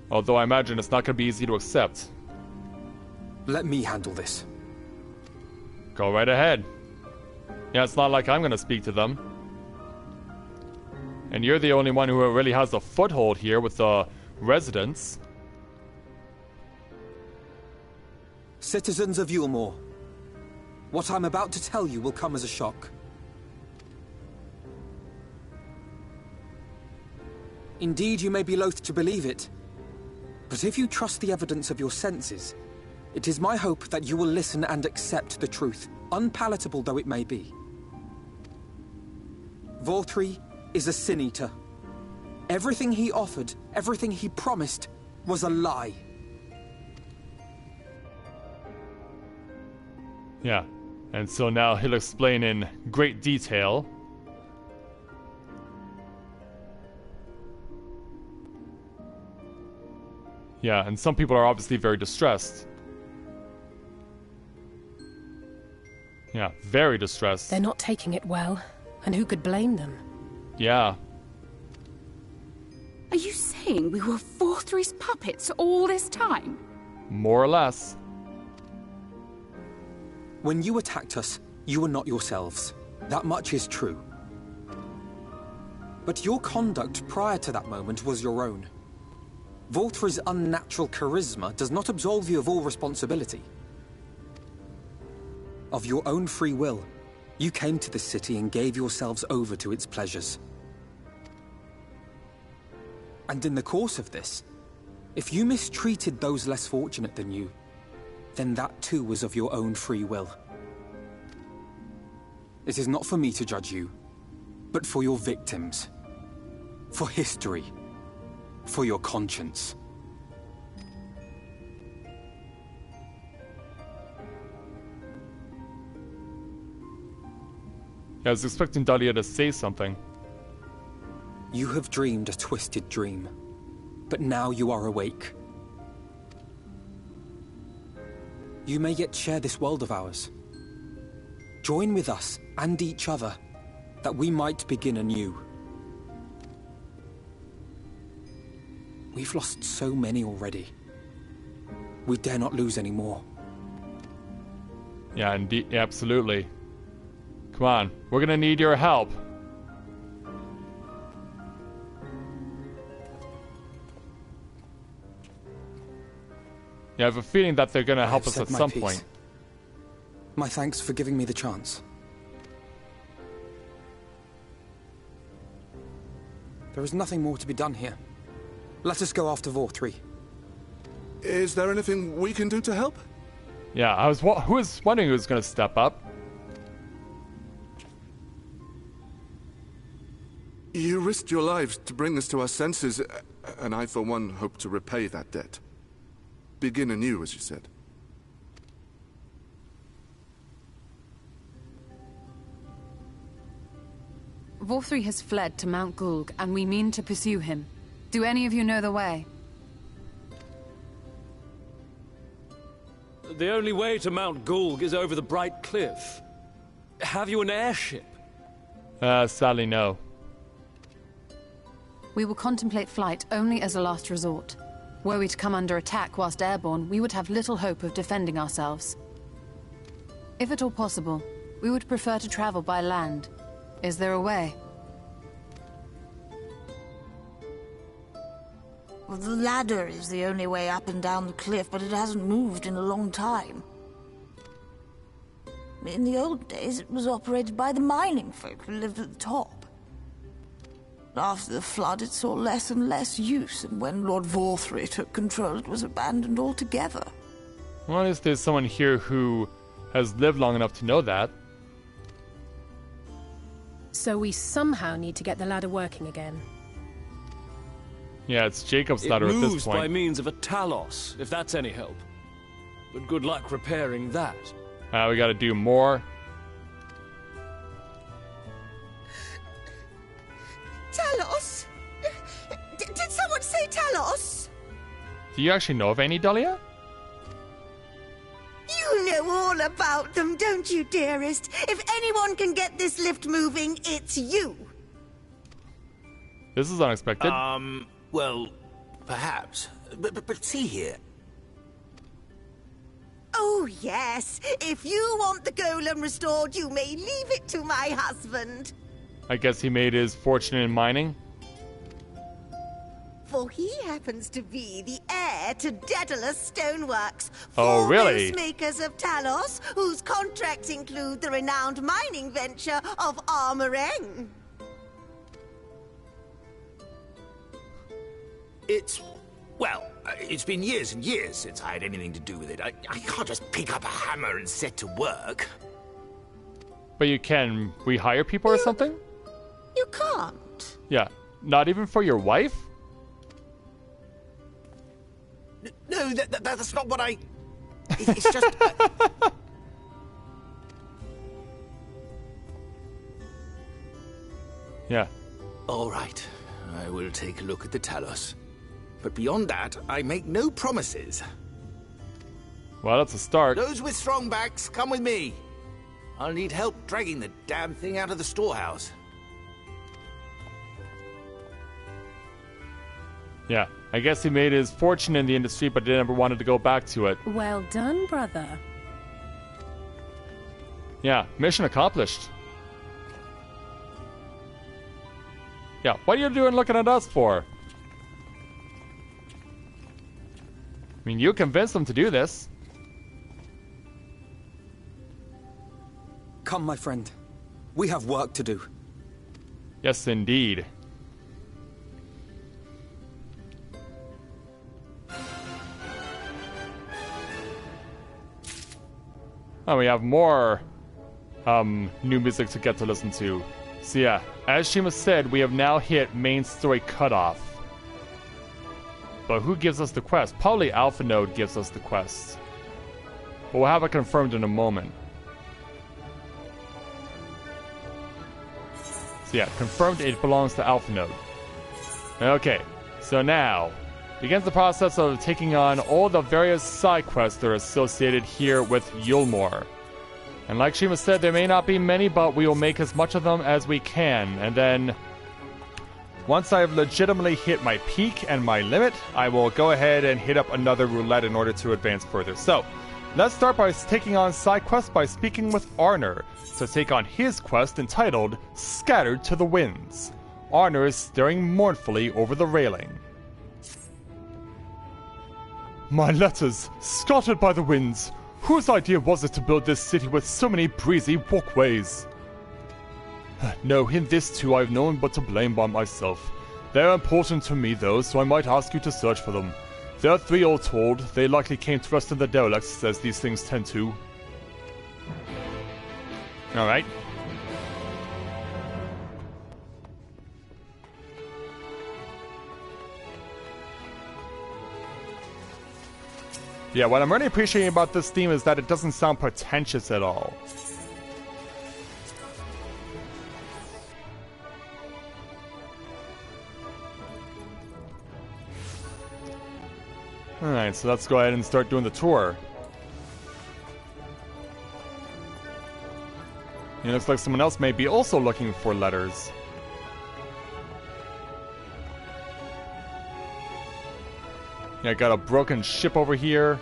Although I imagine it's not going to be easy to accept. Let me handle this. Go right ahead. Yeah, it's not like I'm going to speak to them. And you're the only one who really has a foothold here with the residents. Citizens of Yulmore, what I'm about to tell you will come as a shock. Indeed, you may be loath to believe it, but if you trust the evidence of your senses, it is my hope that you will listen and accept the truth, unpalatable though it may be. Vortri is a Sin Eater. Everything he offered, everything he promised, was a lie. Yeah, and so now he'll explain in great detail. Yeah, and some people are obviously very distressed. Yeah, very distressed. They're not taking it well, and who could blame them? Yeah. Are you saying we were Vorthri's puppets all this time? More or less. When you attacked us, you were not yourselves. That much is true. But your conduct prior to that moment was your own. Vorthri's unnatural charisma does not absolve you of all responsibility. Of your own free will, you came to this city and gave yourselves over to its pleasures. And in the course of this, if you mistreated those less fortunate than you, then that too was of your own free will. It is not for me to judge you, but for your victims, for history, for your conscience. Yeah, I was expecting Dahlia to say something. You have dreamed a twisted dream, but now you are awake. You may yet share this world of ours. Join with us and each other, that we might begin anew. We've lost so many already. We dare not lose any more. Yeah, indeed, absolutely. Come on, we're gonna need your help. Yeah, I have a feeling that they're gonna help us at some point. My thanks for giving me the chance. There is nothing more to be done here. Let us go after Vorthri. Is there anything we can do to help? Yeah, I was wondering who was gonna step up. You risked your lives to bring us to our senses, and I for one hope to repay that debt. Begin anew, as you said. Vorthri has fled to Mount Gulg, and we mean to pursue him. Do any of you know the way? The only way to Mount Gulg is over the Bright Cliff. Have you an airship? Sadly, no. We will contemplate flight only as a last resort. Were we to come under attack whilst airborne, we would have little hope of defending ourselves. If at all possible, we would prefer to travel by land. Is there a way? Well, the ladder is the only way up and down the cliff, but it hasn't moved in a long time. In the old days, it was operated by the mining folk who lived at the top. After the flood, it saw less and less use, and when Lord Vorthri took control, it was abandoned altogether. Well, at least there's someone here who has lived long enough to know that. So we somehow need to get the ladder working again. Yeah, it's Jacob's ladder at this point. It moves by means of a talos, if that's any help. But good luck repairing that. We gotta do more. Talos? Did someone say Talos? Do you actually know of any, Dahlia? You know all about them, don't you, dearest? If anyone can get this lift moving, it's you. This is unexpected. Well, perhaps. But see here. Oh, yes. If you want the golem restored, you may leave it to my husband. I guess he made his fortune in mining. For he happens to be the heir to Daedalus Stoneworks. Oh, really? Makers of Talos, whose contracts include the renowned mining venture of Armoreng. It's been years and years since I had anything to do with it. I can't just pick up a hammer and set to work. But you can. We hire people or something? You can't. Yeah. Not even for your wife? No, that's not what I... It's just... Yeah. All right. I will take a look at the Talos. But beyond that, I make no promises. Well, that's a start. Those with strong backs, come with me. I'll need help dragging the damn thing out of the storehouse. Yeah. I guess he made his fortune in the industry, but never wanted to go back to it. Well done, brother. Yeah. Mission accomplished. Yeah. What are you doing looking at us for? I mean, you convinced them to do this. Come, my friend. We have work to do. Yes, indeed. Oh, we have more new music to get to listen to. So yeah, as Shima said, we have now hit main story cutoff. But who gives us the quest? Probably Alpha Node gives us the quest. But we'll have it confirmed in a moment. So yeah, confirmed it belongs to Alpha Node. Okay, so now begins the process of taking on all the various side quests that are associated here with Yulmore. And like Shima said, there may not be many, but we will make as much of them as we can. And then, once I have legitimately hit my peak and my limit, I will go ahead and hit up another roulette in order to advance further. So, let's start by taking on side quests by speaking with Arner to take on his quest entitled Scattered to the Winds. Arner is staring mournfully over the railing. My letters, scattered by the winds. Whose idea was it to build this city with so many breezy walkways? No, in this too I have no one but to blame by myself. They are important to me though, so I might ask you to search for them. There are 3 all told. They likely came to rest in the derelicts, as these things tend to. Alright. Yeah, what I'm really appreciating about this theme is that it doesn't sound pretentious at all. Alright, so let's go ahead and start doing the tour. It looks like someone else may be also looking for letters. Yeah, got a broken ship over here.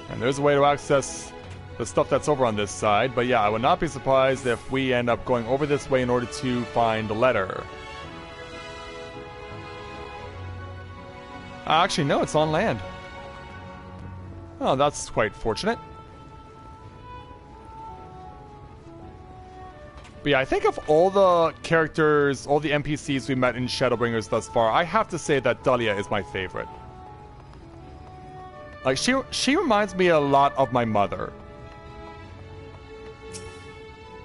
And there's a way to access the stuff that's over on this side. But yeah, I would not be surprised if we end up going over this way in order to find a letter. Actually, no, it's on land. Oh, that's quite fortunate. But yeah, I think of all the characters, all the NPCs we met in Shadowbringers thus far, I have to say that Dahlia is my favorite. Like, she reminds me a lot of my mother.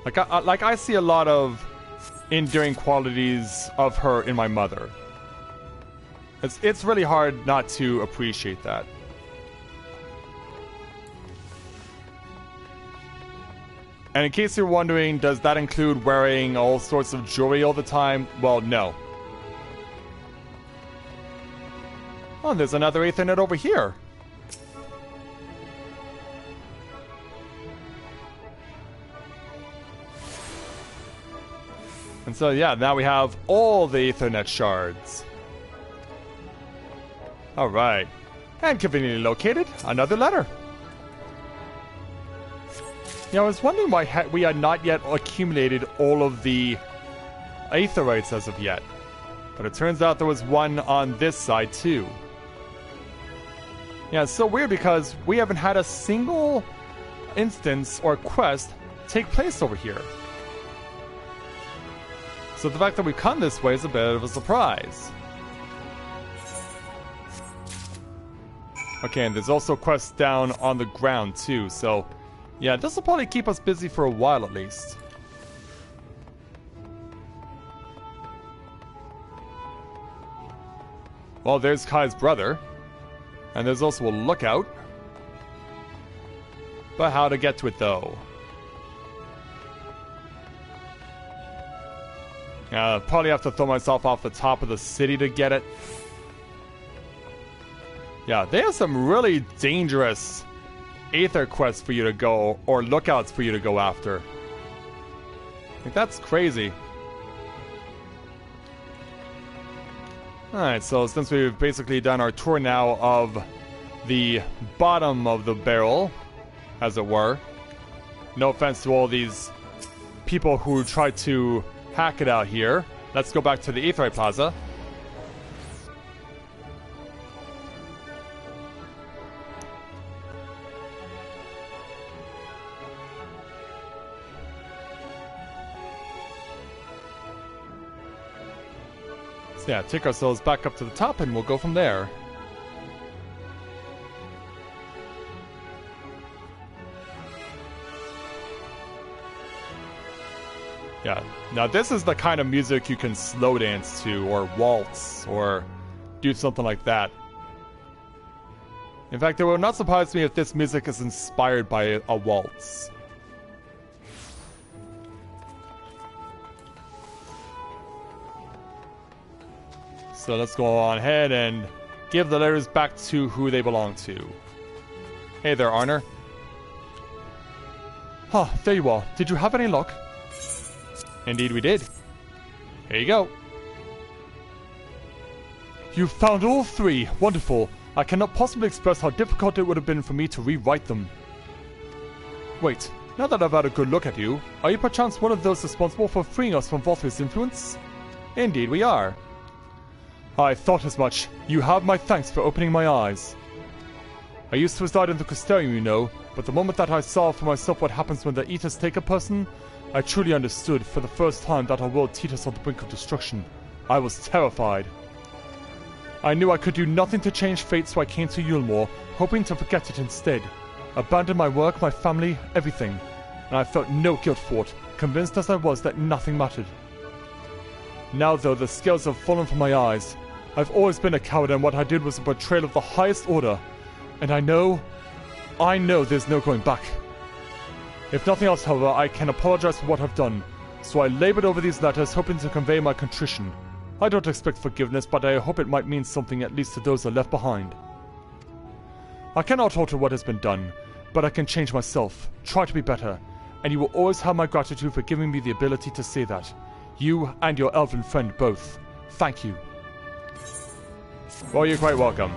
Like I see a lot of endearing qualities of her in my mother. It's really hard not to appreciate that. And in case you're wondering, does that include wearing all sorts of jewelry all the time? Well, no. Oh, there's another Aethernet over here. And so, yeah, now we have all the Aethernet shards. Alright. And conveniently located, another letter. Yeah, I was wondering why we had not yet accumulated all of the Aetherites as of yet. But it turns out there was one on this side too. Yeah, it's so weird because we haven't had a single instance or quest take place over here. So the fact that we've come this way is a bit of a surprise. Okay, and there's also quests down on the ground too, so yeah, this will probably keep us busy for a while at least. Well, there's Kai's brother. And there's also a lookout. But how to get to it though? Yeah, I'll probably have to throw myself off the top of the city to get it. Yeah, they have some really dangerous Aether quests for you to go, or lookouts for you to go after. Like, that's crazy. Alright, so since we've basically done our tour now of the bottom of the barrel, as it were. No offense to all these people who tried to hack it out here. Let's go back to the Aetherite Plaza. So yeah, take ourselves back up to the top and we'll go from there. Yeah, now this is the kind of music you can slow dance to, or waltz, or do something like that. In fact, it would not surprise me if this music is inspired by a waltz. So let's go on ahead and give the letters back to who they belong to. Hey there, Arner. Ah, there you are. Did you have any luck? Indeed we did. Here you go. You found all three. Wonderful. I cannot possibly express how difficult it would have been for me to rewrite them. Wait, now that I've had a good look at you, are you perchance one of those responsible for freeing us from Volthry's influence? Indeed we are. I thought as much. You have my thanks for opening my eyes. I used to reside in the Crystarium, you know, but the moment that I saw for myself what happens when the Eaters take a person, I truly understood for the first time that our world teeters on the brink of destruction. I was terrified. I knew I could do nothing to change fate, so I came to Yulmore, hoping to forget it instead. Abandoned my work, my family, everything. And I felt no guilt for it, convinced as I was that nothing mattered. Now though, the scales have fallen from my eyes. I've always been a coward, and what I did was a betrayal of the highest order. And I know there's no going back. If nothing else, however, I can apologize for what I've done. So I labored over these letters, hoping to convey my contrition. I don't expect forgiveness, but I hope it might mean something at least to those that are left behind. I cannot alter what has been done, but I can change myself, try to be better, and you will always have my gratitude for giving me the ability to say that. You and your elven friend both. Thank you. Well, you're quite welcome.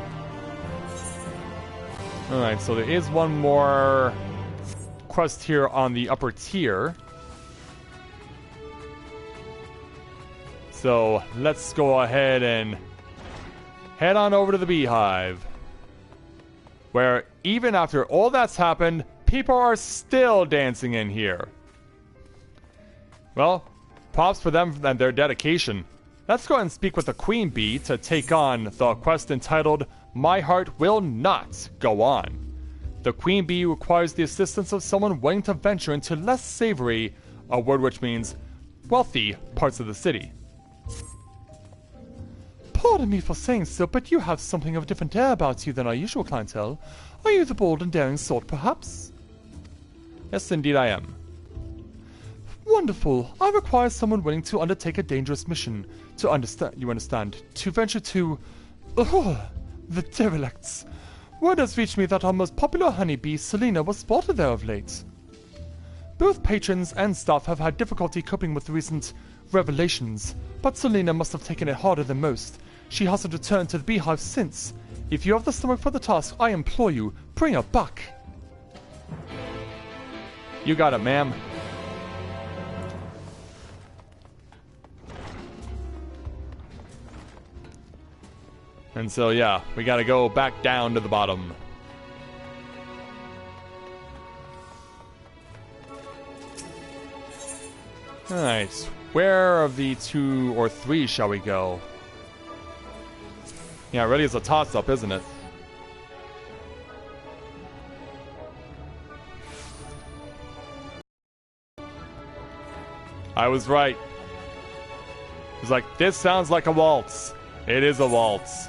Alright, so there is one more quest here on the upper tier. So, let's go ahead and head on over to the Beehive. Where, even after all that's happened, people are still dancing in here. Well, props for them and their dedication. Let's go ahead and speak with the Queen Bee to take on the quest entitled, My Heart Will Not Go On. The Queen Bee requires the assistance of someone willing to venture into less savory, a word which means wealthy, parts of the city. Pardon me for saying so, but you have something of a different air about you than our usual clientele. Are you the bold and daring sort, perhaps? Yes, indeed I am. Wonderful. I require someone willing to undertake a dangerous mission. To understand. To venture to... the derelicts. Word has reached me that our most popular honeybee, Selena, was spotted there of late. Both patrons and staff have had difficulty coping with the recent revelations, but Selena must have taken it harder than most. She hasn't returned to the Beehive since. If you have the stomach for the task, I implore you, bring her back. You got it, ma'am. And so, yeah, we gotta go back down to the bottom. Alright, where of the 2 or 3 shall we go? Yeah, it really is a toss-up, isn't it? I was right. It's like, this sounds like a waltz. It is a waltz.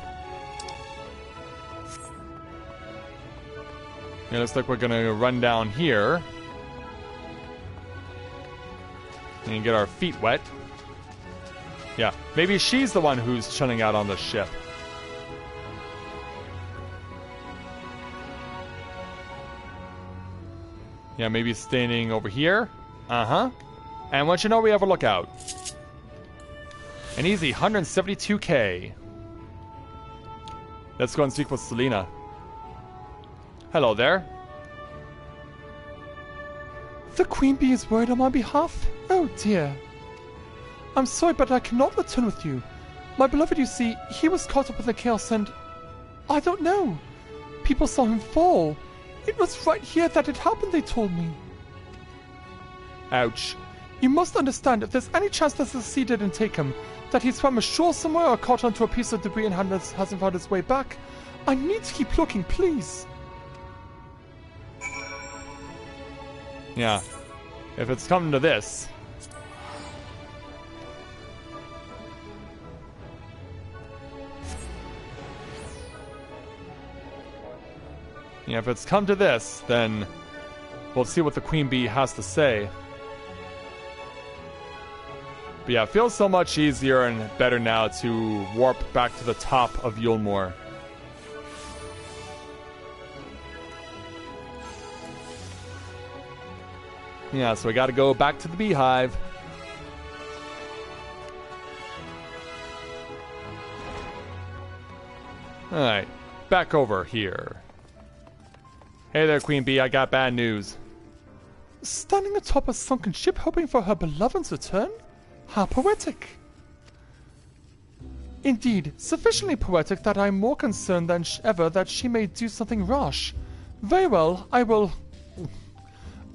It looks like we're gonna run down here and get our feet wet. Yeah, maybe she's the one who's chilling out on the ship. Yeah, maybe standing over here. Uh-huh. And once you know, we have a lookout. An easy 172k. Let's go and speak with Selena. Hello there. The Queen Bee is worried on my behalf? Oh dear. I'm sorry, but I cannot return with you. My beloved, you see, he was caught up in the chaos and... I don't know. People saw him fall. It was right here that it happened, they told me. Ouch. You must understand, if there's any chance that the sea didn't take him, that he's swam ashore somewhere or caught onto a piece of debris and hasn't found his way back, I need to keep looking, please. Yeah. If it's come to this... Yeah, if it's come to this, then we'll see what the Queen Bee has to say. But yeah, it feels so much easier and better now to warp back to the top of Yulmore. Yeah, so we gotta go back to the Beehive. Alright, back over here. Hey there, Queen Bee, I got bad news. Standing atop a sunken ship hoping for her beloved's return? How poetic. Indeed, sufficiently poetic that I'm more concerned than ever that she may do something rash. Very well, I will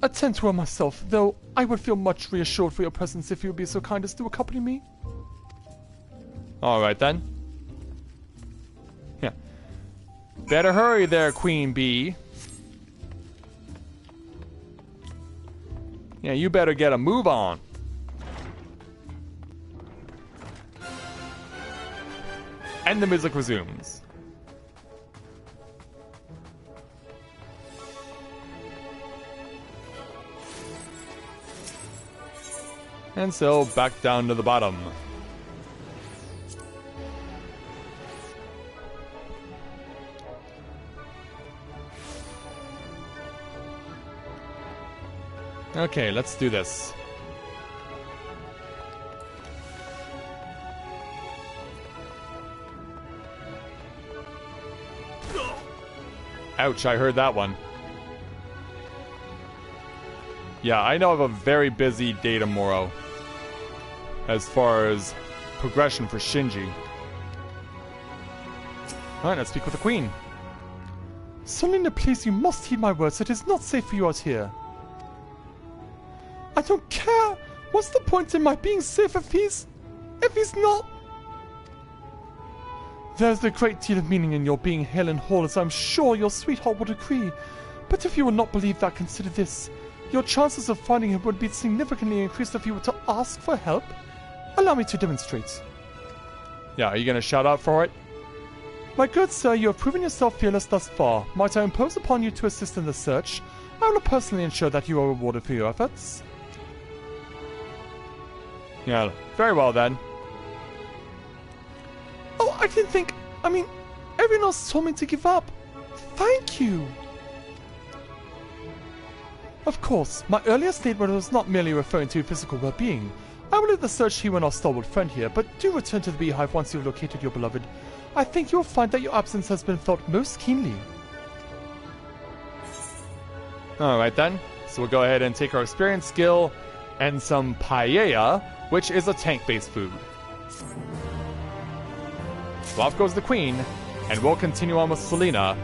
attend to her myself, though I would feel much reassured for your presence if you would be so kind as to accompany me. Alright then. Yeah. Better hurry there, Queen Bee. Yeah, you better get a move on. And the music resumes. And so, back down to the bottom. Okay, let's do this. Ouch, I heard that one. Yeah, I know I have a very busy day tomorrow as far as progression for Shinji. Alright, let's speak with the Queen. Selena, please, you must heed my words. It is not safe for you out here. I don't care. What's the point in my being safe if he's not? There's a great deal of meaning in your being hale and whole, as I'm sure your sweetheart would agree. But if you will not believe that, consider this. Your chances of finding him would be significantly increased if you were to ask for help. Allow me to demonstrate. Yeah, are you going to shout out for it? My good sir, you have proven yourself fearless thus far. Might I impose upon you to assist in the search? I will personally ensure that you are rewarded for your efforts. Yeah, very well then. Oh, I didn't think... I mean, everyone else told me to give up. Thank you. Of course, my earlier statement was not merely referring to your physical well-being. I will leave the search to you and our stalwart friend here, but do return to the beehive once you have located your beloved. I think you will find that your absence has been felt most keenly. Alright then, so we'll go ahead and take our experience skill and some paella, which is a tank-based food. So off goes the Queen, and we'll continue on with Selena,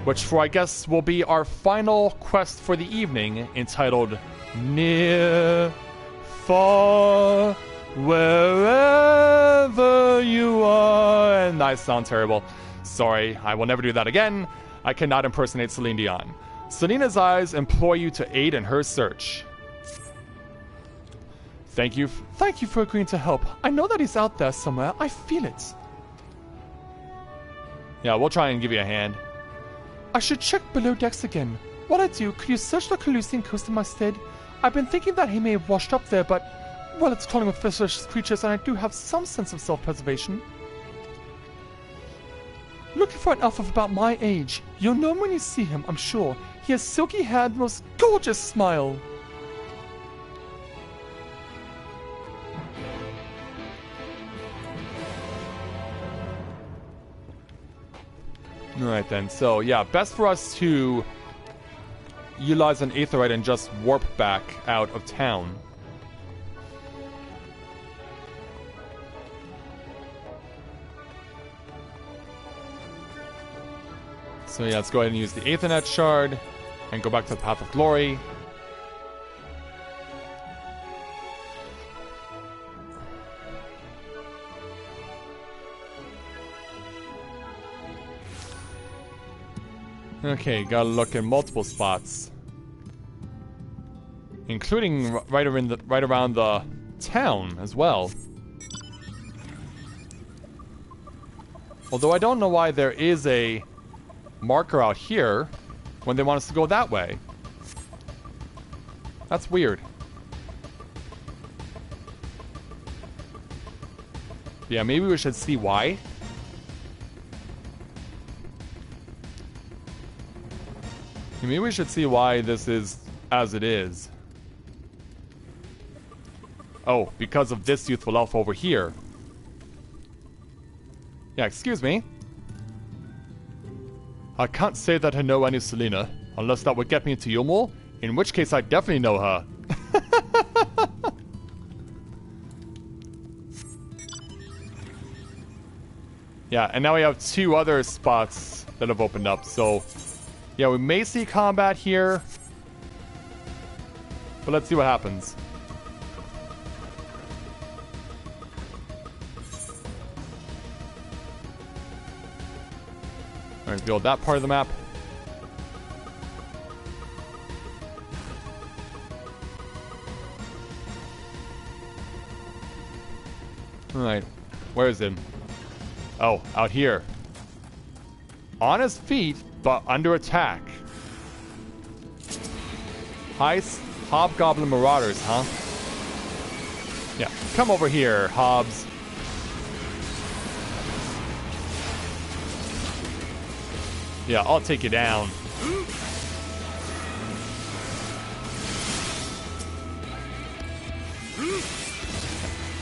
which I guess will be our final quest for the evening, entitled Near, Far, Wherever You Are. And I sound terrible. Sorry, I will never do that again. I cannot impersonate Celine Dion. Selena's eyes implore you to aid in her search. Thank you for agreeing to help. I know that he's out there somewhere. I feel it. Yeah, we'll try and give you a hand. I should check below decks again. While I do, could you search the Calusian coast in my stead? I've been thinking that he may have washed up there, but... well, it's calling with fishless creatures, and I do have some sense of self-preservation. Looking for an elf of about my age. You'll know him when you see him, I'm sure. He has silky hair and the most gorgeous smile. Alright then, so yeah, best for us to utilize an Aetherite and just warp back out of town. So yeah, let's go ahead and use the Aethernet shard and go back to the Path of Glory. Okay, gotta look in multiple spots, including right around the town as well. Although I don't know why there is a marker out here when they want us to go that way. That's weird. Yeah, maybe we should see why. Maybe we should see why this is as it is. Oh, because of this youthful elf over here. Yeah, excuse me. I can't say that I know any Selena, unless that would get me into Yulmul, in which case I definitely know her. Yeah, and now we have 2 other spots that have opened up, so... yeah, we may see combat here, but let's see what happens. Alright, build that part of the map. Alright, where is it? Oh, out here. On his feet, but under attack. Heist Hobgoblin Marauders, huh? Yeah, come over here, Hobbs. Yeah, I'll take you down.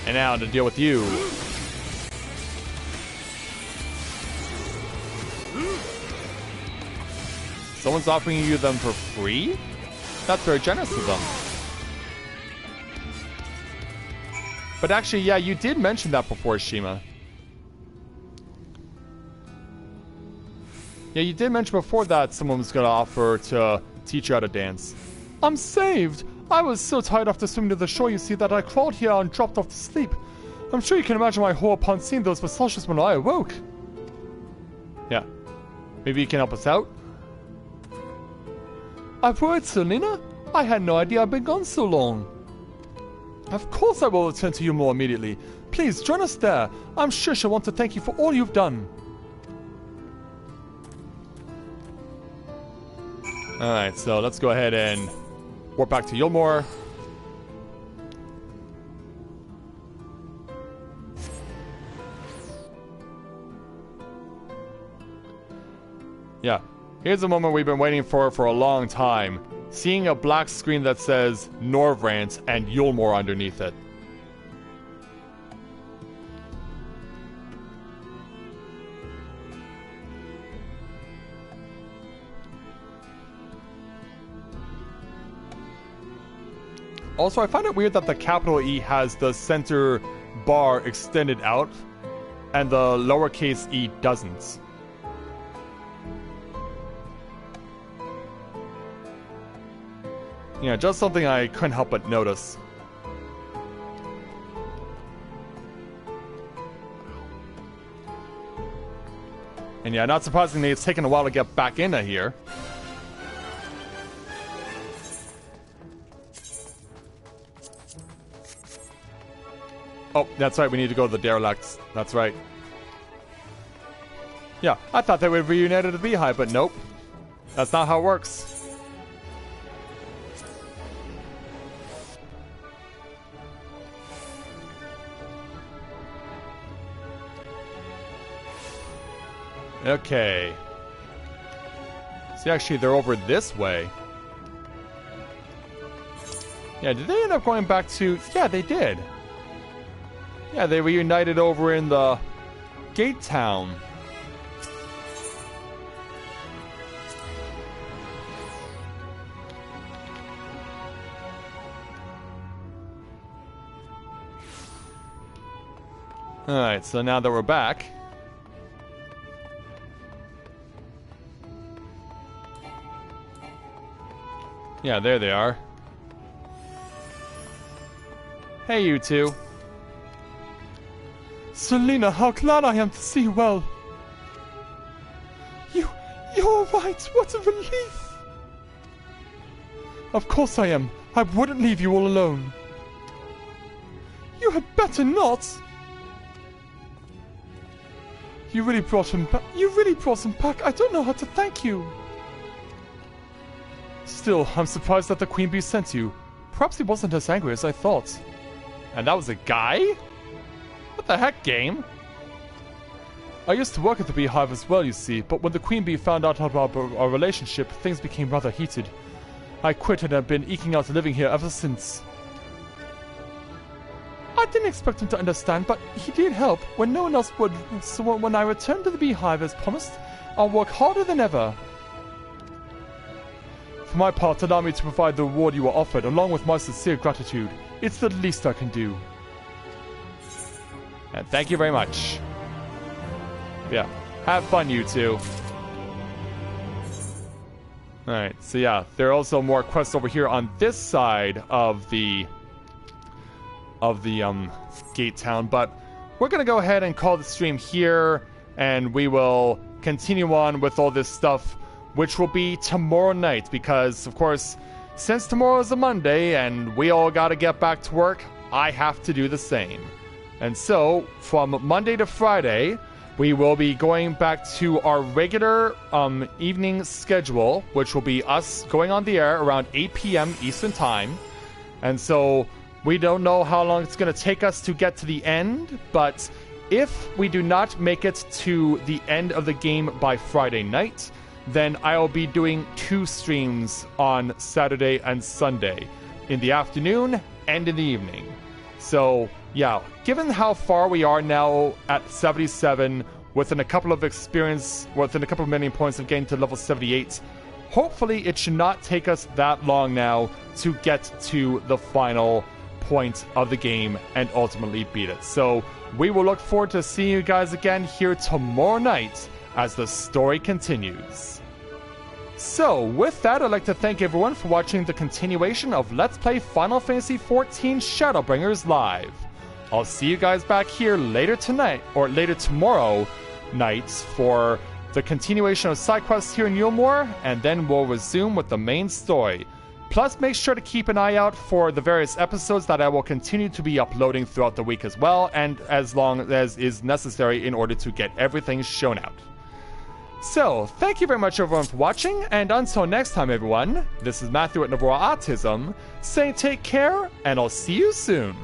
And now to deal with you. Someone's offering you them for free? That's very generous of them. But actually, yeah, you did mention that before, Shima. Yeah, you did mention before that someone was going to offer to teach you how to dance. I'm saved! I was so tired after swimming to the shore, you see, that I crawled here and dropped off to sleep. I'm sure you can imagine my horror upon seeing those massages when I awoke. Yeah. Maybe you can help us out? I've worried, Selena. I had no idea I'd been gone so long. Of course I will return to you more immediately. Please, join us there. I'm sure she'll want to thank you for all you've done. Alright, so let's go ahead and warp back to Yulmore. Yeah, here's a moment we've been waiting for a long time. Seeing a black screen that says Norvrant and Yulmore underneath it. Also, I find it weird that the capital E has the center bar extended out and the lowercase e doesn't. Yeah, just something I couldn't help but notice. And yeah, not surprisingly, it's taken a while to get back into here. Oh, that's right, we need to go to the Derelicts. That's right. Yeah, I thought they would reunite at the Beehive, but nope. That's not how it works. Okay. See, actually, they're over this way. Yeah, did they end up going back to... Yeah, they did. Yeah, they reunited over in the Gate Town. Alright, so now that we're back... Yeah, there they are. Hey, you two. Selena, how glad I am to see you well. You're right. What a relief. Of course I am. I wouldn't leave you all alone. You had better not. You really brought him back. You really brought him back. I don't know how to thank you. Still, I'm surprised that the Queen Bee sent you. Perhaps he wasn't as angry as I thought. And that was a guy? What the heck, game? I used to work at the Beehive as well, you see, but when the Queen Bee found out about our relationship, things became rather heated. I quit and have been eking out a living here ever since. I didn't expect him to understand, but he did help when no one else would. So when I returned to the Beehive as promised, I'll work harder than ever. For my part, allow me to provide the reward you were offered, along with my sincere gratitude. It's the least I can do. And thank you very much. Yeah, have fun, you two. Alright, so yeah, there are also more quests over here on this side of the Gate Town, but we're gonna go ahead and call the stream here, and we will continue on with all this stuff, which will be tomorrow night, because, of course, since tomorrow is a Monday and we all gotta get back to work, I have to do the same. And so, from Monday to Friday, we will be going back to our regular evening schedule, which will be us going on the air around 8 p.m. Eastern Time. And so, we don't know how long it's going to take us to get to the end, but if we do not make it to the end of the game by Friday night, then I'll be doing 2 streams on Saturday and Sunday, in the afternoon and in the evening. So, yeah, given how far we are now at 77, within a couple of million points of getting to level 78, hopefully it should not take us that long now to get to the final point of the game and ultimately beat it. So we will look forward to seeing you guys again here tomorrow night as the story continues. So with that, I'd like to thank everyone for watching the continuation of Let's Play Final Fantasy XIV Shadowbringers Live. I'll see you guys back here later tonight, or later tomorrow nights, for the continuation of side quests here in Yulmore, and then we'll resume with the main story. Plus, make sure to keep an eye out for the various episodes that I will continue to be uploading throughout the week as well, and as long as is necessary in order to get everything shown out. So, thank you very much everyone for watching, and until next time everyone, this is Matthew at Novaura Autism, saying take care, and I'll see you soon.